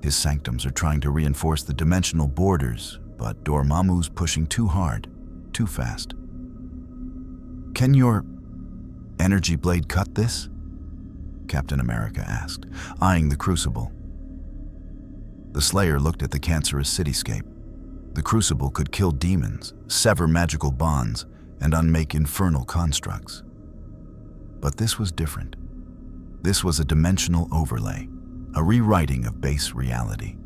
His sanctums are trying to reinforce the dimensional borders, but Dormammu's pushing too hard, too fast. Can your energy blade cut this? Captain America asked, eyeing the crucible. The Slayer looked at the cancerous cityscape. The crucible could kill demons, sever magical bonds, and unmake infernal constructs. But this was different. This was a dimensional overlay, a rewriting of base reality.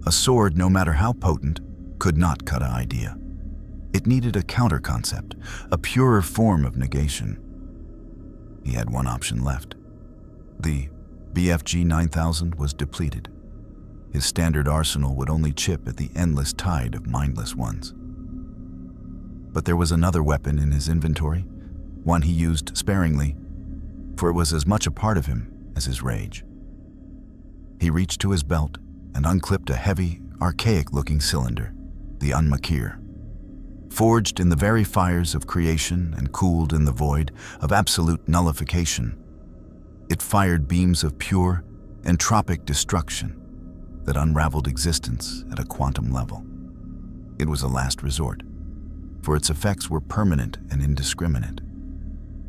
A sword, no matter how potent, could not cut an idea. It needed a counter-concept, a purer form of negation. He had one option left. The BFG 9000 was depleted. His standard arsenal would only chip at the endless tide of mindless ones. But there was another weapon in his inventory, one he used sparingly, for it was as much a part of him as his rage. He reached to his belt and unclipped a heavy, archaic-looking cylinder, the Unmakir. Forged in the very fires of creation and cooled in the void of absolute nullification, it fired beams of pure, entropic destruction that unraveled existence at a quantum level. It was a last resort, for its effects were permanent and indiscriminate.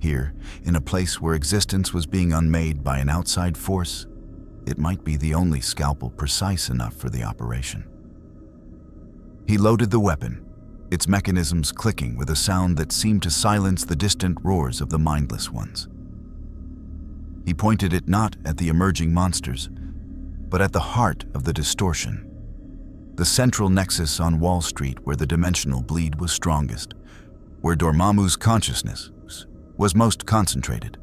Here, in a place where existence was being unmade by an outside force, it might be the only scalpel precise enough for the operation. He loaded the weapon, its mechanisms clicking with a sound that seemed to silence the distant roars of the mindless ones. He pointed it not at the emerging monsters, but at the heart of the distortion, the central nexus on Wall Street where the dimensional bleed was strongest, where Dormammu's consciousness was most concentrated.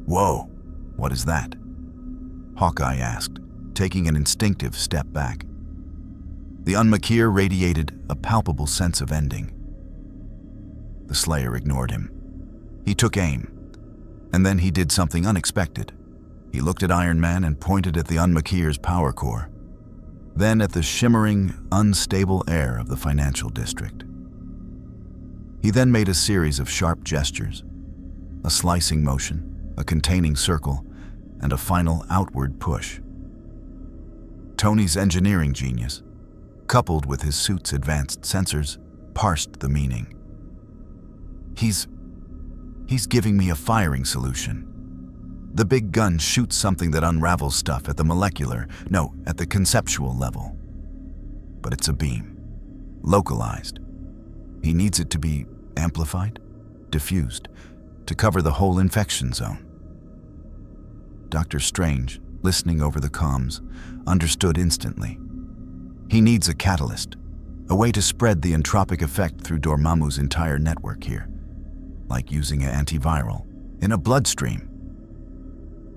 Whoa, what is that? Hawkeye asked, taking an instinctive step back. The Unmakir radiated a palpable sense of ending. The Slayer ignored him. He took aim, and then he did something unexpected. He looked at Iron Man and pointed at the Unmakir's power core, then at the shimmering, unstable air of the financial district. He then made a series of sharp gestures, a slicing motion, a containing circle, and a final outward push. Tony's engineering genius, coupled with his suit's advanced sensors, parsed the meaning. He's giving me a firing solution. The big gun shoots something that unravels stuff at the molecular, no, at the conceptual level. But it's a beam, localized. He needs it to be amplified, diffused, to cover the whole infection zone. Dr. Strange, listening over the comms, understood instantly. He needs a catalyst, a way to spread the entropic effect through Dormammu's entire network here, like using an antiviral in a bloodstream.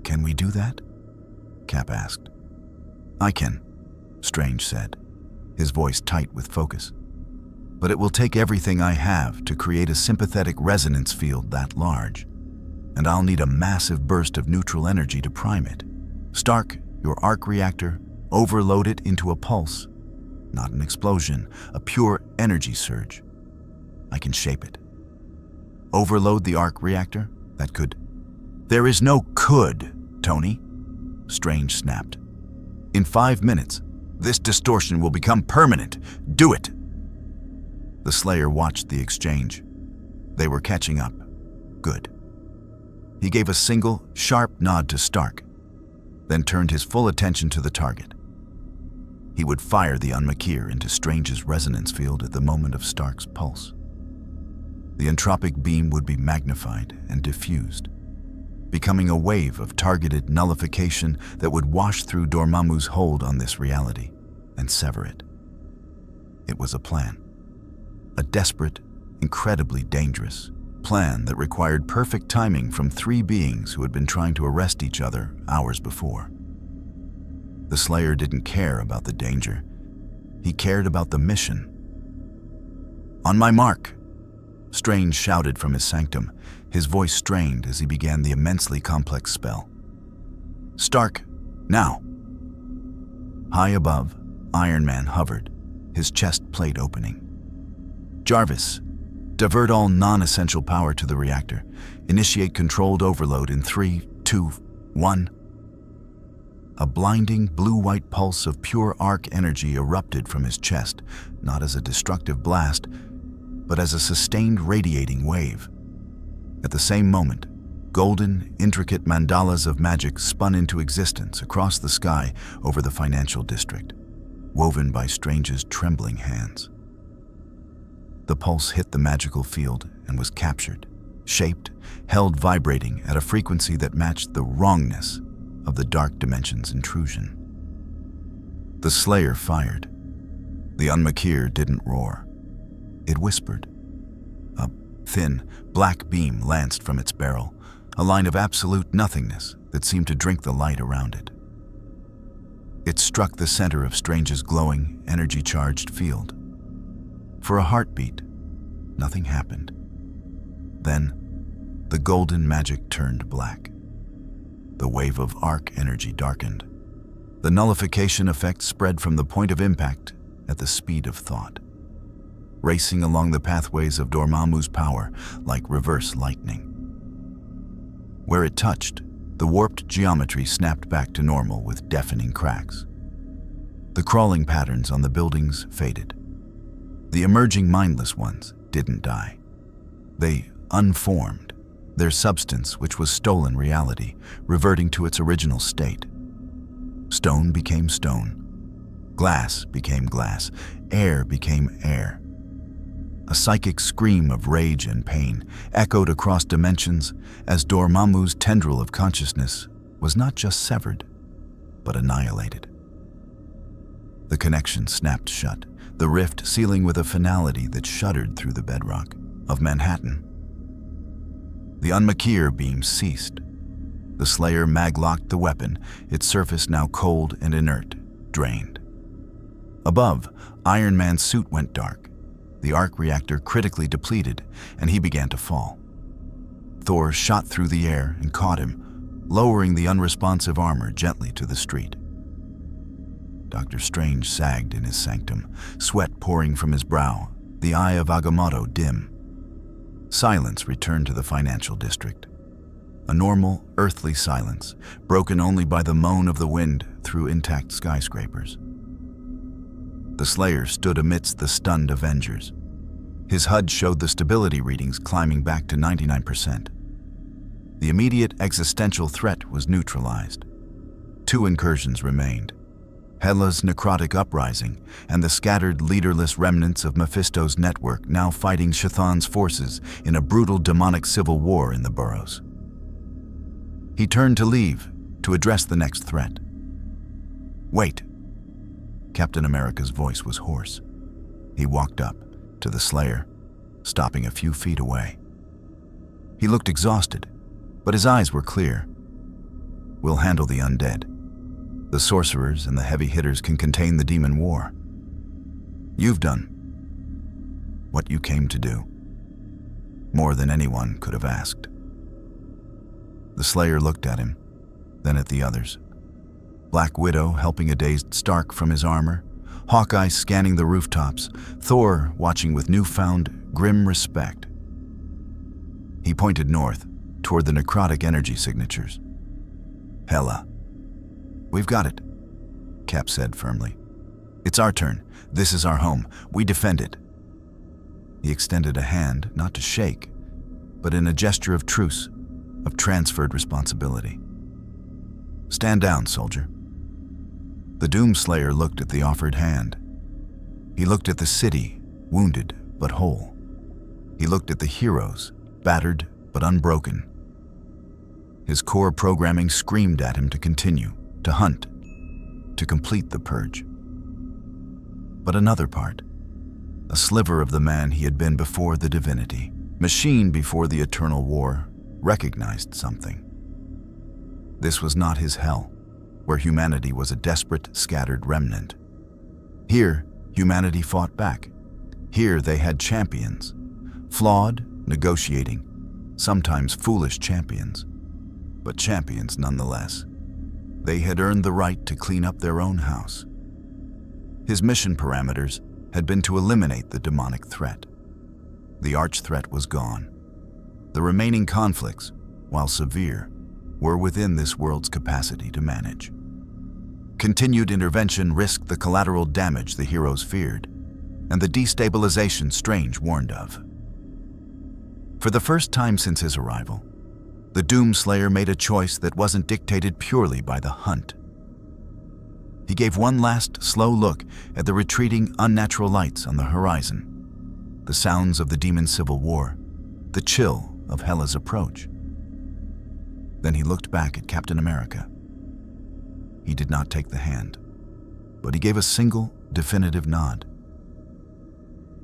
Can we do that? Cap asked. I can, Strange said, his voice tight with focus. But it will take everything I have to create a sympathetic resonance field that large, and I'll need a massive burst of neutral energy to prime it. Stark, your arc reactor, overload it into a pulse. Not an explosion, a pure energy surge. I can shape it. Overload the arc reactor? That could... There is no could, Tony, Strange snapped. In 5 minutes, this distortion will become permanent. Do it! The Slayer watched the exchange. They were catching up. Good. He gave a single, sharp nod to Stark, then turned his full attention to the target. He would fire the Unmakir into Strange's resonance field at the moment of Stark's pulse. The entropic beam would be magnified and diffused, becoming a wave of targeted nullification that would wash through Dormammu's hold on this reality and sever it. It was a plan. A desperate, incredibly dangerous plan that required perfect timing from 3 beings who had been trying to arrest each other hours before. The Slayer didn't care about the danger. He cared about the mission. On my mark, Strange shouted from his sanctum, his voice strained as he began the immensely complex spell. Stark, now. High above, Iron Man hovered, his chest plate opening. Jarvis, divert all non-essential power to the reactor. Initiate controlled overload in 3, 2, 1. A blinding blue-white pulse of pure arc energy erupted from his chest, not as a destructive blast, but as a sustained radiating wave. At the same moment, golden, intricate mandalas of magic spun into existence across the sky over the financial district, woven by Strange's trembling hands. The pulse hit the magical field and was captured, shaped, held vibrating at a frequency that matched the wrongness of the dark dimension's intrusion. The Slayer fired. The Unmakir didn't roar. It whispered. A thin, black beam lanced from its barrel, a line of absolute nothingness that seemed to drink the light around it. It struck the center of Strange's glowing, energy-charged field. For a heartbeat, nothing happened. Then, the golden magic turned black. The wave of arc energy darkened. The nullification effect spread from the point of impact at the speed of thought, racing along the pathways of Dormammu's power like reverse lightning. Where it touched, the warped geometry snapped back to normal with deafening cracks. The crawling patterns on the buildings faded. The emerging mindless ones didn't die. They unformed, their substance, which was stolen reality, reverting to its original state. Stone became stone. Glass became glass. Air became air. A psychic scream of rage and pain echoed across dimensions as Dormammu's tendril of consciousness was not just severed, but annihilated. The connection snapped shut, the rift sealing with a finality that shuddered through the bedrock of Manhattan. The Unmakir beam ceased. The Slayer maglocked the weapon, its surface now cold and inert, drained. Above, Iron Man's suit went dark. The arc reactor critically depleted, and he began to fall. Thor shot through the air and caught him, lowering the unresponsive armor gently to the street. Dr. Strange sagged in his sanctum, sweat pouring from his brow, the eye of Agamotto dim. Silence returned to the financial district. A normal, earthly silence, broken only by the moan of the wind through intact skyscrapers. The Slayer stood amidst the stunned Avengers. His HUD showed the stability readings climbing back to 99%. The immediate existential threat was neutralized. Two incursions remained: Hela's necrotic uprising and the scattered, leaderless remnants of Mephisto's network now fighting Chthon's forces in a brutal demonic civil war in the burrows. He turned to leave, to address the next threat. "Wait." Captain America's voice was hoarse. He walked up to the Slayer, stopping a few feet away. He looked exhausted, but his eyes were clear. "We'll handle the undead. The sorcerers and the heavy hitters can contain the demon war. You've done what you came to do, more than anyone could have asked." The Slayer looked at him, then at the others. Black Widow helping a dazed Stark from his armor, Hawkeye scanning the rooftops, Thor watching with newfound, grim respect. He pointed north, toward the necrotic energy signatures. "Hela." "We've got it," Cap said firmly. "It's our turn. This is our home. We defend it." He extended a hand, not to shake, but in a gesture of truce, of transferred responsibility. "Stand down, soldier." The Doomslayer looked at the offered hand. He looked at the city, wounded but whole. He looked at the heroes, battered but unbroken. His core programming screamed at him to continue, to hunt, to complete the purge. But another part, a sliver of the man he had been before the divinity, machine before the eternal war, recognized something. This was not his hell, where humanity was a desperate, scattered remnant. Here, humanity fought back. Here they had champions, flawed, negotiating, sometimes foolish champions, but champions nonetheless. They had earned the right to clean up their own house. His mission parameters had been to eliminate the demonic threat. The arch-threat was gone. The remaining conflicts, while severe, were within this world's capacity to manage. Continued intervention risked the collateral damage the heroes feared, and the destabilization Strange warned of. For the first time since his arrival, the Doomslayer made a choice that wasn't dictated purely by the hunt. He gave one last slow look at the retreating unnatural lights on the horizon, the sounds of the demon civil war, the chill of Hela's approach. Then he looked back at Captain America. He did not take the hand, but he gave a single, definitive nod.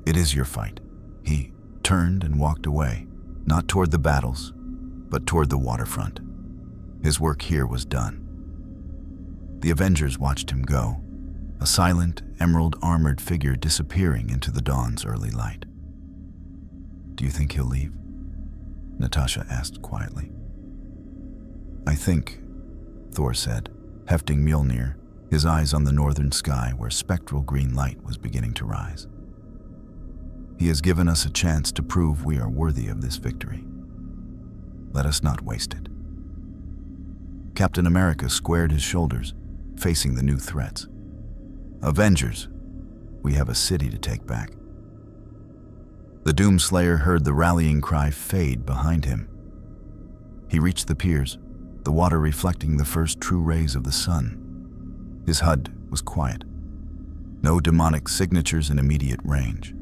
"It is your fight." He turned and walked away, not toward the battles, but toward the waterfront. His work here was done. The Avengers watched him go, a silent, emerald-armored figure disappearing into the dawn's early light. "Do you think he'll leave?" Natasha asked quietly. "I think," Thor said, hefting Mjolnir, his eyes on the northern sky where spectral green light was beginning to rise. "He has given us a chance to prove we are worthy of this victory. Let us not waste it." Captain America squared his shoulders, facing the new threats. "Avengers, we have a city to take back." The Doomslayer heard the rallying cry fade behind him. He reached the piers, the water reflecting the first true rays of the sun. His HUD was quiet. No demonic signatures in immediate range.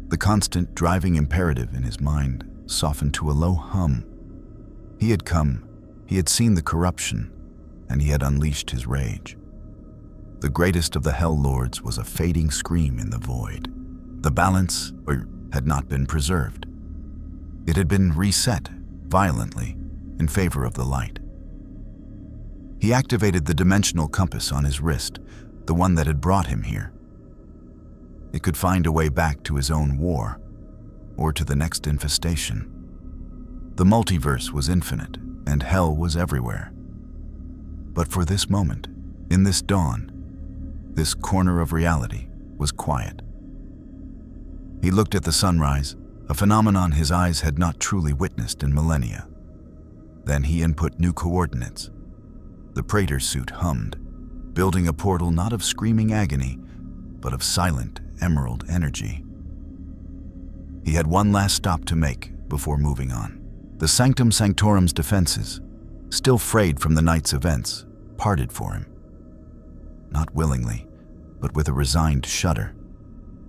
The constant driving imperative in his mind softened to a low hum. He had come, he had seen the corruption, and he had unleashed his rage. The greatest of the Hell Lords was a fading scream in the void. The balance had not been preserved. It had been reset violently in favor of the light. He activated the dimensional compass on his wrist, the one that had brought him here. It could find a way back to his own war, or to the next infestation. The multiverse was infinite, and hell was everywhere. But for this moment, in this dawn, this corner of reality was quiet. He looked at the sunrise, a phenomenon his eyes had not truly witnessed in millennia. Then he input new coordinates. The Praetor suit hummed, building a portal not of screaming agony, but of silent emerald energy. He had one last stop to make before moving on. The Sanctum Sanctorum's defenses, still frayed from the night's events, parted for him. Not willingly, but with a resigned shudder,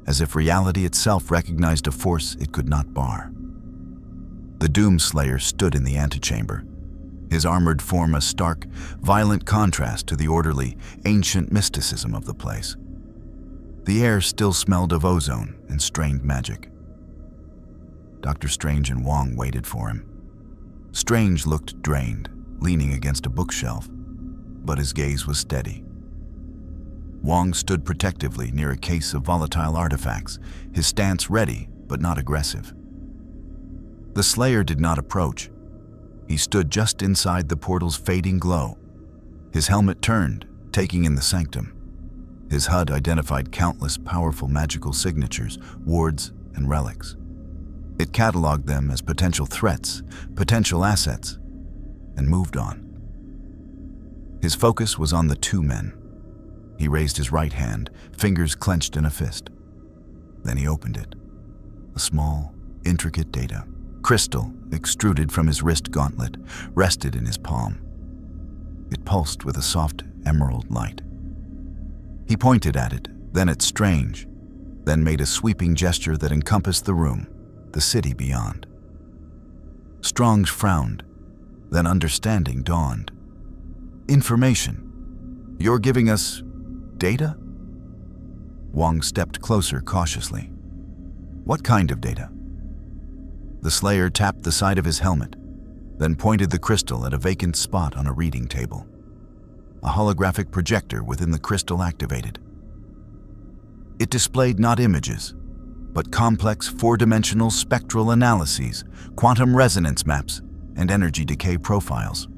as if reality itself recognized a force it could not bar. The Doomslayer stood in the antechamber, his armored form a stark, violent contrast to the orderly, ancient mysticism of the place. The air still smelled of ozone and strained magic. Dr. Strange and Wong waited for him. Strange looked drained, leaning against a bookshelf, but his gaze was steady. Wong stood protectively near a case of volatile artifacts, his stance ready but not aggressive. The Slayer did not approach. He stood just inside the portal's fading glow. His helmet turned, taking in the sanctum. His HUD identified countless powerful magical signatures, wards, and relics. It cataloged them as potential threats, potential assets, and moved on. His focus was on the two men. He raised his right hand, fingers clenched in a fist. Then he opened it. A small, intricate data crystal extruded from his wrist gauntlet rested in his palm. It pulsed with a soft emerald light. He pointed at it, then at Strange, then made a sweeping gesture that encompassed the room, the city beyond. Strange frowned, then understanding dawned. Information. You're giving us data? Wong stepped closer cautiously. What kind of data? The Slayer tapped the side of his helmet, then pointed the crystal at a vacant spot on a reading table. A holographic projector within the crystal activated. It displayed not images, but complex four-dimensional spectral analyses, quantum resonance maps, and energy decay profiles.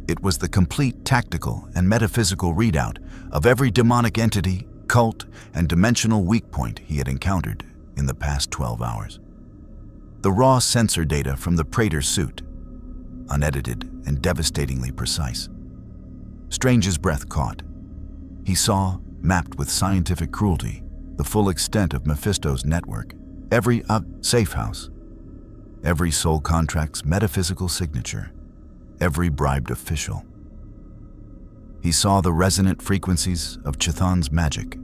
It was the complete tactical and metaphysical readout of every demonic entity, cult, and dimensional weak point he had encountered in the past 12 hours. The raw sensor data from the Praetor suit, unedited and devastatingly precise. Strange's breath caught. He saw, mapped with scientific cruelty, the full extent of Mephisto's network, every safe house, every soul contract's metaphysical signature, every bribed official. He saw the resonant frequencies of Chthon's magic,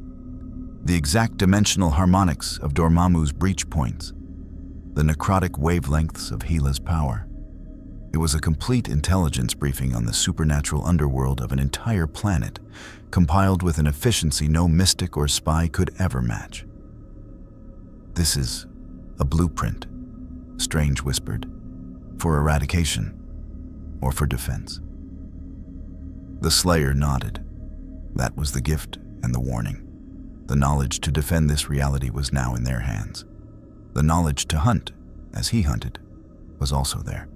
the exact dimensional harmonics of Dormammu's breach points, the necrotic wavelengths of Hela's power. It was a complete intelligence briefing on the supernatural underworld of an entire planet, compiled with an efficiency no mystic or spy could ever match. This is a blueprint, Strange whispered, for eradication or for defense. The Slayer nodded. That was the gift and the warning. The knowledge to defend this reality was now in their hands. The knowledge to hunt, as he hunted, was also there.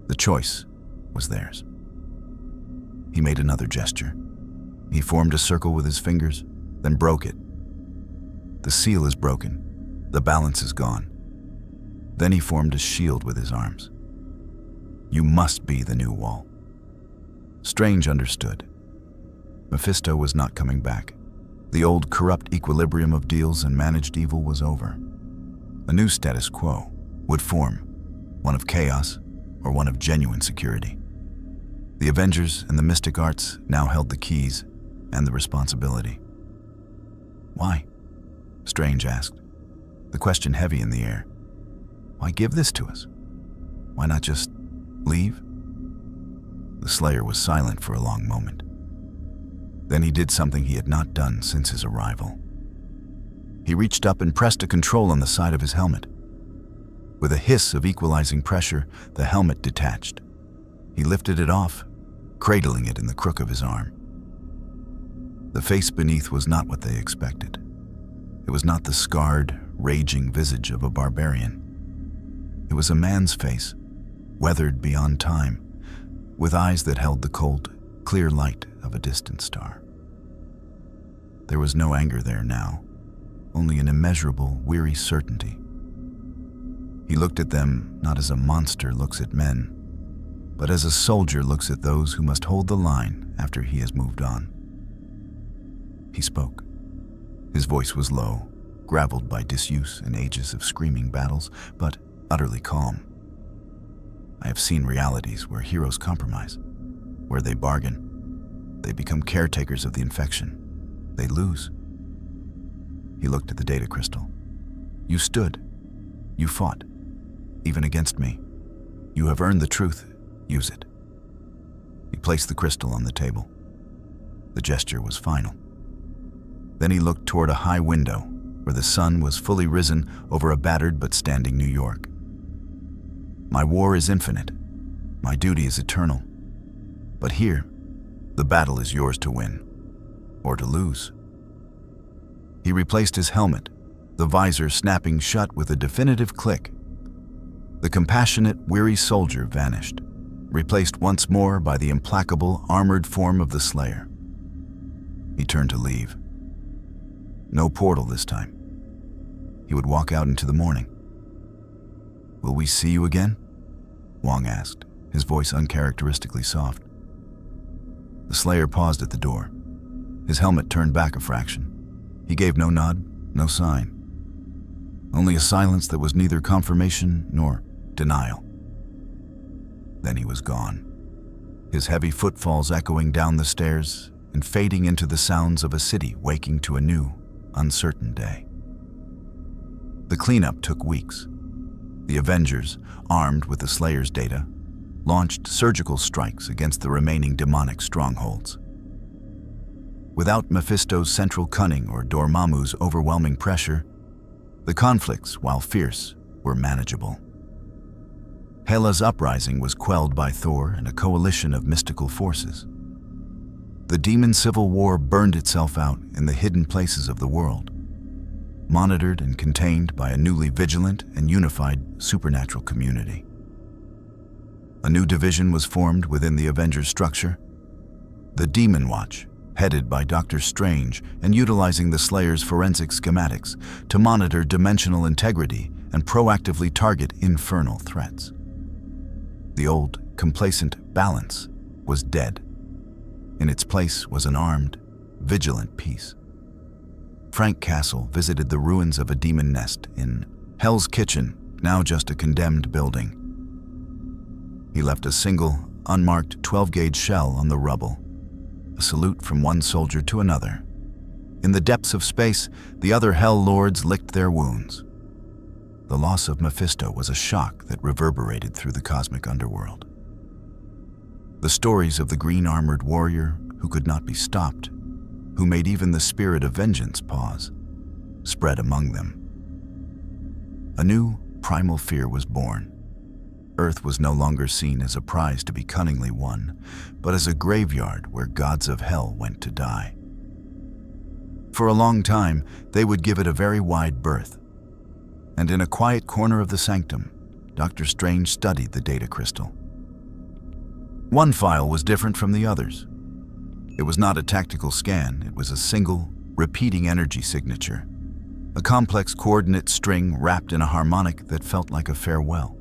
The choice was theirs. He made another gesture. He formed a circle with his fingers, then broke it. The seal is broken. The balance is gone. Then he formed a shield with his arms. You must be the new wall. Strange understood. Mephisto was not coming back. The old corrupt equilibrium of deals and managed evil was over. A new status quo would form, one of chaos or one of genuine security. The Avengers and the mystic arts now held the keys and the responsibility. Why? Strange asked, the question heavy in the air. Why give this to us? Why not just leave? The Slayer was silent for a long moment. Then he did something he had not done since his arrival. He reached up and pressed a control on the side of his helmet. With a hiss of equalizing pressure, the helmet detached. He lifted it off, cradling it in the crook of his arm. The face beneath was not what they expected. It was not the scarred, raging visage of a barbarian. It was a man's face, weathered beyond time, with eyes that held the cold, clear light of a distant star. There was no anger there now, only an immeasurable, weary certainty. He looked at them not as a monster looks at men, but as a soldier looks at those who must hold the line after he has moved on. He spoke. His voice was low, graveled by disuse and ages of screaming battles, but utterly calm. I have seen realities where heroes compromise, where they bargain. They become caretakers of the infection. They lose. He looked at the data crystal. You stood. You fought. Even against me. You have earned the truth. Use it. He placed the crystal on the table. The gesture was final. Then he looked toward a high window where the sun was fully risen over a battered but standing New York. My war is infinite. My duty is eternal. But here, the battle is yours to win, or to lose. He replaced his helmet, the visor snapping shut with a definitive click. The compassionate, weary soldier vanished, replaced once more by the implacable, armored form of the Slayer. He turned to leave. No portal this time. He would walk out into the morning. Will we see you again? Wong asked, his voice uncharacteristically soft. The Slayer paused at the door. His helmet turned back a fraction. He gave no nod, no sign. Only a silence that was neither confirmation nor denial. Then he was gone, his heavy footfalls echoing down the stairs and fading into the sounds of a city waking to a new, uncertain day. The cleanup took weeks. The Avengers, armed with the Slayer's data, launched surgical strikes against the remaining demonic strongholds. Without Mephisto's central cunning or Dormammu's overwhelming pressure, the conflicts, while fierce, were manageable. Hela's uprising was quelled by Thor and a coalition of mystical forces. The demon civil war burned itself out in the hidden places of the world, monitored and contained by a newly vigilant and unified supernatural community. A new division was formed within the Avengers structure, the Demon Watch, headed by Dr. Strange and utilizing the Slayer's forensic schematics to monitor dimensional integrity and proactively target infernal threats. The old, complacent balance was dead. In its place was an armed, vigilant peace. Frank Castle visited the ruins of a demon nest in Hell's Kitchen, now just a condemned building. He left a single, unmarked 12-gauge shell on the rubble, a salute from one soldier to another. In the depths of space, the other Hell Lords licked their wounds. The loss of Mephisto was a shock that reverberated through the cosmic underworld. The stories of the green-armored warrior who could not be stopped, who made even the spirit of vengeance pause, spread among them. A new, primal fear was born. Earth was no longer seen as a prize to be cunningly won, but as a graveyard where gods of hell went to die. For a long time, they would give it a very wide berth. And in a quiet corner of the sanctum, Dr. Strange studied the data crystal. One file was different from the others. It was not a tactical scan, it was a single, repeating energy signature, a complex coordinate string wrapped in a harmonic that felt like a farewell.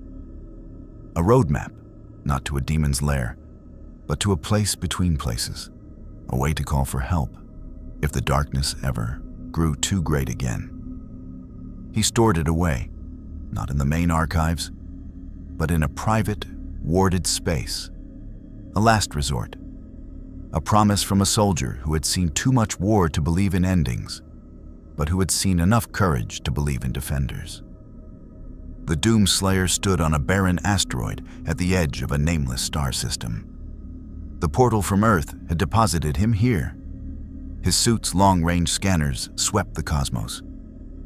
A roadmap, not to a demon's lair, but to a place between places, a way to call for help, if the darkness ever grew too great again. He stored it away, not in the main archives, but in a private, warded space, a last resort, a promise from a soldier who had seen too much war to believe in endings, but who had seen enough courage to believe in defenders. The Doom Slayer stood on a barren asteroid at the edge of a nameless star system. The portal from Earth had deposited him here. His suit's long-range scanners swept the cosmos.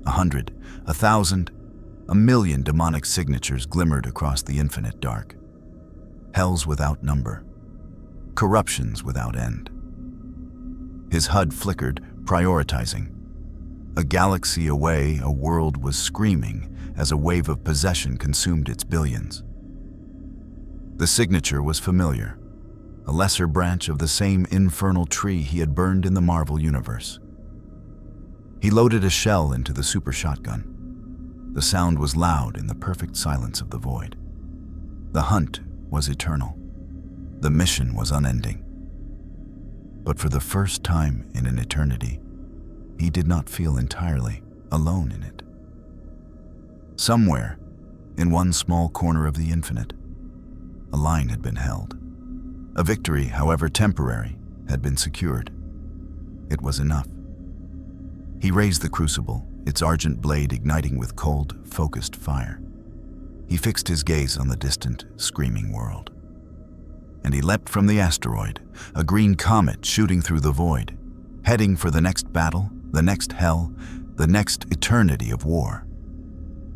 100, 1,000, 1,000,000 demonic signatures glimmered across the infinite dark. Hells without number. Corruptions without end. His HUD flickered, prioritizing. A galaxy away, a world was screaming as a wave of possession consumed its billions. The signature was familiar, a lesser branch of the same infernal tree he had burned in the Marvel Universe. He loaded a shell into the super shotgun. The sound was loud in the perfect silence of the void. The hunt was eternal. The mission was unending. But for the first time in an eternity, he did not feel entirely alone in it. Somewhere, in one small corner of the infinite, A line had been held. A victory, however temporary, had been secured. It was enough. He raised the crucible, its argent blade igniting with cold, focused fire. He fixed his gaze on the distant, screaming world. And he leapt from the asteroid, a green comet shooting through the void, heading for the next battle, the next hell, the next eternity of war.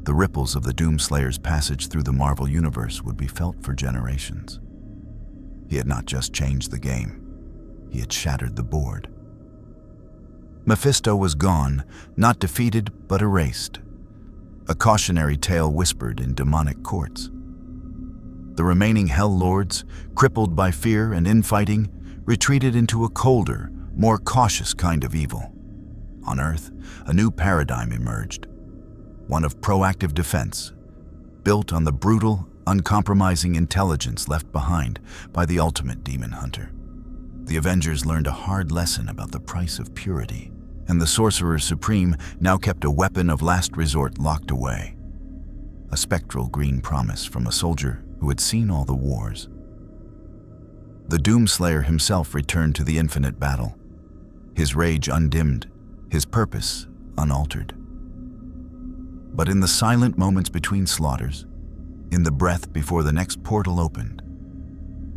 The ripples of the Doomslayer's passage through the Marvel Universe would be felt for generations. He had not just changed the game, he had shattered the board. Mephisto was gone, not defeated but erased. A cautionary tale whispered in demonic courts. The remaining Hell Lords, crippled by fear and infighting, retreated into a colder, more cautious kind of evil. On Earth, a new paradigm emerged, one of proactive defense, built on the brutal, uncompromising intelligence left behind by the ultimate demon hunter. The Avengers learned a hard lesson about the price of purity, and the Sorcerer Supreme now kept a weapon of last resort locked away. A spectral green promise from a soldier who had seen all the wars. The Doomslayer himself returned to the infinite battle, his rage undimmed, his purpose unaltered. But in the silent moments between slaughters, in the breath before the next portal opened,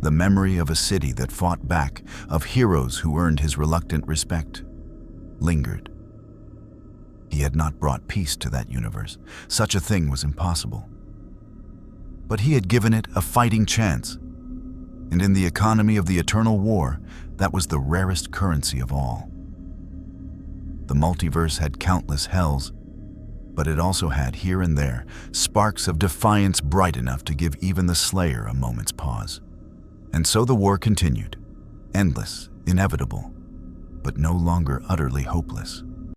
the memory of a city that fought back, of heroes who earned his reluctant respect, lingered. He had not brought peace to that universe. Such a thing was impossible. But he had given it a fighting chance. And in the economy of the eternal war, that was the rarest currency of all. The multiverse had countless hells, but it also had here and there sparks of defiance bright enough to give even the Slayer a moment's pause. And so the war continued, endless, inevitable, but no longer utterly hopeless.